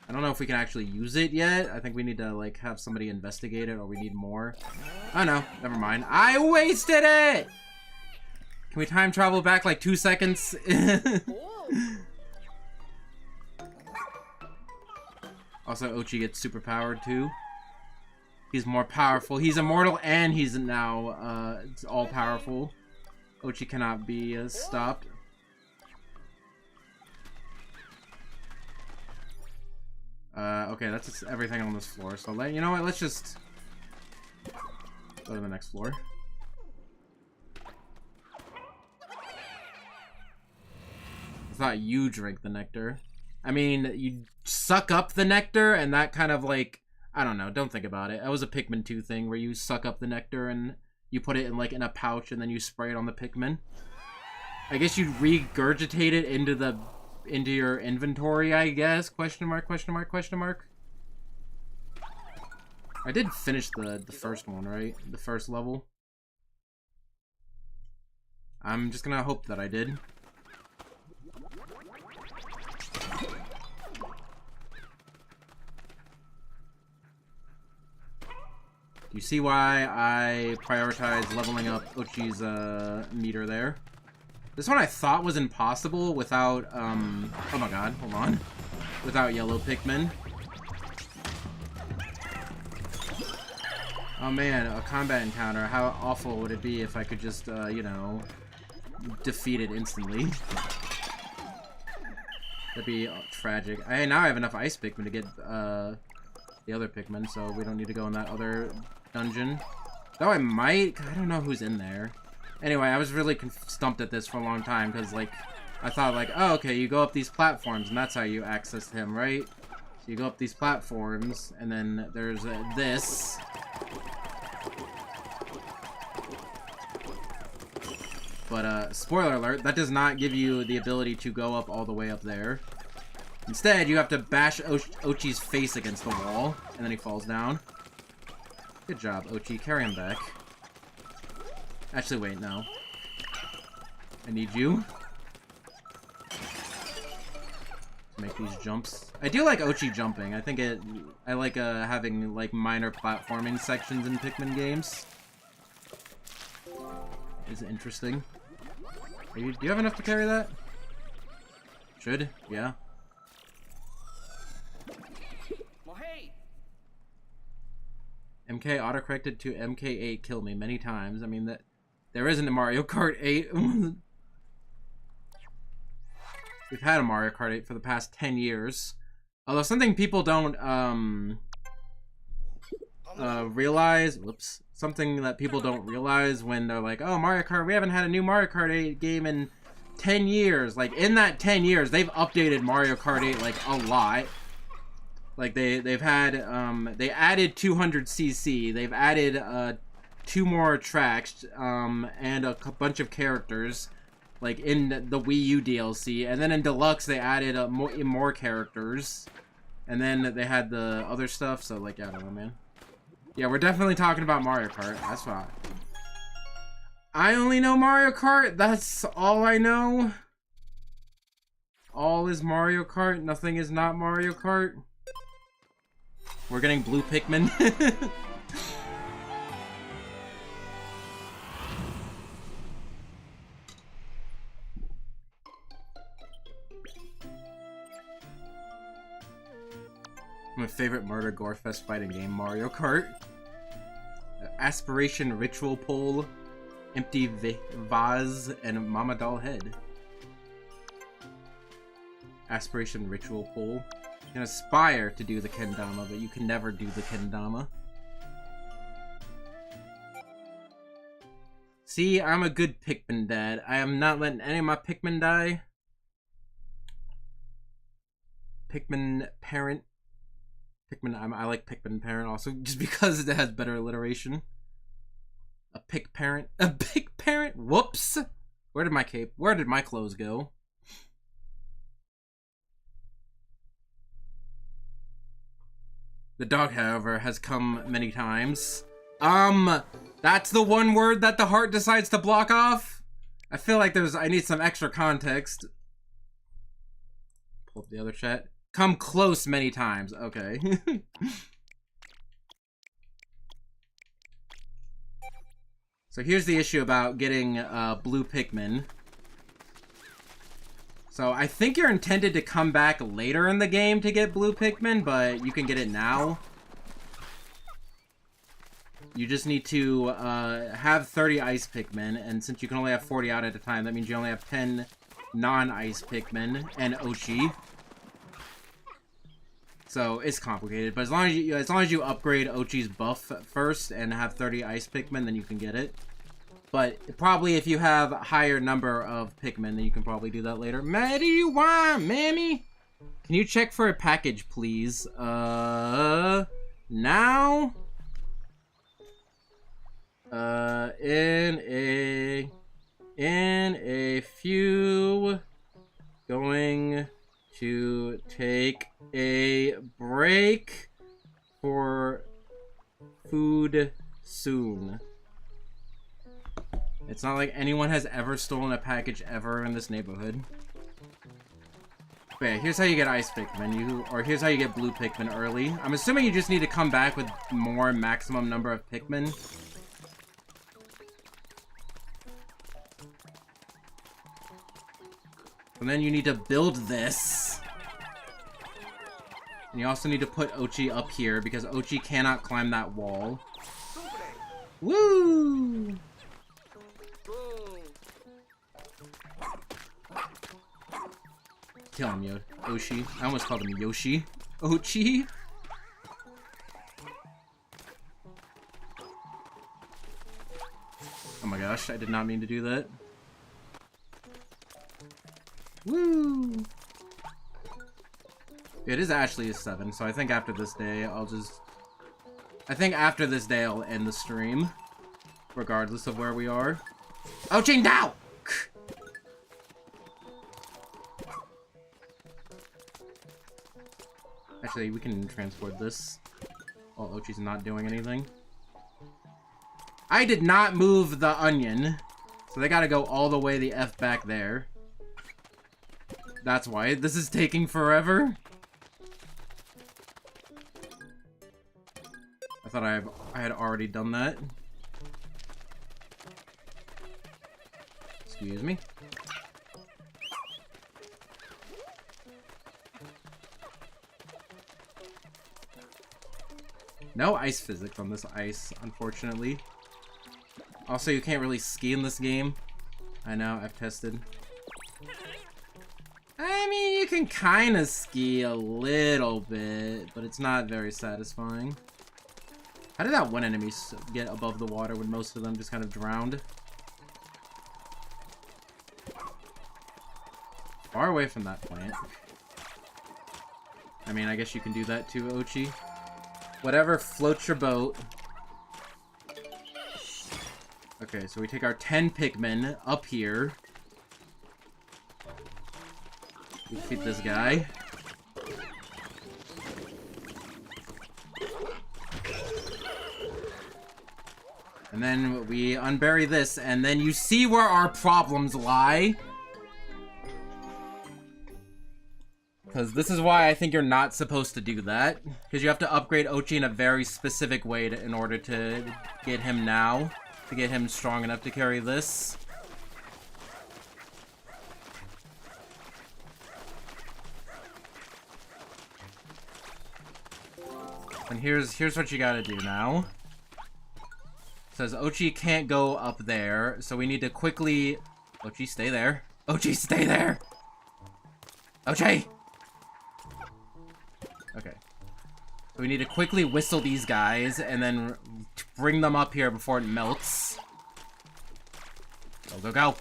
A: I don't know if we can actually use it yet. I think we need to, like, have somebody investigate it, or we need more. Oh, no. Never mind. I wasted it! Can we time travel back, like, 2 seconds? Also, Ochi gets super powered, too. He's more powerful. He's immortal, and he's now, all-powerful. Ochi cannot be stopped. Okay, that's just everything on this floor. So, you know what? Let's just go to the next floor. I thought you drink the nectar. I mean, you suck up the nectar, and that kind of, like, I don't know. Don't think about it. That was a Pikmin 2 thing where you suck up the nectar and you put it in, like, in a pouch, and then you spray it on the Pikmin. I guess you'd regurgitate it into your inventory, I guess? Question mark, question mark, question mark. I did finish the first one, right? The first level. I'm just gonna hope that I did. Do you see why I prioritize leveling up Ochi's meter there? This one I thought was impossible without, oh my god, hold on. Without yellow Pikmin. Oh man, a combat encounter. How awful would it be if I could just, you know, defeat it instantly? That'd be tragic. Now I have enough ice Pikmin to get, the other Pikmin, so we don't need to go in that other dungeon. Though I might. I don't know who's in there. Anyway, I was really stumped at this for a long time, because, like, I thought, like, oh, okay, you go up these platforms, and that's how you access him, right? So you go up these platforms, and then there's this. But, spoiler alert, that does not give you the ability to go up all the way up there. Instead, you have to bash Ochi's face against the wall, and then he falls down. Good job, Ochi. Carry him back. Actually, wait, no. I need you to make these jumps. I do like Ochi jumping. I think I like, having, like, minor platforming sections in Pikmin games. It's interesting. Do you have enough to carry that? Should? Yeah.
C: Well, hey.
A: MK autocorrected to MK8 killed me many times. I mean, that there isn't a Mario Kart 8. We've had a Mario Kart 8 for the past 10 years. Although something people don't realize, whoops, something that people don't realize when they're like, oh, Mario Kart, we haven't had a new Mario Kart 8 game in 10 years. Like, in that 10 years, they've updated Mario Kart 8, like, a lot. Like, they've had, they added 200cc, they've added, 2 more tracks, and a bunch of characters, like, in the Wii U DLC, and then in Deluxe, they added, more characters, and then they had the other stuff, so, like, I don't know, man. Yeah, we're definitely talking about Mario Kart. That's fine. I only know Mario Kart. That's all I know. All is Mario Kart. Nothing is not Mario Kart. We're getting blue Pikmin. My favorite murder gore fest fighting game, Mario Kart. Aspiration Ritual Pole, Empty Vase, and Mama Doll Head. Aspiration Ritual Pole. You can aspire to do the Kendama, but you can never do the Kendama. See, I'm a good Pikmin dad. I am not letting any of my Pikmin die. Pikmin parent. Pikmin, I like Pikmin parent also, just because it has better alliteration. A pick parent. A pick parent? Whoops! Where did my clothes go? The dog, however, has come many times. That's the one word that the heart decides to block off? I feel like I need some extra context. Pull up the other chat. Come close many times. Okay. So here's the issue about getting blue Pikmin. So I think you're intended to come back later in the game to get blue Pikmin, but you can get it now. You just need to have 30 ice Pikmin, and since you can only have 40 out at a time, that means you only have 10 non-ice Pikmin and Ochi. So it's complicated, but as long as you upgrade Ochi's buff first and have 30 ice Pikmin, then you can get it. But probably if you have a higher number of Pikmin, then you can probably do that later. What do you want, mammy? Can you check for a package, please? Now? In a few, going to take a break for food soon. It's not like anyone has ever stolen a package ever in this neighborhood. But yeah, here's how you get ice Pikmin, or here's how you get blue Pikmin early. I'm assuming you just need to come back with more maximum number of Pikmin. And then you need to build this. And you also need to put Ochi up here, because Ochi cannot climb that wall. Woo!
C: Boom.
A: Kill him, Yoshi. I almost called him Yoshi. Ochi? Oh my gosh, I did not mean to do that. Woo! It is actually a 7, so I think after this day, I'll end the stream. Regardless of where we are. Ouching down! Actually, we can transport this. Oh, Ochi's not doing anything. I did not move the onion. So they gotta go all the way the F back there. That's why this is taking forever. I thought I had already done that. Excuse me. No ice physics on this ice, unfortunately. Also, you can't really ski in this game. I know, I've tested. I mean, you can kind of ski a little bit, but it's not very satisfying. How did that one enemy get above the water when most of them just kind of drowned? Far away from that plant. I mean, I guess you can do that too, Ochi. Whatever floats your boat. Okay, so we take our 10 Pikmin up here. We feed this guy. And then we unbury this, and then you see where our problems lie. Because this is why I think you're not supposed to do that. Because you have to upgrade Ochi in a very specific way in order to get him now. To get him strong enough to carry this. And here's what you gotta do now. It says Ochi can't go up there, so we need to quickly... Ochi, stay there. Ochi, stay there! Ochi! Okay. So we need to quickly whistle these guys, and then bring them up here before it melts. Go, go, go!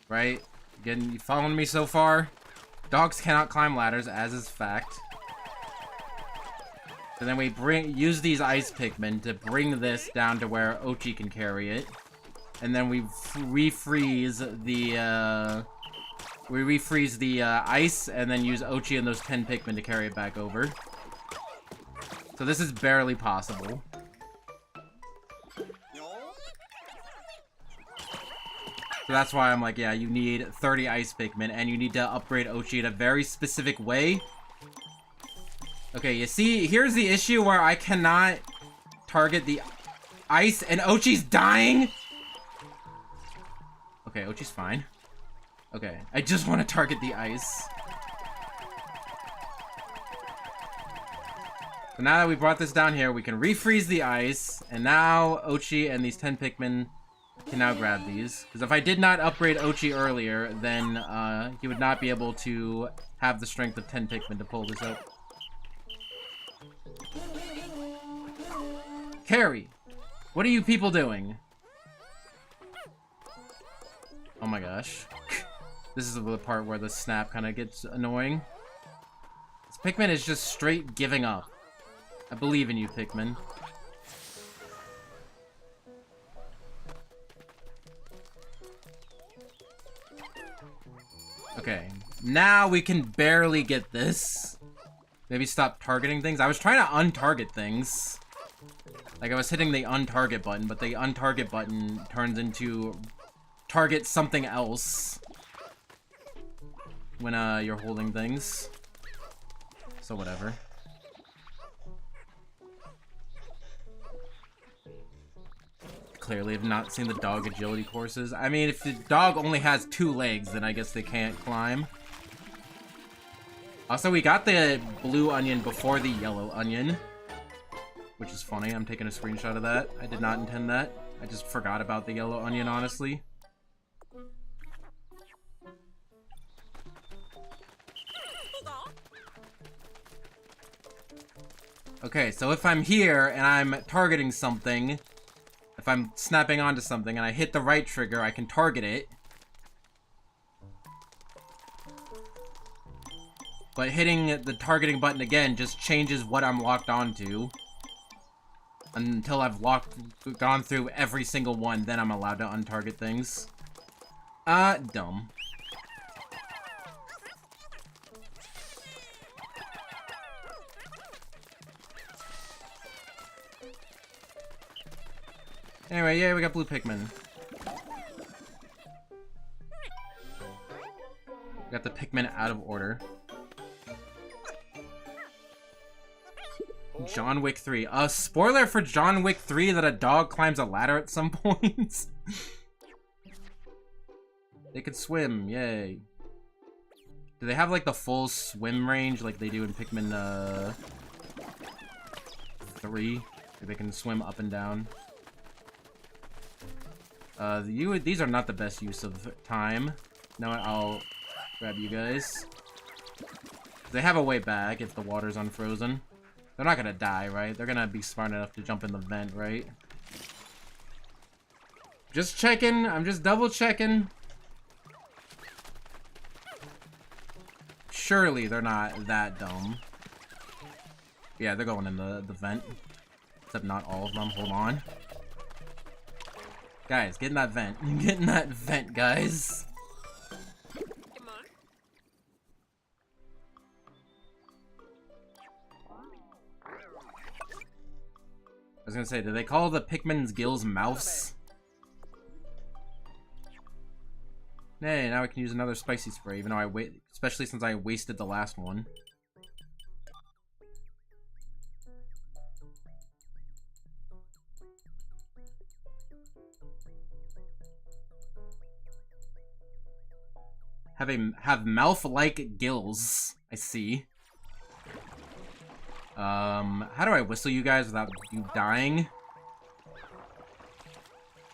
A: Right? Again, you following me so far? Dogs cannot climb ladders, as is fact. So then we use these ice Pikmin to bring this down to where Ochi can carry it. And then we refreeze the ice, and then use Ochi and those 10 Pikmin to carry it back over. So this is barely possible. So that's why I'm like, yeah, you need 30 ice Pikmin, and you need to upgrade Ochi in a very specific way. Okay, you see, here's the issue where I cannot target the ice, and Ochi's dying! Okay, Ochi's fine. Okay, I just want to target the ice. So now that we brought this down here, we can refreeze the ice, and now Ochi and these 10 Pikmin can now grab these. Because if I did not upgrade Ochi earlier, then he would not be able to have the strength of 10 Pikmin to pull this up. Carrie, what are you people doing? Oh my gosh. This is the part where the snap kind of gets annoying. This Pikmin is just straight giving up. I believe in you, Pikmin. Okay, now we can barely get this. Maybe stop targeting things. I was trying to untarget things. Like, I was hitting the untarget button, but the untarget button turns into target something else when you're holding things. So whatever. Clearly have not seen the dog agility courses. I mean, if the dog only has 2 legs, then I guess they can't climb. Also, we got the blue onion before the yellow onion, which is funny. I'm taking a screenshot of that. I did not intend that. I just forgot about the yellow onion, honestly. Okay, so if I'm here and I'm targeting something, if I'm snapping onto something and I hit the right trigger, I can target it. But hitting the targeting button again just changes what I'm locked onto. Until I've gone through every single one, then I'm allowed to untarget things. Dumb. Anyway, yeah, we got blue Pikmin. We got the Pikmin out of order. John Wick 3. Spoiler for John Wick 3 that a dog climbs a ladder at some point. They could swim, yay. Do they have like the full swim range like they do in Pikmin 3? They can swim up and down. These are not the best use of time. Now I'll grab you guys. They have a way back if the water's unfrozen. They're not gonna die, right? They're gonna be smart enough to jump in the vent, right? Just checking. I'm just double checking. Surely they're not that dumb. Yeah, they're going in the vent. Except not all of them. Hold on. Guys, get in that vent. Get in that vent, guys. I was gonna say, do they call the Pikmin's gills mouths? Hey, now I can use another spicy spray, even though especially since I wasted the last one. Have mouth-like gills. I see. How do I whistle you guys without you dying?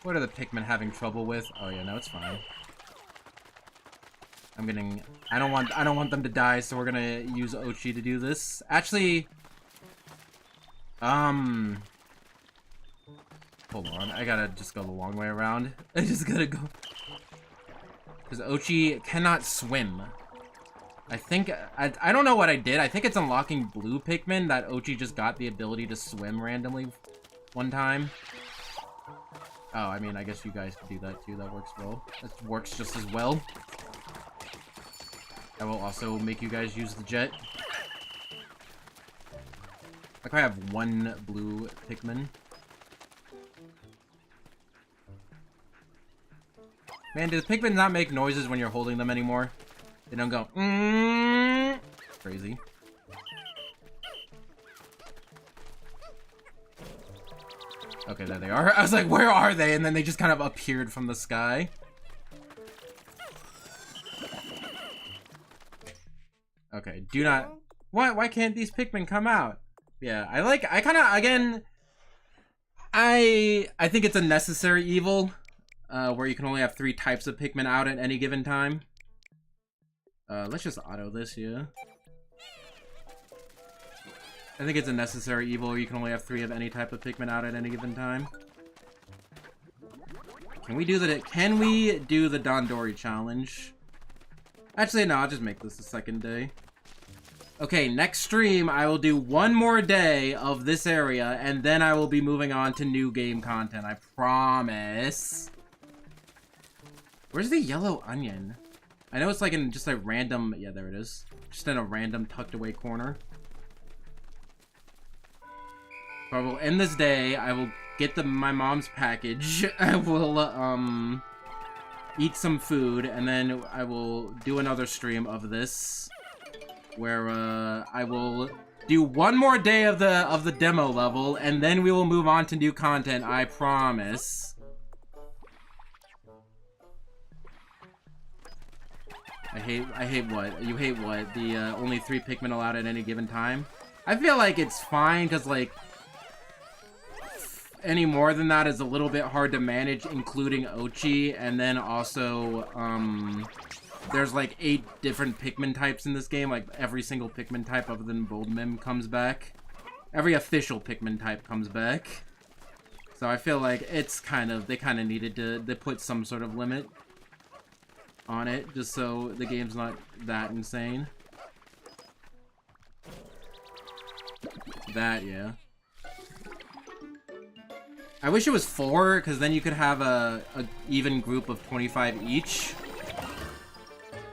A: What are the Pikmin having trouble with? Oh yeah, no, it's fine. I don't want them to die, so we're gonna use Ochi to do this. Actually, hold on, I gotta just go the long way around. I just gotta go. Because Ochi cannot swim. I think, I don't know what I did. I think it's unlocking blue Pikmin that Ochi just got the ability to swim randomly one time. Oh, I mean, I guess you guys could do that too. That works well. That works just as well. I will also make you guys use the jet. Like I have one blue Pikmin. Man, do the Pikmin not make noises when you're holding them anymore? They don't go, crazy. Okay, there they are. I was like, where are they? And then they just kind of appeared from the sky. Okay, do not... Why can't these Pikmin come out? Yeah, I kind of, again... I think it's a necessary evil. Where you can only have 3 types of Pikmin out at any given time. Let's just auto this, yeah. I think it's a necessary evil where you can only have 3 of any type of Pikmin out at any given time. Can we do the Dandori challenge? Actually, no, I'll just make this the second day. Okay, next stream, I will do 1 more day of this area, and then I will be moving on to new game content, I promise. Where's the yellow onion? I know it's like in just a random... Yeah, there it is. Just in a random tucked away corner. But I will end this day. I will get my mom's package. I will, eat some food. And then I will do another stream of this. Where, I will do 1 more day of the demo level. And then we will move on to new content. I promise. I hate what? You hate what? The only 3 Pikmin allowed at any given time? I feel like it's fine, because, like, any more than that is a little bit hard to manage, including Ochi, and then also, there's, like, 8 different Pikmin types in this game. Like, every single Pikmin type other than Boldmim comes back. Every official Pikmin type comes back. So I feel like it's kind of, they kind of needed to put some sort of limit on it, just so the game's not that insane. That, yeah. I wish it was 4, because then you could have a even group of 25 each.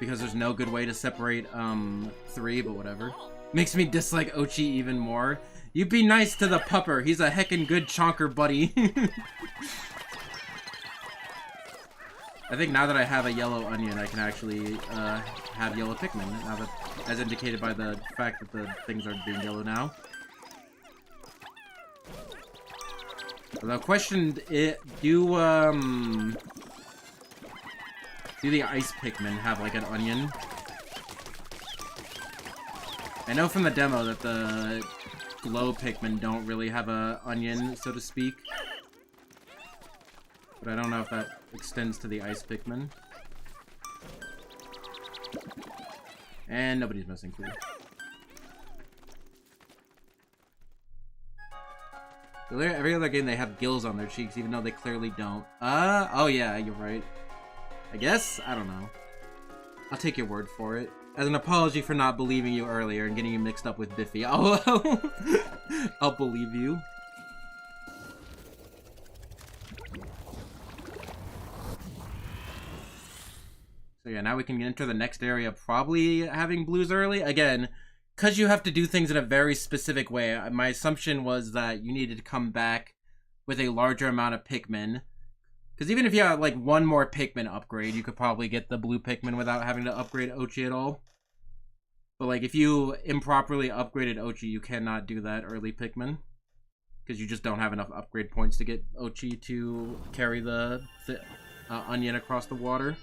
A: Because there's no good way to separate 3, but whatever. Makes me dislike Ochi even more. You be nice to the pupper. He's a heckin' good chonker buddy. I think now that I have a yellow onion, I can actually have yellow Pikmin. Now that, as indicated by the fact that the things are being yellow now. The question is, do the ice Pikmin have like an onion? I know from the demo that the glow Pikmin don't really have a onion, so to speak. But I don't know if that extends to the ice Pikmin. And nobody's missing food. Every other game they have gills on their cheeks, even though they clearly don't. Oh yeah, you're right. I guess? I don't know. I'll take your word for it. As an apology for not believing you earlier and getting you mixed up with Biffy. I'll believe you. So yeah, now we can enter the next area, probably having blues early. Again, because you have to do things in a very specific way, my assumption was that you needed to come back with a larger amount of Pikmin. Because even if you had like one more Pikmin upgrade, you could probably get the blue Pikmin without having to upgrade Ochi at all. But like if you improperly upgraded Ochi, you cannot do that early Pikmin. Because you just don't have enough upgrade points to get Ochi to carry the onion across the water.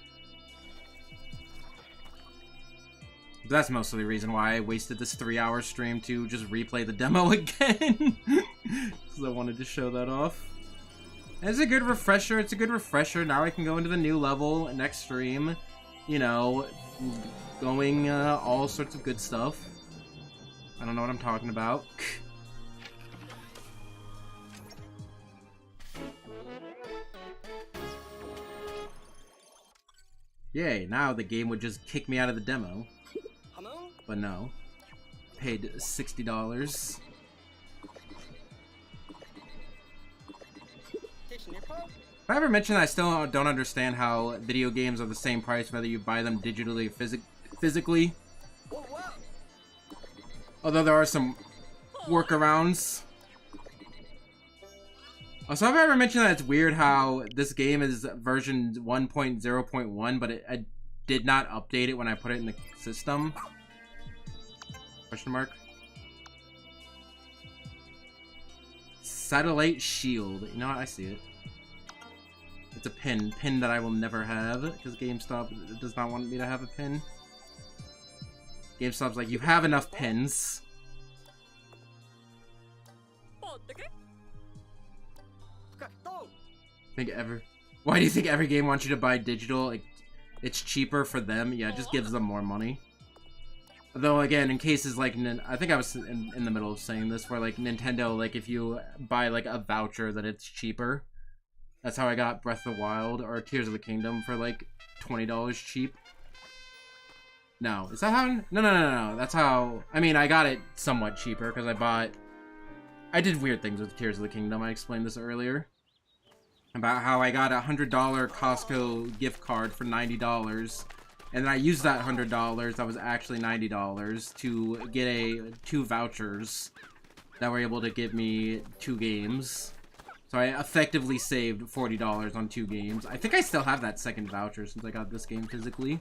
A: That's mostly the reason why I wasted this 3-hour stream to just replay the demo again. Because I wanted to show that off. And it's a good refresher. It's a good refresher. Now I can go into the new level next stream. You know, going all sorts of good stuff. I don't know what I'm talking about. Yay, now the game would just kick me out of the demo. But no. Paid $60. If I ever mentioned that I still don't understand how video games are the same price whether you buy them digitally or physically. Although there are some workarounds. Also, have I ever mentioned that it's weird how this game is version 1.0.1, but I did not update it when I put it in the system? Question mark? Satellite shield. You know what? I see it. It's a pin. Pin that I will never have, because GameStop does not want me to have a pin. GameStop's like, you have enough pins. Why do you think every game wants you to buy digital? Like, it's cheaper for them. Yeah, it just gives them more money. Though, again, in cases like, I think I was in the middle of saying this, where, like, Nintendo, like, if you buy, like, a voucher, that it's cheaper. That's how I got Breath of the Wild, or Tears of the Kingdom, for, like, $20 cheap. No. Is that how? No. That's how, I mean, I got it somewhat cheaper, because I did weird things with Tears of the Kingdom. I explained this earlier. About how I got a $100 Costco gift card for $90. And then I used that $100, that was actually $90, to get 2 vouchers that were able to give me 2 games. So I effectively saved $40 on 2 games. I think I still have that second voucher since I got this game physically.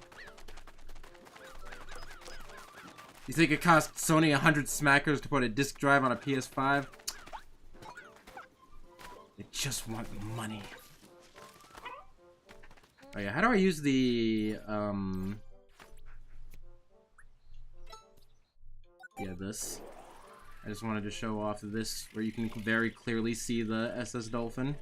A: You think it cost Sony 100 smackers to put a disc drive on a PS5? They just want money. Oh yeah, how do I use the this. I just wanted to show off this, where you can very clearly see the SS Dolphin.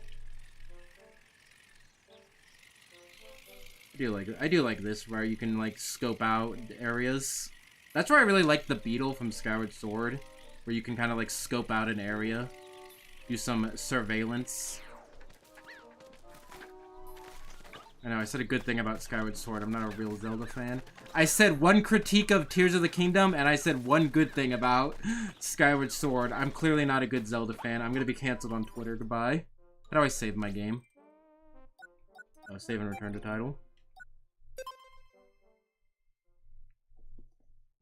A: I do like this, where you can, like, scope out areas. That's where I really like the Beetle from Skyward Sword, where you can kind of, like, scope out an area. Do some surveillance. I know, I said a good thing about Skyward Sword. I'm not a real Zelda fan. I said one critique of Tears of the Kingdom, and I said one good thing about Skyward Sword. I'm clearly not a good Zelda fan. I'm gonna be canceled on Twitter. Goodbye. How do I save my game? Oh, save and return to title.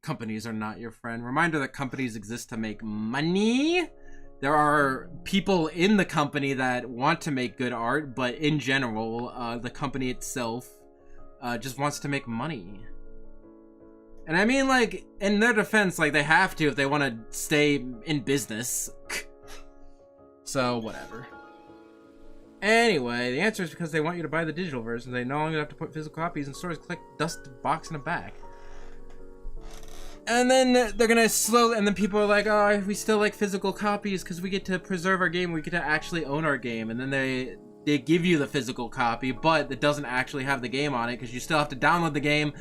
A: Companies are not your friend. Reminder that companies exist to make money. There are people in the company that want to make good art, but in general, the company itself just wants to make money. And I mean, like, in their defense, like, they have to if they want to stay in business. So, whatever. Anyway, the answer is because they want you to buy the digital version. They no longer have to put physical copies in stores. Click dust box in the back. And then they're gonna and then people are like, oh, we still like physical copies because we get to preserve our game, we get to actually own our game. And then they give you the physical copy, but it doesn't actually have the game on it because you still have to download the game.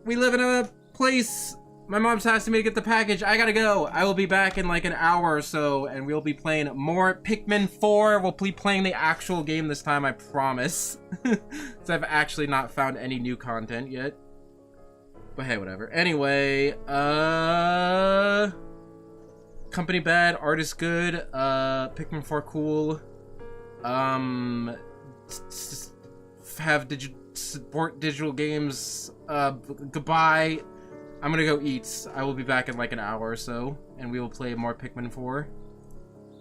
A: We live in a place, my mom's asking me to get the package, I gotta go. I will be back in like an hour or so, and we'll be playing more Pikmin 4. We'll be playing the actual game this time, I promise. Because I've actually not found any new content yet. But hey, whatever. Anyway, company bad, artist good, Pikmin 4 cool, support digital games, goodbye. I'm gonna go eat. I will be back in like an hour or so, and we will play more Pikmin 4.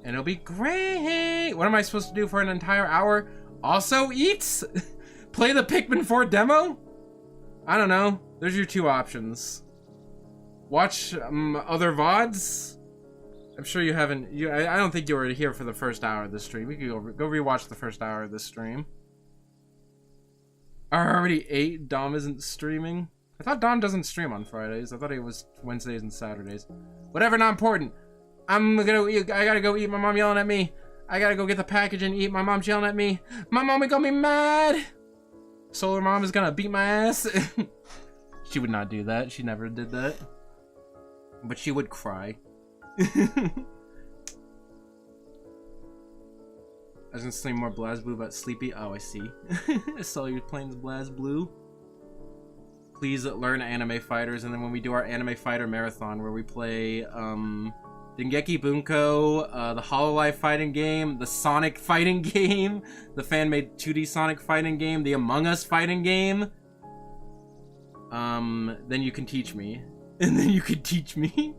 A: And it'll be great! What am I supposed to do for an entire hour? Also eat? Play the Pikmin 4 demo? I don't know. There's your two options. Watch other VODs. I'm sure you haven't. I don't think you were here for the first hour of the stream. We could go rewatch the first hour of the stream. I already ate. Dom isn't streaming. I thought Dom doesn't stream on Fridays. I thought it was Wednesdays and Saturdays. Whatever, not important. I'm gonna eat. I gotta go eat. My mom yelling at me. I gotta go get the package and eat. My mom's yelling at me. My mom is gonna be mad. Solar Mom is gonna beat my ass. She would not do that. She never did that. But she would cry. I was gonna say more BlazBlue about Sleepy. Oh, I see. I saw you playing BlazBlue. Please learn Anime Fighters, and then when we do our Anime Fighter Marathon, where we play Dengeki Bunko, the Hololive fighting game, the Sonic fighting game, the fan-made 2D Sonic fighting game, the Among Us fighting game, then you can teach me. And then you can teach me.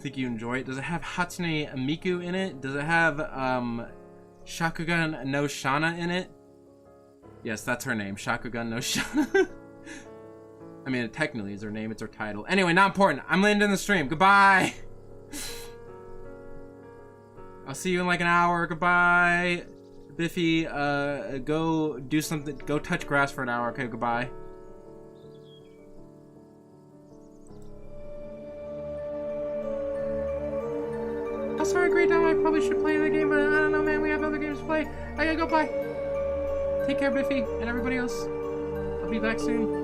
A: Think you enjoy it? Does it have Hatsune Miku in it? Does it have, Shakugan no Shana in it? Yes, that's her name, Shakugan no Shana. I mean, it technically is her name, it's her title. Anyway, not important. I'm landing the stream. Goodbye! I'll see you in like an hour. Goodbye. Biffy, go do something. Go touch grass for an hour. Okay, goodbye. Oh, sorry, great now. I probably should play the game, but I don't know, man. We have other games to play. I gotta go. Bye. Take care, Biffy, and everybody else. I'll be back soon.